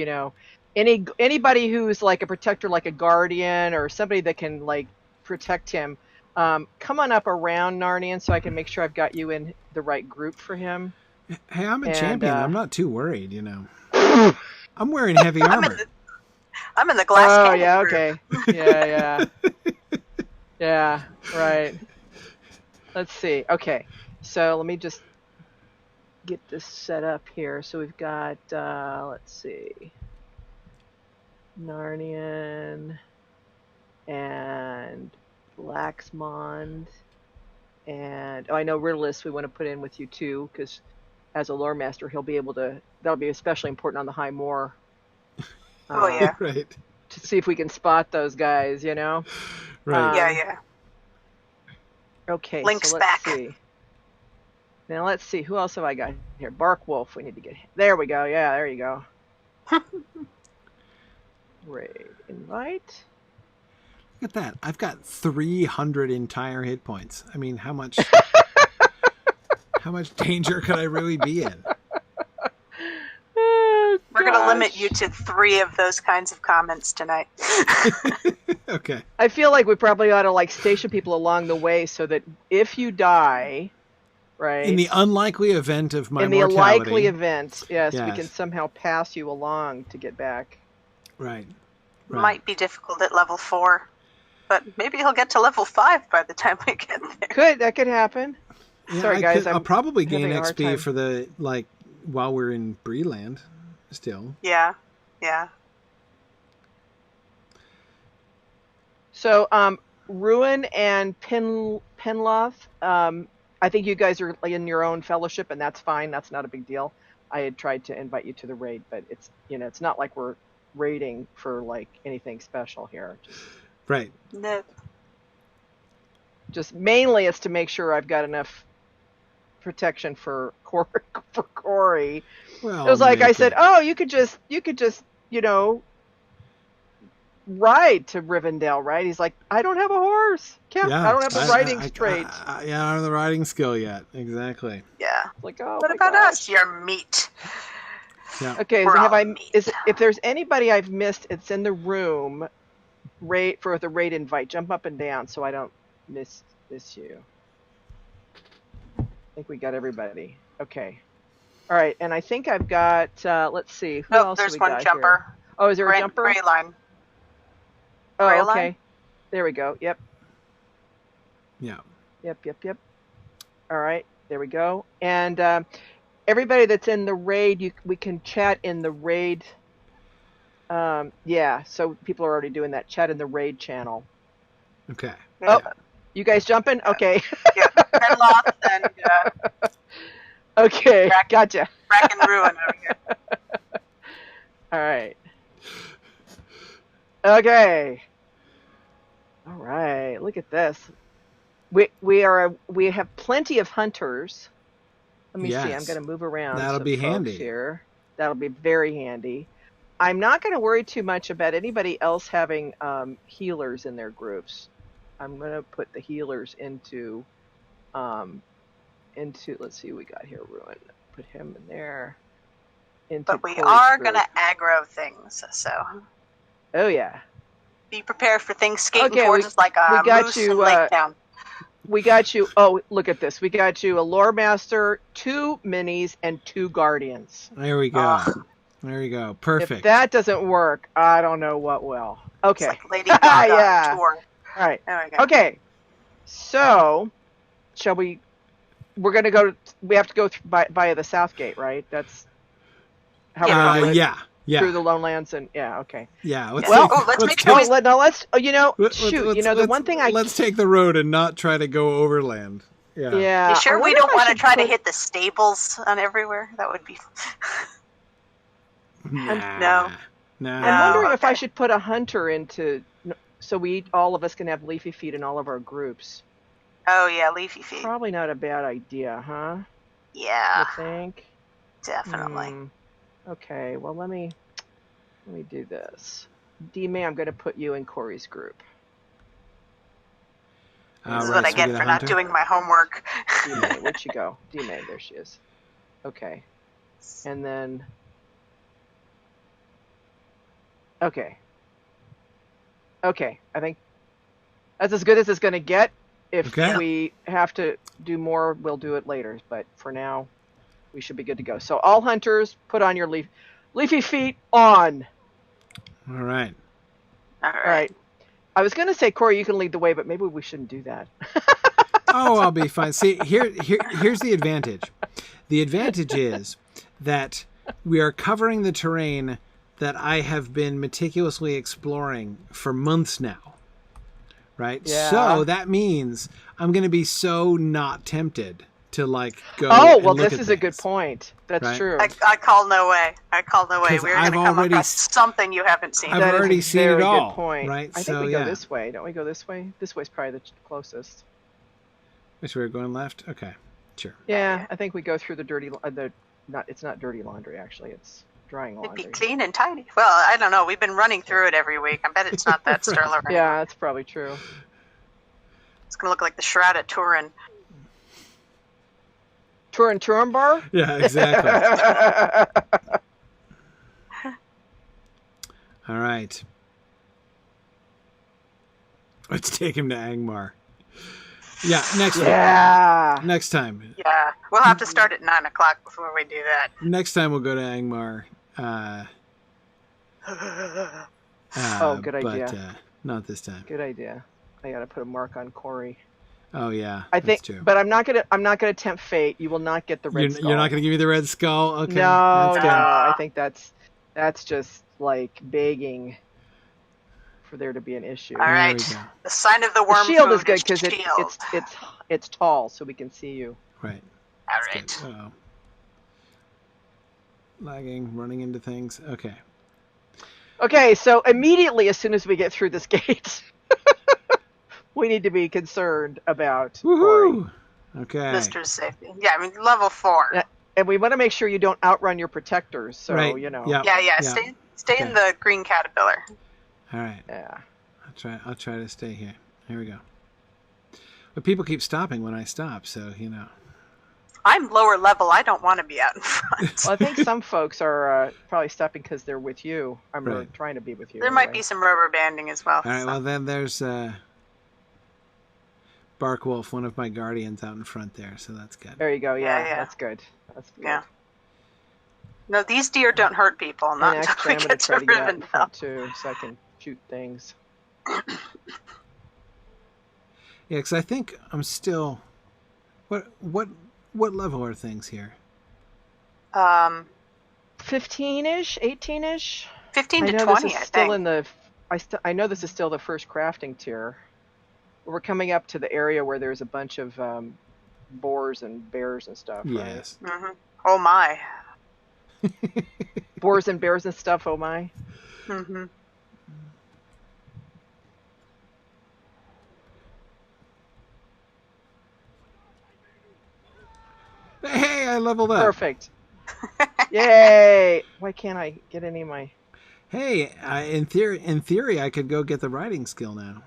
anybody who's like a protector, like a guardian or somebody that can like protect him. Come on up around Narnian so I can make sure I've got you in the right group for him. Hey, I'm a champion. I'm not too worried, I'm wearing heavy armor. I'm in the glass cannon yeah, group. okay. Yeah. Yeah, right. Let's see. Okay. So let me just get this set up here. So we've got, let's see, Narnian and Laxmond. And I know Riddless we want to put in with you too, because as a lore master, he'll be able to, that'll be especially important on the High Moor. Oh, yeah. Right. To see if we can spot those guys, Right. Yeah. Okay, Link's so let's back. see. Now let's see, who else have I got here? Bark Wolf, we need to get, there we go, yeah, there you go. Raid, invite. Look at that. I've got 300 entire hit points. I mean, how much danger could I really be in? We're going to limit you to 3 of those kinds of comments tonight. Okay. I feel like we probably ought to like station people along the way so that if you die, right? In the unlikely event of my mortality. In the unlikely event, yes, we can somehow pass you along to get back. Right. Might be difficult at level 4, but maybe he'll get to level 5 by the time we get there. That could happen. Yeah, Sorry, guys. I'll probably gain XP for the while we're in Breeland. Still. Yeah. So, Ruin and Penloth, I think you guys are in your own fellowship, and that's fine. That's not a big deal. I had tried to invite you to the raid, but it's it's not like we're raiding for like anything special here. Right. No. Just mainly it's to make sure I've got enough protection for Corey. Well, it was like I said, oh, you could just ride to Rivendell, right? He's like, I don't have a horse. I don't have the riding trait. I don't have the riding skill yet. Exactly. Yeah. Like, oh, what about us? You're meat. Yeah. Okay. If there's anybody I've missed, it's in the room. For the raid invite, jump up and down so I don't miss you. I think we got everybody. Okay. All right, and I think I've got. Let's see. Who else there's we one got jumper. Here? Oh, is there a jumper? Gray line. Oh, Gray okay. line? There we go. Yep. Yeah. Yep. All right. There we go. And everybody that's in the raid, we can chat in the raid. Yeah. So people are already doing that. Chat in the raid channel. Okay. Oh, you guys jumping? Okay. Yeah. Penloth and. Okay, gotcha. Rack and Ruin over here. All right. Okay. All right. Look at this. We have plenty of hunters. Let me see. I'm going to move around. That'll be handy here. That'll be very handy. I'm not going to worry too much about anybody else having healers in their groups. I'm going to put the healers into let's see what we got here. Ruin. Put him in there. But we are going to aggro things, so. Oh yeah. Be prepared for things skating towards us like a moose in Lake Town. We got you. Oh, look at this. We got you a lore master, 2 minis, and 2 guardians. There we go. There you go. Perfect. If that doesn't work, I don't know what will. Okay. It's like Lady Gaga tour. All right. Okay. So, shall we? We're going to go. We have to go via the south gate, right? That's how we're going to Yeah. Through the Lone Lands and okay. Yeah. Let's make sure the one thing let's take the road and not try to go overland. Yeah. Yeah. You sure we don't want to try to hit the stables on everywhere? That would be. No. I'm wondering if I should put a hunter into, so all of us can have leafy feet in all of our groups. Oh yeah, leafy feet. Probably not a bad idea, huh? Yeah. You think? Definitely. Okay, well let me do this. D-May, I'm going to put you in Corey's group. This is Right, what I so we get get a for not hunter? doing my homework. D-May, where'd she go? D-May, there she is. Okay. And then... Okay. Okay, I think that's as good as it's going to get. If Okay. we have to do more, we'll do it later. But for now, we should be good to go. So all hunters, put on your leafy feet on. All right. All All right. I was going to say, Corey, you can lead the way, but maybe we shouldn't do that. Oh, I'll be fine. See, here's the advantage. The advantage is that we are covering the terrain that I have been meticulously exploring for months now. Right? Yeah. So that means I'm going to be so not tempted to like go. Oh, and well, look this at is a good things. point. That's Right? true. I call no way. I call no way. 'Cause We're I've going to come already across something you haven't seen. I've That is already a seen it very all, good point. right? I So, think we go yeah. this way. Don't we go this way? This way's probably the closest. Which way we're going left? Okay, sure. Yeah, I think we go through the dirty. It's not dirty laundry actually. It's drying It'd laundry. be clean and tidy. Well, I don't know. We've been running through it every week. I bet it's not that sterling. Anymore. Yeah, that's probably true. It's going to look like the Shroud of Turin. Turin bar? Yeah, exactly. All right. Let's take him to Angmar. Yeah, next time. Yeah, we'll have to start at 9 o'clock before we do that. Next time we'll go to Angmar. Oh, good idea. But not this time. Good idea. I gotta put a mark on Corey. Oh yeah, I think, that's true. but I'm not gonna tempt fate. You will not get the red skull. You're not gonna give me the red skull. Okay. No, that's no. good. I think that's just like begging for there to be an issue. All right. we go. The sign of the The worm shield food is good because shield. it's tall, so we can see you. Right. All That's right. good. Uh-oh. Lagging, running into things. Okay. Okay, so immediately as soon as we get through this gate, we need to be concerned about Corey. Woohoo! Okay. Mr. Safety. Yeah, I mean, level 4. Yeah. And we want to make sure you don't outrun your protectors. So, Right. you know. Yeah. Yeah. Stay Okay. in the green caterpillar. All right. Yeah. I'll try to stay here. Here we go. But people keep stopping when I stop, so you know. I'm lower level. I don't want to be out in front. Well, I think some folks are probably stopping because they're with you. I'm Right. trying to be with you. There might be some rubber banding as well. All right. Well, then there's Barkwolf, one of my guardians, out in front there, so that's good. There you go. Yeah, Yeah. that's good. That's good. Yeah. No, these deer don't hurt people. Not And until actually, we I'm going get to try to to get out in Rivendell. front too, so I can shoot things. Yeah, because I think I'm still. What level are things here? 15-ish, 18-ish. 15 to I know 20, this is I still think. in the. I know this is still the first crafting tier. We're coming up to the area where there's a bunch of boars and bears and stuff. Yes. Mm-hmm. Oh my. Right? Boars and bears and stuff. Oh my. Mm-hmm. Hey, I leveled up. Perfect. Yay! Why can't I get any of my? Hey, in theory, I could go get the riding skill now.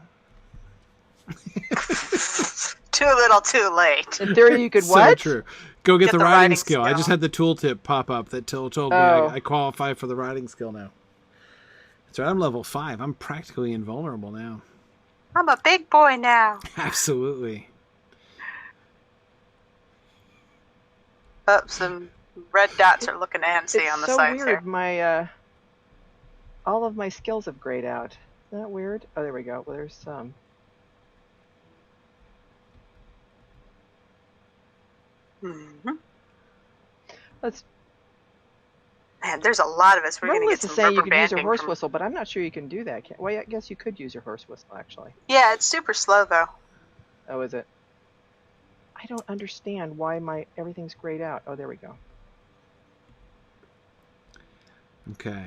Too little, too late. In theory, you could So what? true. Go get the riding riding skill. I just skill. had the tooltip pop up that told me Oh. I qualify for the riding skill now. That's right. I'm level 5. I'm practically invulnerable now. I'm a big boy now. Absolutely. Oh, some red dots are looking antsy It's on the so sides weird. here. My all of my skills have grayed out. Isn't that weird? Oh, there we go. Well, there's some. Mm-hmm. Let's. Man, there's a lot of us. We're going to Roland get is some saying you rubber can use your banding horse from... whistle, but I'm not sure you can do that. Well, I guess you could use your horse whistle actually. Yeah, it's super slow though. Oh, is it? I don't understand why my everything's grayed out. Oh, there we go. Okay.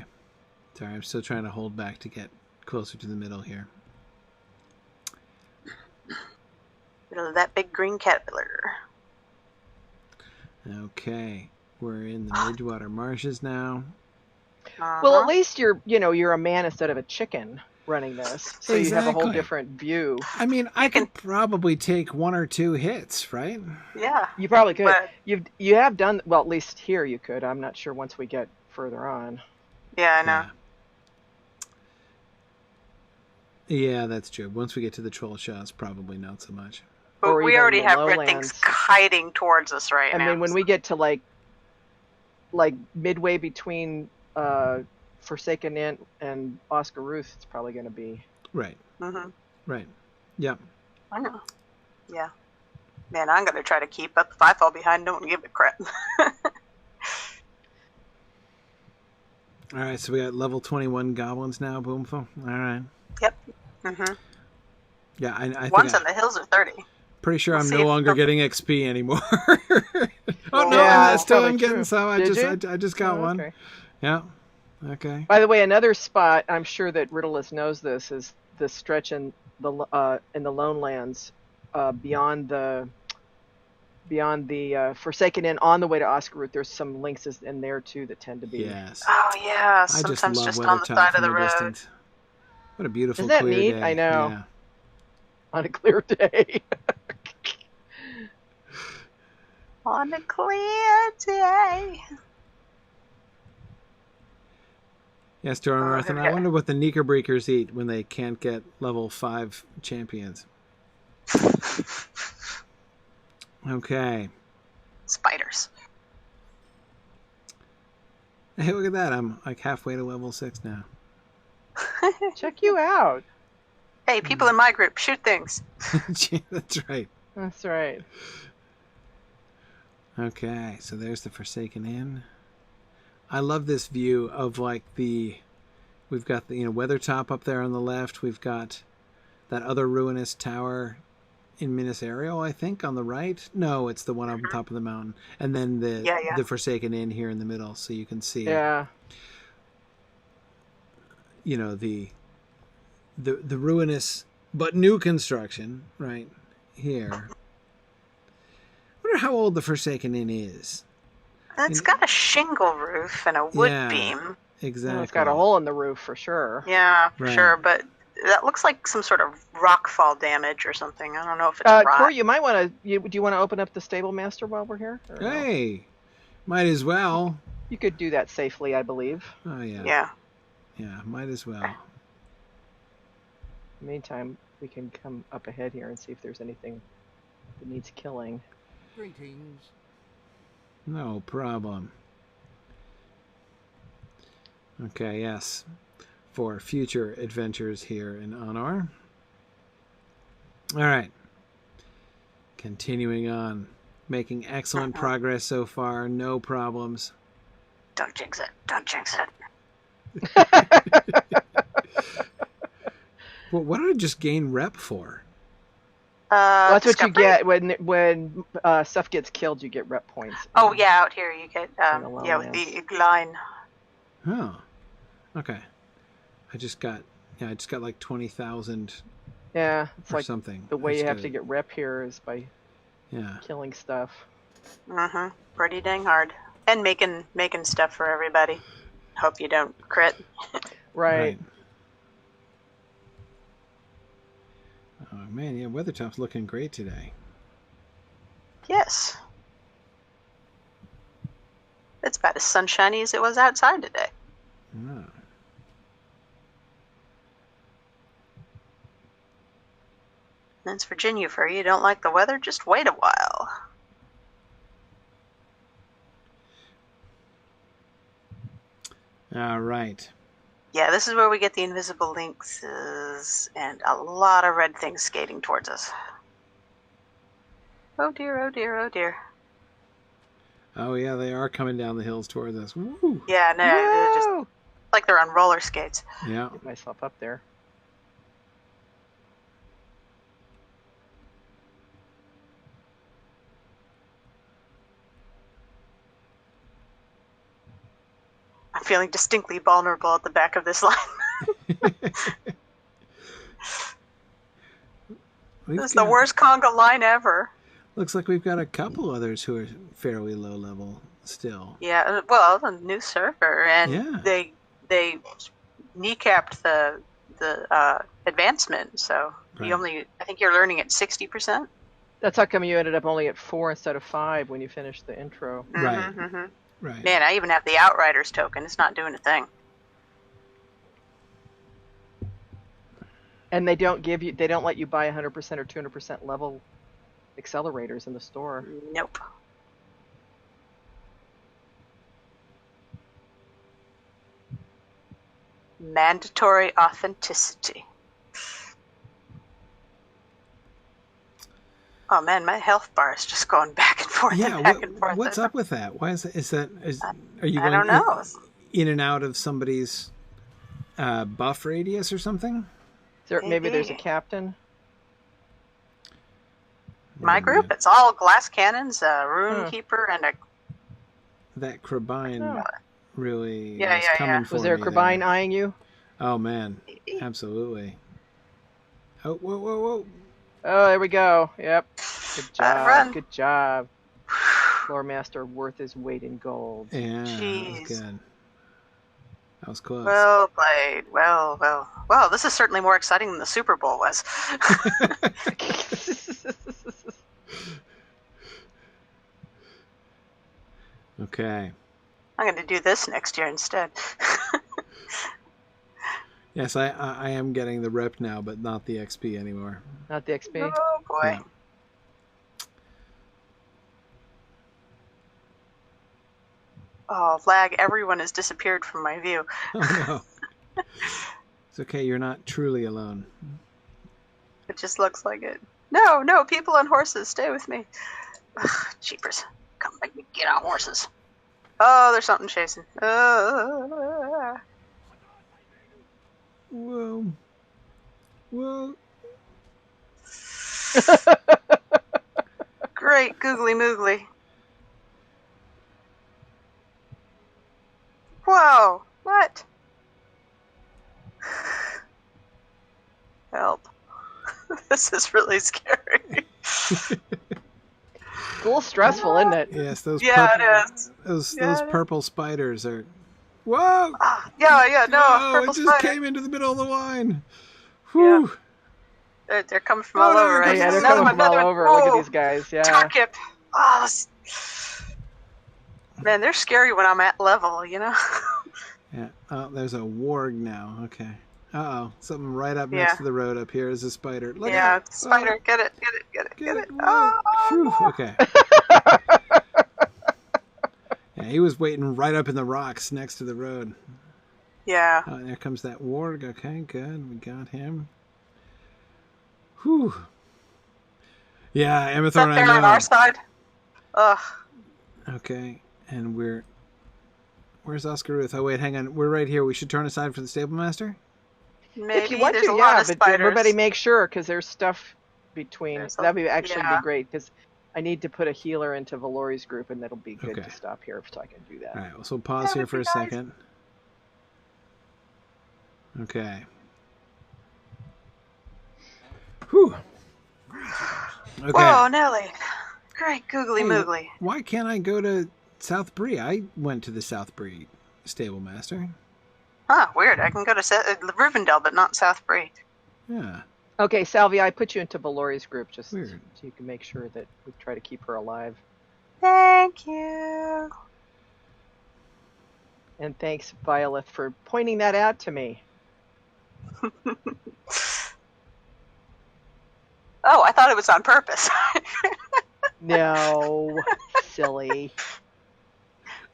Sorry, I'm still trying to hold back to get closer to the middle here. Middle of that big green caterpillar. Okay. We're in the Midwater Marshes now. Uh-huh. Well, at least you're a man instead of a chicken, running this, so you have a whole different view. I mean, I could probably take 1 or 2 hits, right? Yeah. You probably could. But, You have done well. At least here you could. I'm not sure once we get further on. yeah, I know. Yeah, that's true. Once we get to the troll shots, probably not so much. But Or we even already the have red lowlands. things kiting towards us right now. I mean, when we get to like midway between Forsaken Inn and Oscar Ruth, it's probably going to be Right. Mm-hmm. Right. Yeah. I know. Yeah. Man, I'm going to try to keep up. If I fall behind, don't give a crap. All right, so we got level 21 goblins now, Boomful. All right. Yep. Mm-hmm. Yeah, I think Ones on the hills are 30. Pretty sure We'll I'm see no if longer they'll- getting XP anymore. Oh no, Yeah, I'm still probably I'm getting true. some. I Did just got Oh, one. okay. Yeah. Okay. By the way, another spot I'm sure that Riddleless knows this is the stretch in the Lone Lands beyond the Forsaken Inn on the way to Oscar Ruth. There's some links in there too that tend to be. Yes. Oh, yeah. I just Sometimes love just on the Weathertop side of from the a road. distance. What a beautiful Isn't that clear neat? day. I know. Yeah. On a clear day. On a clear day. Yes, Dornorth, and I Okay. wonder what the Knickerbreakers eat when they can't get level 5 champions. Okay. Spiders. Hey, look at that. I'm like halfway to level 6 now. Check you out. Hey, people in my group, shoot things. That's right. That's right. Okay, so there's the Forsaken Inn. I love this view of like we've got the Weathertop up there on the left. We've got that other ruinous tower in Minas Ariel, I think, on the right. No, it's the one up on top of the mountain, and then the Forsaken Inn here in the middle, so you can see. Yeah. The ruinous but new construction right here. I wonder how old the Forsaken Inn is. It's got a shingle roof and a wood beam. Exactly. Well, it's got a hole in the roof for sure. Yeah, for Right. sure. But that looks like some sort of rockfall damage or something. I don't know if it's rock. Corey, you might want to. Do you want to open up the stable master while we're here? Or no? Hey, might as well. You could do that safely, I believe. Oh yeah. Yeah. Yeah, might as well. In the meantime, we can come up ahead here and see if there's anything that needs killing. Greetings. No problem. Okay, yes. For future adventures here in Honor. All right. Continuing on. Making excellent progress so far. No problems. Don't jinx it. Don't jinx it. Well, what did I just gain rep for? Well, that's what you discovery? get when stuff gets killed. You get rep points. Oh, yeah, out here you get, In the with lowlands. the line. Oh. Okay. I just got like 20,000 Yeah, it's or like something. the way That's you have good. to get rep here is by Yeah. killing stuff. Mm-hmm. Pretty dang hard. And making stuff for everybody. Hope you don't crit. Right. Oh man, yeah, Weathertop's looking great today. Yes. It's about as sunshiny as it was outside today. Oh. That's Virginia for you. Don't like the weather? Just wait a while. All right. Yeah, this is where we get the invisible links and a lot of red things skating towards us. Oh dear, oh dear, oh dear. Oh yeah, they are coming down the hills towards us. Woo! Yeah, no, they're just Woo! like they're on roller skates. Yeah. Get myself up there. I'm feeling distinctly vulnerable at the back of this line. This is the worst conga line ever. Looks like we've got a couple others who are fairly low level still. Yeah, well, a new server, and Yeah. they kneecapped the the advancement. So Right. I think you're learning at 60%. That's how come you ended up only at 4 instead of 5 when you finished the intro. Right. Mm-hmm. Right. Man, I even have the Outriders token. It's not doing a thing. And they don't let you buy 100% or 200% level accelerators in the store. Nope. Mandatory authenticity. Oh man, my health bar is just going back and forth and back and forth. What's up with that? Why is that? Are you I going don't know. in and out of somebody's buff radius or something? Maybe there's a captain. My group, it's all glass cannons, Rune Keeper, and a... That Crabine really is coming for me. Was there a Crabine eyeing you? Oh, man. Absolutely. Oh, whoa. Oh, there we go. Yep. Good job. Run. Good job. Lore Master worth his weight in gold. Yeah, Jeez. That was good. That was close. Well played. Well, this is certainly more exciting than the Super Bowl was. Okay. I'm going to do this next year instead. Yes, I am getting the rep now, but not the XP anymore. Not the XP? Oh, boy. No. Oh, lag. Everyone has disappeared from my view. Oh, no. It's okay. You're not truly alone. It just looks like it. No, people on horses. Stay with me. Ugh, jeepers. Come make me get on horses. Oh, there's something chasing. Whoa. Great googly moogly. Whoa, what? Help. This is really scary. It's a little stressful, isn't it? Yes, those it is. Those purple spiders are... Whoa! No, Whoa, purple it just spider. came into the middle of the line. Whew. Yeah. They're coming from all over, right? Yeah, they're Another coming from all over. Look at these guys. Yeah. Tarkip. Oh, man, they're scary when I'm at level, you know? Yeah. Oh, there's a warg now. Okay. Uh-oh. Something right up next to the road up here is a spider. Look at it. Spider. Oh. Get it. Whoa. Phew. Oh. Okay. Yeah, he was waiting right up in the rocks next to the road. Yeah. Oh, there comes that warg. Okay, good. We got him. Whew. Yeah, Amathorn, I know. On our side? Ugh. Okay, and where's Oscar Ruth? Oh, wait, hang on. We're right here. We should turn aside for the stable master? Maybe. If you want there's to, a lot yeah, of but spiders. everybody make sure, because there's stuff between. There's That'd be actually yeah. be great, because I need to put a healer into Valori's group, and that'll be good Okay. to stop here so I can do that. All right, so pause here for a second. Okay. Whew. Okay. Whoa, Nelly. Great googly moogly. Why can't I go to South Bree? I went to the South Bree stable master. Huh, weird. I can go to Rivendell, but not South Bree. Yeah. Okay, Salvia, I put you into Valori's group just Weird. so you can make sure that we try to keep her alive. Thank you. And thanks, Violet, for pointing that out to me. Oh, I thought it was on purpose. No, silly.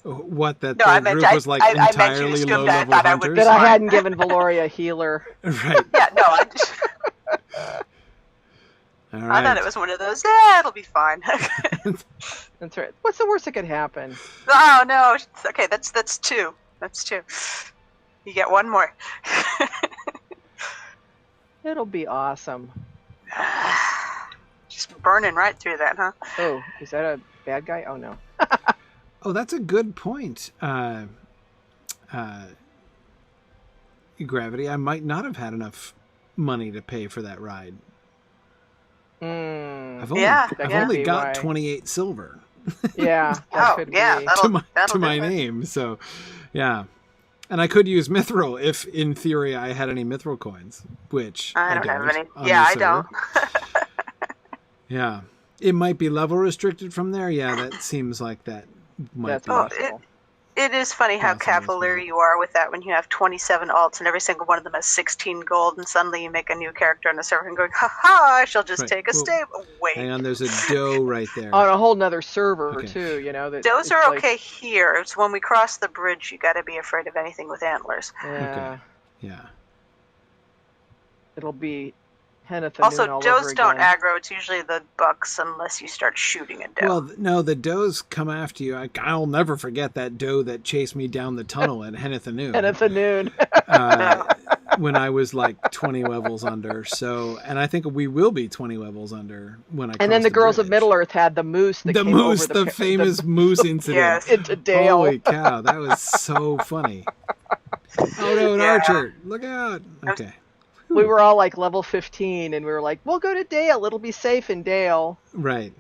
What, that No, I the meant- group I- was like I meant you entirely assumed that I low-level thought I would hunters? That I Fine. hadn't given Valoria a healer. Right. Yeah, no, All I right. thought it was one of those. Yeah, it'll be fine. That's right. What's the worst that could happen? Oh no. Okay, that's two. That's two. You get one more. It'll be awesome. Just burning right through that, huh? Oh, is that a bad guy? Oh, no. Oh, that's a good point. Gravity, I might not have had enough money to pay for that ride. I've only got 28 silver. Yeah. That could be. That'll to my do it. name. So, yeah. And I could use mithril if, in theory, I had any mithril coins, which I don't have any. on Yeah, the I server. don't. Yeah. It might be level restricted from there. Yeah, that seems like that might That's be. possible. It is funny how Possible as cavalier well. you are with that when you have 27 alts and every single one of them has 16 gold, and suddenly you make a new character on the server and going, ha, I shall just Right. take a Well, stave. Wait. Hang on, there's a doe right there. On a whole nother server Okay. too, you know. That Those it's are like- okay here. It's when we cross the bridge, you got to be afraid of anything with antlers. Yeah, Yeah. it'll be Henneth Also, all does over don't again. aggro. It's usually the bucks unless you start shooting a doe. Well, no, the does come after you. I'll never forget that doe that chased me down the tunnel at Henneth Henneth noon. when I was like 20 levels under. So, and I think we will be 20 levels under when I. And then the girls of bridge. Middle Earth had the moose. That The came moose, over the famous moose incident. Yes. into Dale. Holy cow, that was so funny. Oh no, an Yeah. archer! Look out! Okay. We were all like level 15, and we were like, "We'll go to Dale. It'll be safe in Dale." Right.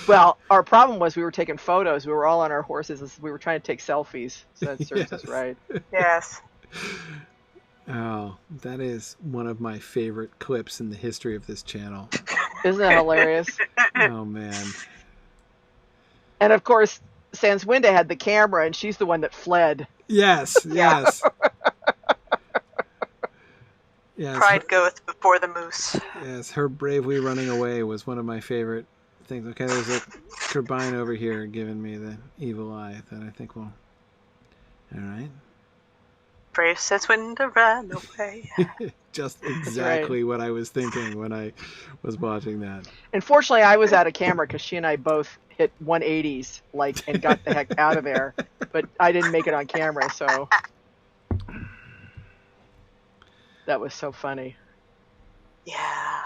Well, our problem was we were taking photos. We were all on our horses. We were trying to take selfies. So that serves us Yes. right. Yes. Oh, that is one of my favorite clips in the history of this channel. Isn't that hilarious? Oh man. And of course, Sanswinda had the camera, and she's the one that fled. Yes, yes. Yes, Pride goeth before the moose. yes, her bravely running away was one of my favorite things. Okay, there's a turbine over here giving me the evil eye that I think will. All right. Brave says when to run away. Just exactly what I was thinking when I was watching that. Unfortunately, I was out of camera because she and I both hit 180s, like, and got the heck out of there. But I didn't make it on camera, so that was so funny. Yeah.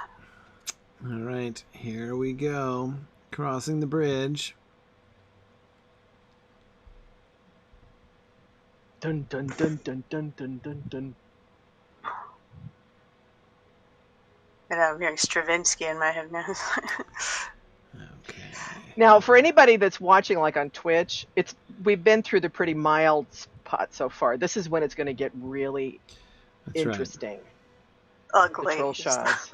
All right, here we go. Crossing the bridge. Dun dun dun dun dun dun dun dun. And I'm hearing Stravinsky in my head now. Okay. Now, for anybody that's watching, like on Twitch, we've been through the pretty mild spot so far. This is when it's going to get really That's right. interesting. Ugly. The troll shaws.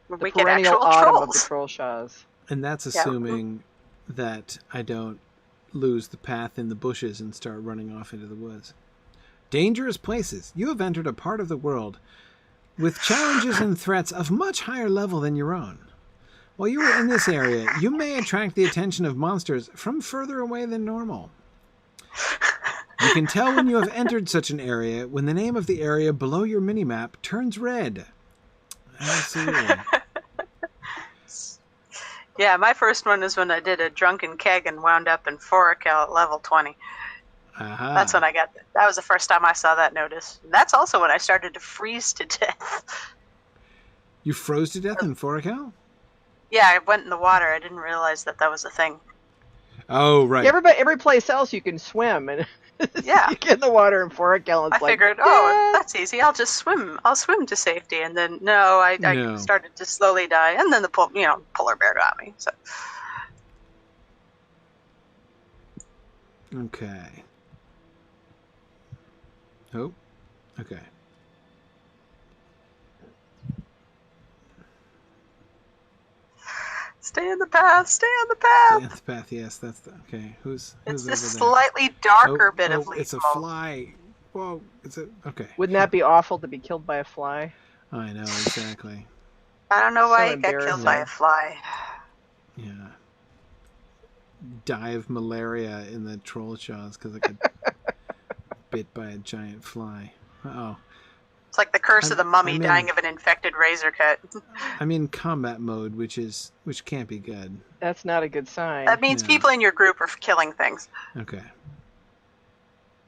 The We get perennial actual autumn of the trolls. troll shaws. And that's assuming that I don't lose the path in the bushes and start running off into the woods. Dangerous places. You have entered a part of the world with challenges and threats of much higher level than your own. While you are in this area, you may attract the attention of monsters from further away than normal. You can tell when you have entered such an area when the name of the area below your minimap turns red. Absolutely. Yeah, my first one is when I did a drunken keg and wound up in Forakel at level 20. Aha. That's when I got that was the first time I saw that notice. And that's also when I started to freeze to death. You froze to death in Foracal? Yeah, I went in the water. I didn't realize that was a thing. Oh, right. Every place else you can swim, and Yeah. you get in the water in 4 gallons. I figured, oh, that's easy. I'll just swim. I'll swim to safety. And then, no, I No. started to slowly die. And then the polar bear got me. So Okay. Oh, okay. stay in the path. Stay on the Stay path. on the path, yes, that's the, okay. Who's It's over this there? slightly darker Oh, bit of oh, lethal. it's a fly. Whoa, it's a, okay. Wouldn't that be awful to be killed by a fly? I know, exactly. I don't know why So you got killed by embarrassing. a fly. Yeah. Die of malaria in the troll shaws because I got bit by a giant fly. Uh-oh. It's like the curse of the mummy I'm dying in- of an infected razor cut. I'm in combat mode, which can't be good. That's not a good sign. That means Yeah. people in your group are killing things. Okay.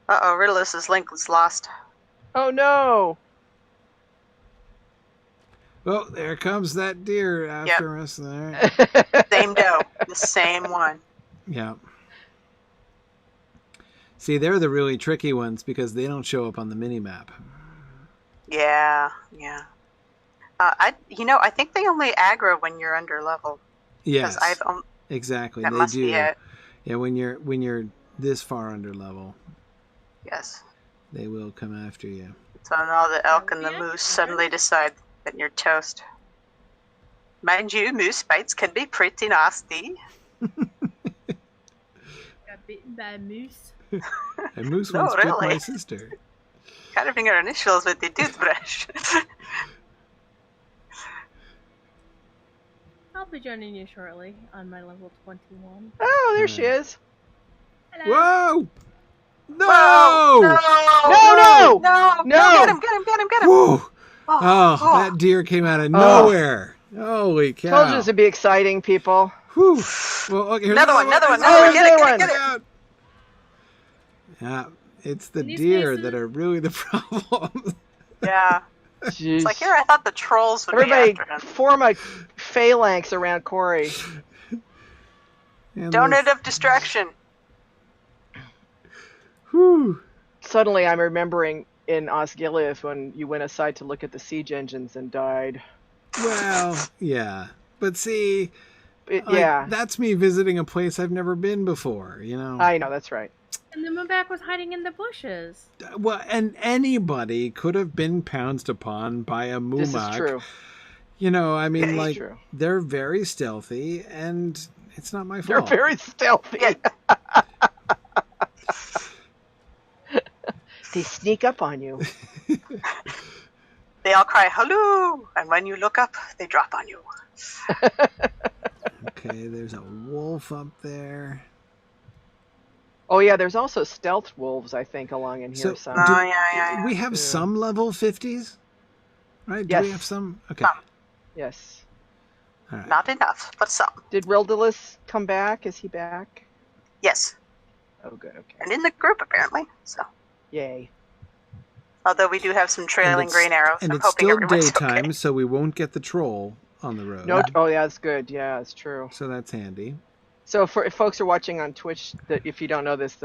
Uh-oh, Ridilus's link was lost. Oh no! Well, there comes that deer after us there. Same doe. The same one. Yeah. See, they're the really tricky ones because they don't show up on the mini-map. Yeah. I think they only aggro when you're under level. Yes, I've exactly. that They must do. be it. Yeah, when you're this far under level, Yes. they will come after you. So now the elk and the moose suddenly decide that you're toast. Mind you, moose bites can be pretty nasty. Got bitten by a moose. A moose No, once bit really. my sister. Carving her initials with the toothbrush. I'll be joining you shortly on my level 21. Oh, there she is. Hello. Whoa! No! Whoa! No! No! No! Get him! Get him! Get him! Get him! Whoa! Oh, Oh, that deer came out of Oh. nowhere. Holy cow. Told you this would be exciting, people. Whew. Well, okay, here's Another one, another one, another one. Get it, Another get it, get it. Yeah, it's the In these deer cases- that are really the problem. Yeah. Jeez. It's like, here I thought the trolls would Everybody be after him. form a phalanx around Corey. And Donut this- of distraction. Whew. Suddenly I'm remembering in Osgiliath when you went aside to look at the siege engines and died. Well, yeah. But see, like, Yeah, that's me visiting a place I've never been before, you know? I know, that's right. And the Moonback was hiding in the bushes. Well, and anybody could have been pounced upon by a Mumak. This is true. You know, I mean, This is like, true. they're very stealthy, and it's not my They're fault. very stealthy. They sneak up on you. They all cry, hello! And when you look up, they drop on you. Okay, there's a wolf up there. Oh yeah, there's also stealth wolves, I think, along in here. So, Some. Oh, yeah. We have Yeah. some level 50s? Right? Do we Yes. have some? Okay. Some. Yes. All right. Not enough, but some. Did Rildilus come back? Is he back? Yes. Oh, good. Okay. And in the group, apparently. So, Yay. although we do have some trailing it's- green arrows, And I'm it's hoping still everyone's daytime, okay. so we won't get the troll on the road. No. Oh yeah, that's good. Yeah, that's true. So that's handy. So if folks are watching on Twitch, if you don't know this,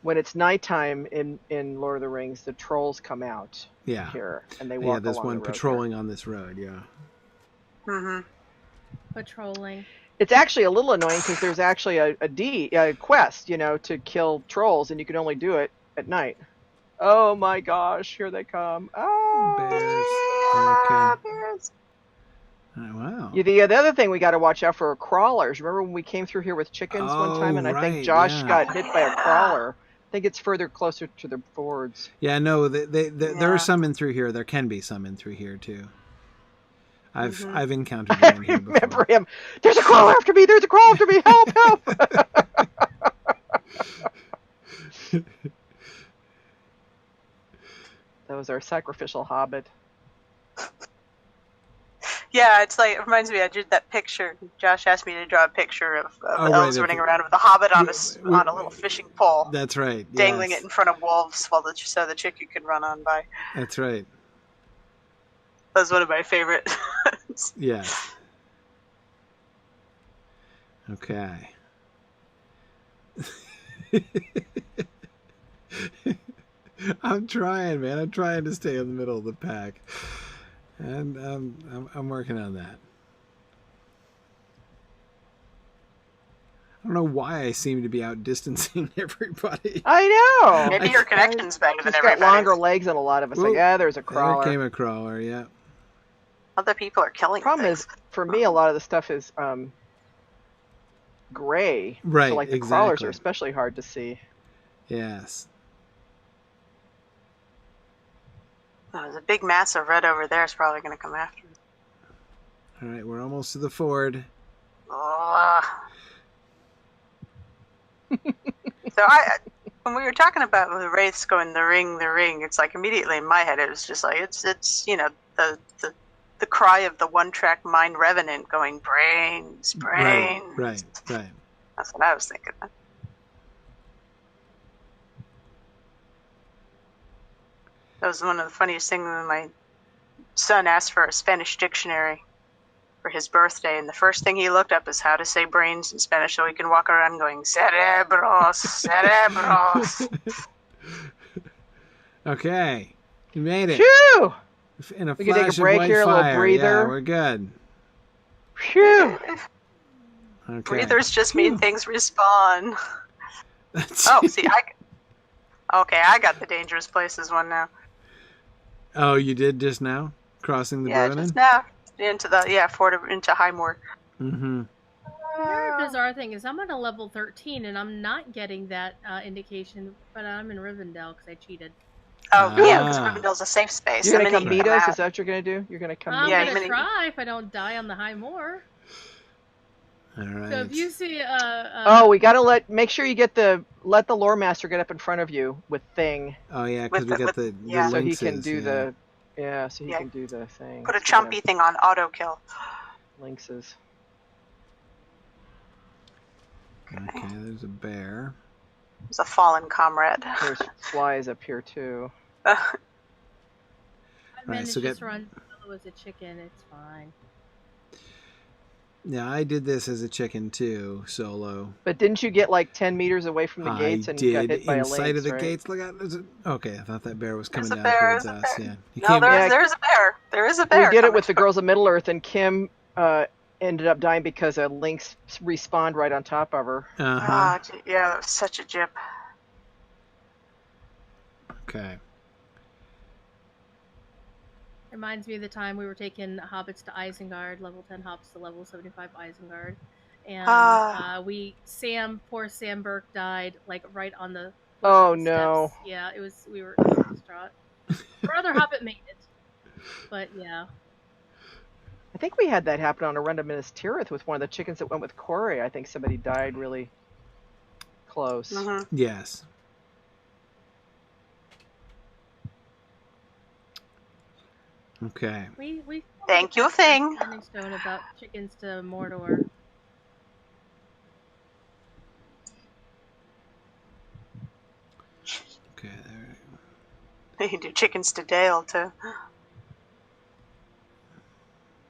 when it's nighttime in Lord of the Rings, the trolls come out Yeah. here and they Yeah, walk there's along one the road patrolling on this road, yeah. Mm-hmm. Patrolling. here. It's actually a little annoying because there's actually a quest, to kill trolls, and you can only do it at night. Oh my gosh, here they come! Oh. Bears. Okay. Bears. Wow. Yeah, the other thing we got to watch out for are crawlers. Remember when we came through here with chickens one time, and I right, think Josh yeah. got hit by a crawler. I think it's further closer to the fords. Yeah, no, there Yeah. are some in through here. There can be some in through here, too. I've Mhm. I've encountered I them here remember before. him. There's a crawler after me. There's a crawler after me. Help! Help! That was our sacrificial hobbit. Yeah, it's like, it reminds me, I did that picture. Josh asked me to draw a picture of Oh, elves right, running okay. around with a hobbit on We- on a little fishing pole, That's right. dangling yes. it in front of wolves so the chicken could run on by. That's right. That was one of my favorite. Yes. Okay. I'm trying, man. I'm trying to stay in the middle of the pack, and I'm working on that. I don't know why I seem to be outdistancing everybody. I know. Maybe your connection's better than He's got everybody's. longer legs than a lot of us. Like, Ooh, yeah, there's a There crawler. came a crawler. Yeah. Other people are killing Problem things. is, for me, a lot of the stuff is gray. Right, So, like, the crawlers exactly. are especially hard to see. Yes. Oh, there's a big mass of red over there is probably going to come after me. All right, we're almost to the ford. Ugh. So when we were talking about the wraiths going the ring, it's like immediately in my head it was just like it's the cry of the one-track mind revenant going brains. Right. That's what I was thinking. That was one of the funniest things when my son asked for a Spanish dictionary for his birthday, and the first thing he looked up is how to say brains in Spanish so he can walk around going, cerebros, cerebros. Okay, you made it. Phew! In a We can take a flash of break white here, a little fire. breather. Yeah, we're good. Phew! Okay. Breathers just mean Phew. things respawn. That's- Oh, see, I got the dangerous places one now. Oh, you did just now? Crossing the Yeah, Broden? just now into into Highmoor. Mm-hmm. Another bizarre thing is I'm at a level 13 and I'm not getting that indication, but I'm in Rivendell because I cheated. Oh, yeah, because Ah. Rivendell's a safe space. You're gonna I'm gonna come need meet a us? map. Is that what you're gonna do? You're gonna come I'm meet Yeah, us? gonna you mean- try if I don't die on the High Moor. All right. So if you see Oh, we gotta make sure you let the lore master get up in front of you with thing, Oh, yeah, because with we the- got with- the yeah. so he lynxes, can do yeah. so he Yeah. can do the thing. Put a Speaking chumpy thing on auto kill. of lynxes. Okay, there's a bear. It's a fallen comrade. There's flies up here too. I Right, managed so to get- run solo as a chicken, it's fine. Yeah, I did this as a chicken too, solo. But didn't you get like 10 meters away from the gates I and did got hit by a in lynx, sight of the right? gates. Look out! Okay, I thought that bear was coming There's a down bear, towards there's a us. bear. Yeah, he No, came. there's a bear. There is a bear. We did it coming with the toward- girls of Middle Earth, and Kim ended up dying because a lynx respawned right on top of her. Uh-huh. Ah, yeah, that was such a jip. Okay. Reminds me of the time we were taking hobbits to Isengard, level 10 hobbits to level 75 Isengard. And poor Sam Burke died like right on the Oh, steps. no. Yeah, we were so distraught. Our other hobbit made it. But yeah. I think we had that happen on a run to Minas Tirith with one of the chickens that went with Corey. I think somebody died really close. Mhm. Yes. Okay. We Thank you, Thing. Standing Stone about chickens to Mordor. Okay. There. They can do chickens to Dale too.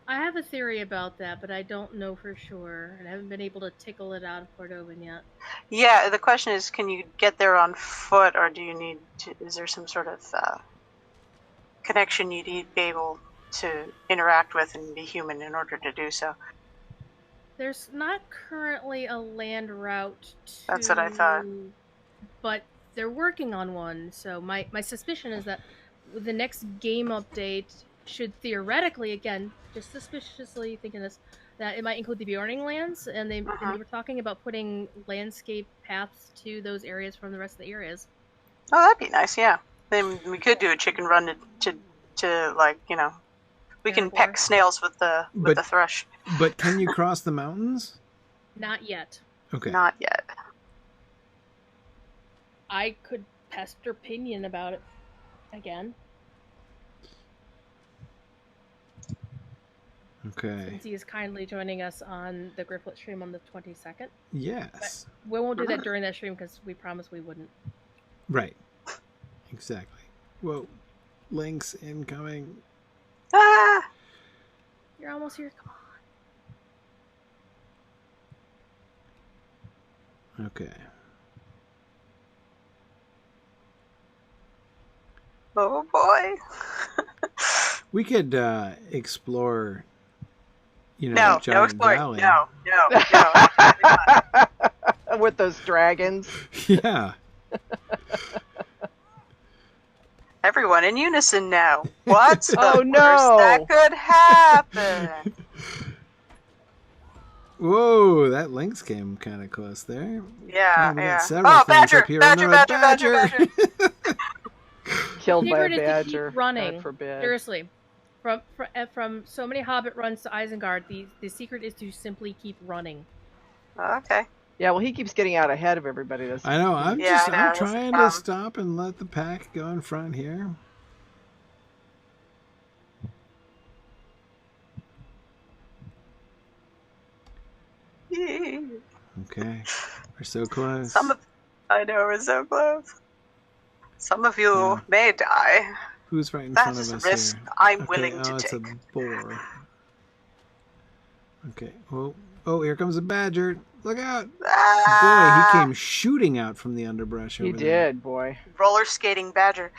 I have a theory about that, but I don't know for sure, and I haven't been able to tickle it out of Cordovan yet. Yeah, the question is, can you get there on foot, or do you need to? Is there some sort of connection you need to be able to interact with and be human in order to do so? There's not currently a land route to... That's what I thought. But they're working on one, so my suspicion is that with the next game update should theoretically, again, just suspiciously thinking this, that it might include the Bjorning lands, and they were talking about putting landscape paths to those areas from the rest of the areas. Oh, that'd be nice. Yeah, then we could do a chicken run to like, you know, we can Therefore. peck snails with the thrush. But can you cross the mountains? Not yet. Okay. Not yet. I could pester Pinion about it again, Okay. since he is kindly joining us on the Grifflet stream on the 22nd. Yes. We won't do that during that stream because we promised we wouldn't. Right. Exactly. Whoa. Lynx incoming. Ah! You're almost here. Come on. Okay. Oh boy. We could explore, you know, No, that giant exploring. valley. No. Absolutely not. With those dragons. Yeah. Everyone in unison now. What's the Oh, worst no. that could happen? Whoa, that lynx came kind of close there. Yeah, we got yeah. several Oh, things badger, up here. badger, No, badger. Killed by a Secret is to badger. keep running. God forbid. Seriously. From so many Hobbit runs to Isengard, the secret is to simply keep running. Okay. Yeah, well, he keeps getting out ahead of everybody. Doesn't I know. I'm Yeah, I know, I'm that's the trying to problem. stop and let the pack go in front here. Okay, we're so close. I know, we're so close. Some of you Yeah. may die. Who's right in That front is of a us risk here? I'm Okay, willing to it's take. a boar. Okay. Oh, here comes a badger. Look out! Boy, Ah! he came shooting out from the underbrush he? over He there. did, boy. Roller skating badger.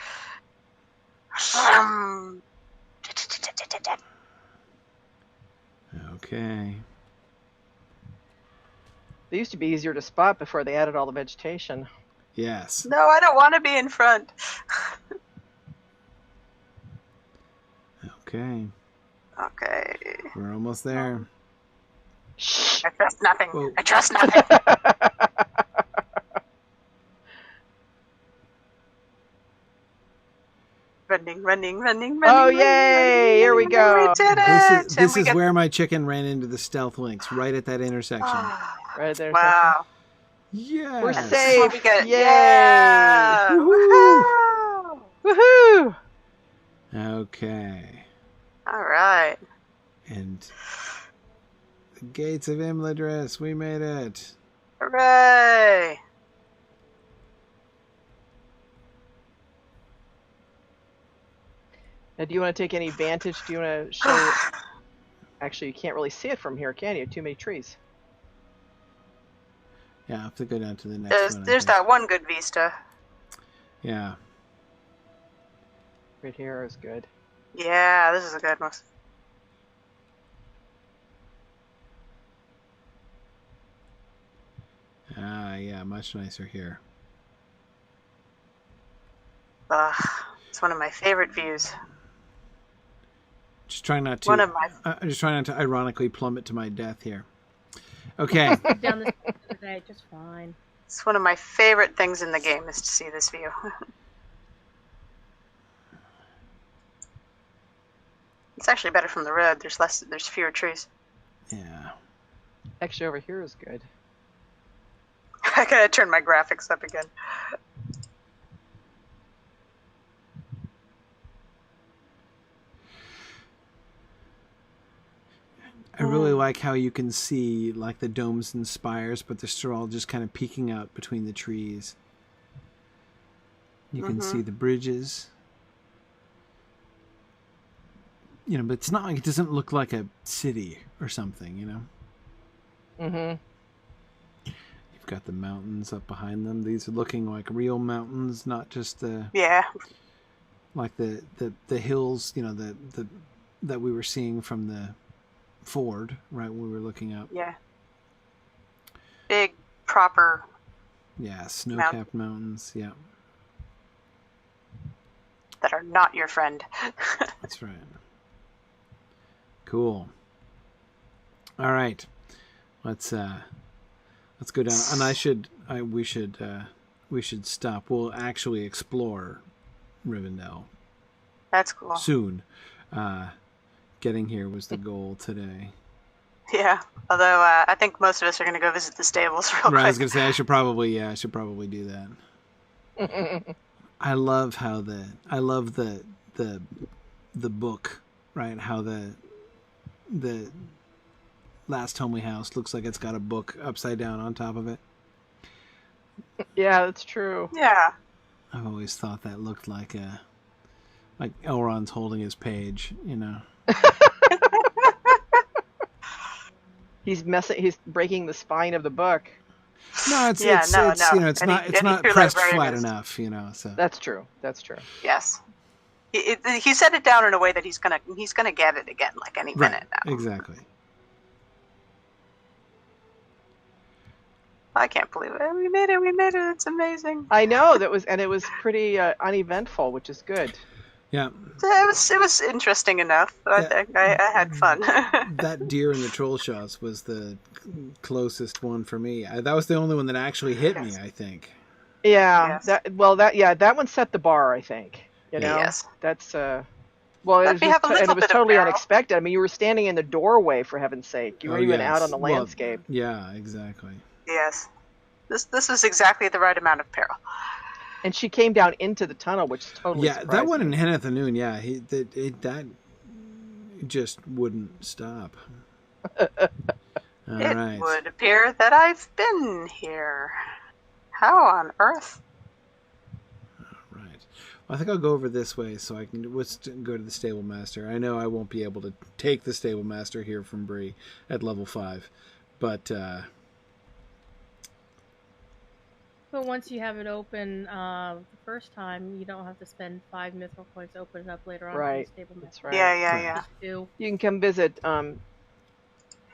Okay. They used to be easier to spot before they added all the vegetation. Yes. No, I don't want to be in front. Okay. Okay. We're almost there. Shh. I trust nothing. Whoa. I trust nothing. Running. Oh, yay! Here we go. We did it! This is where my chicken ran into the stealth links, right at that intersection. Right there. Wow. Yes. We're This is safe. what we get. Yay! Yeah! Woohoo! Woohoo! Woohoo! Okay. All right. And the gates of Imladris, we made it. Hooray! Now, do you want to take any vantage? Do you want to show? Actually, you can't really see it from here, can you? Too many trees. Yeah, I'll have to go down to the next one. There's that one good vista. Yeah. Right here is good. Yeah, this is a good one. Ah, yeah, much nicer here. It's one of my favorite views. Just trying not to. One of my. I'm just trying not to ironically plummet to my death here. Okay. Down this today, just fine. It's one of my favorite things in the game is to see this view. It's actually better from the road. There's fewer trees. Yeah. Actually, over here is good. I gotta turn my graphics up again. I really like how you can see like the domes and spires, but they're still all just kind of peeking out between the trees. You can see the bridges. You know, but it's not like it doesn't look like a city or something, you know? Mm-hmm. You've got the mountains up behind them. These are looking like real mountains, not just the like the hills, you know, the that we were seeing from the ford, right, when we were looking up. Yeah. Big, proper. Yeah, snow-capped mountains, yeah. That are not your friend. That's right. Cool. All right. Let's go down. And we should stop. We'll actually explore Rivendell That's cool. soon. Getting here was the goal today. Yeah. Although I think most of us are going to go visit the stables real Right, I was quick. gonna say I should probably do that. I love the book, right? How the last homely house looks like it's got a book upside down on top of it. Yeah, that's true. Yeah. I've always thought that looked like Elrond's holding his page, you know. He's breaking the spine of the book. No, it's No. you know, it's Any not true pressed librarian flat is- enough, you know. So That's true. That's true. Yes. He set it down in a way that he's gonna get it again, like any right, minute now. exactly. I can't believe it. We made it. It's amazing. I know it was pretty uneventful, which is good. Yeah, It was interesting enough. I had fun. that deer in the troll shots was the closest one for me. That was the only one that actually hit me, I think. Yeah. Yes. That one set the bar, I think. You know. Yes. That's well, But we have a little it was bit of totally barrel. unexpected. I mean, you were standing in the doorway, for heaven's sake. You weren't even out on the Well, landscape. yeah, exactly. Yes. This was exactly the right amount of peril. And she came down into the tunnel, which is totally Yeah, that surprised one in me. Henneth Noon, yeah, that just wouldn't stop. All It right. would appear that I've been here. How on earth? Right. Well, I think I'll go over this way so I can go to the stable master. I know I won't be able to take the stable master here from Bree at level 5, but But once you have it open the first time, you don't have to spend 5 mithril coins to open it up later on. Right. For the stable That's master. right. Yeah. Just do. You can come visit. You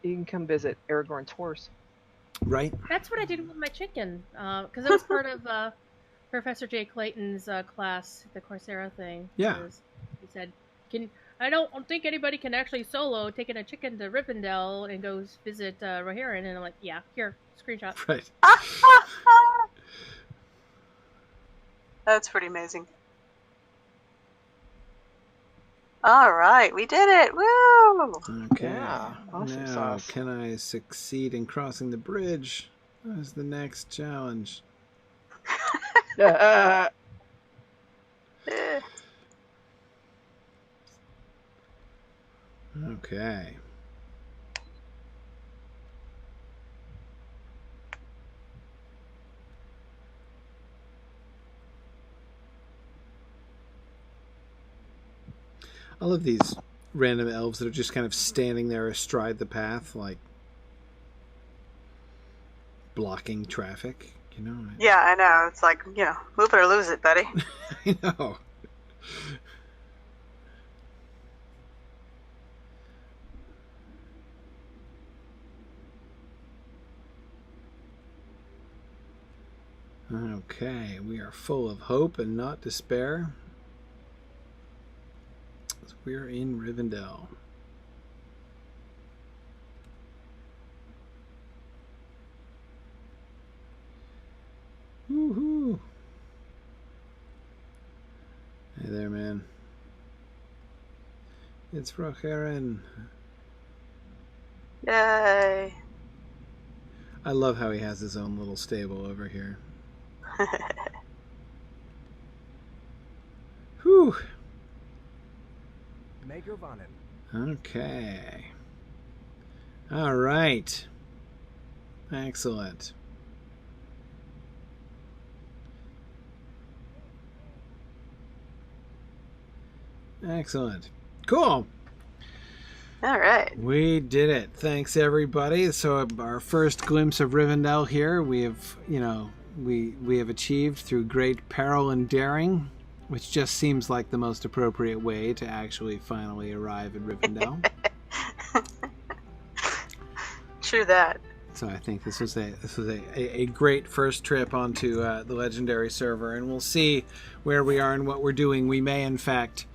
can come visit Aragorn's horse. Right? That's what I did with my chicken, because it was part of Professor Jay Clayton's class, the Coursera thing. Yeah. 'Cause he said, I don't think anybody can actually solo taking a chicken to Rivendell and go visit Rohirrim. And I'm like, yeah, here, screenshot. Right. That's pretty amazing. All right, we did it! Woo! Okay. Yeah, awesome now, sauce. can I succeed in crossing the bridge? That's the next challenge. Eh. Okay. I love these random elves that are just kind of standing there astride the path, like blocking traffic, you know? Yeah, I know. It's like, move it or lose it, buddy. I know. Okay, we are full of hope and not despair. We're in Rivendell. Woohoo! Hey there, man. It's Rohirrim. Yay! I love how he has his own little stable over here. Whew. Okay. All right. Excellent. Excellent. Cool. All right. We did it. Thanks, everybody. So our first glimpse of Rivendell here, we have, we have achieved through great peril and daring, which just seems like the most appropriate way to actually finally arrive at Rivendell. True that. So I think this was a great first trip onto the legendary server, and we'll see where we are and what we're doing. We may in fact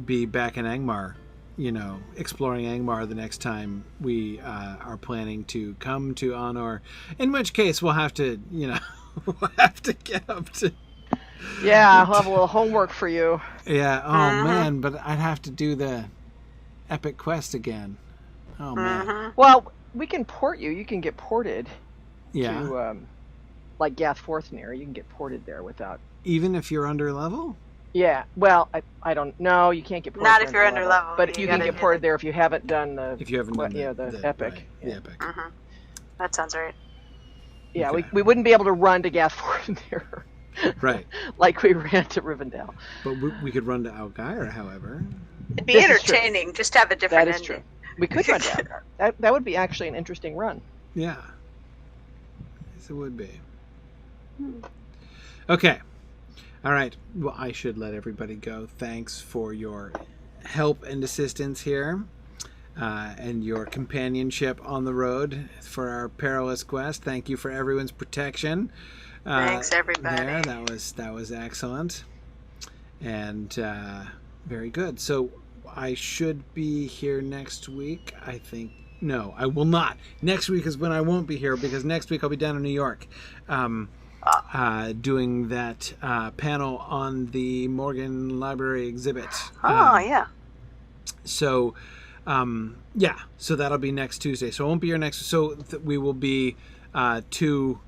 be back in Angmar, exploring Angmar the next time we are planning to come to Honor. In which case, we'll have to, we'll have to get up to. Yeah, I'll have a little homework for you. Yeah. Oh man, but I'd have to do the epic quest again. Oh man. Well, we can port you. You can get ported. Yeah. To like Gath Forthner, you can get ported there without. Even if you're under level. Yeah, well, I don't know. You can't get ported. Not if you're under level. But you can get ported there if you haven't done the. If you haven't done the epic. Right, yeah. the epic. That sounds right. Yeah, Okay. we wouldn't be able to run to Gath Forthner. Right. Like we ran to Rivendell. But we could run to Algair, however. It'd be This is true. entertaining. Just have a different That is ending. true. We could run to Algar. That would be actually an interesting run. Yeah. Yes, it would be. Okay. All right. Well, I should let everybody go. Thanks for your help and assistance here, and your companionship on the road for our perilous quest. Thank you for everyone's protection. Thanks, everybody. There, that was excellent, and very good. So I should be here next week, I think. No, I will not. Next week is when I won't be here, because next week I'll be down in New York. Doing that panel on the Morgan Library exhibit. Yeah. So, so that'll be next Tuesday. So I won't be here next. So we will be 2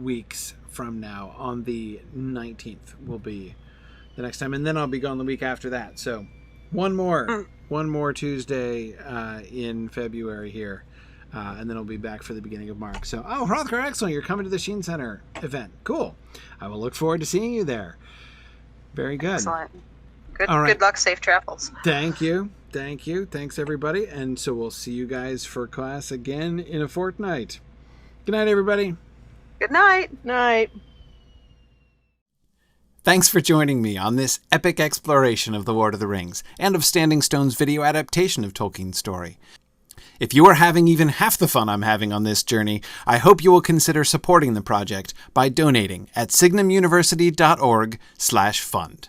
weeks from now. On the 19th will be the next time, and then I'll be gone the week after that. So one more Tuesday in February here. And then I'll be back for the beginning of March. So, Hrothgar, excellent. You're coming to the Sheen Center event. Cool. I will look forward to seeing you there. Very good. Excellent. Good, All right. Good luck. Safe travels. Thank you. Thanks, everybody. And so we'll see you guys for class again in a fortnight. Good night, everybody. Good night. Night. Thanks for joining me on this epic exploration of The Lord of the Rings and of Standing Stone's video adaptation of Tolkien's story. If you are having even half the fun I'm having on this journey, I hope you will consider supporting the project by donating at signumuniversity.org/fund.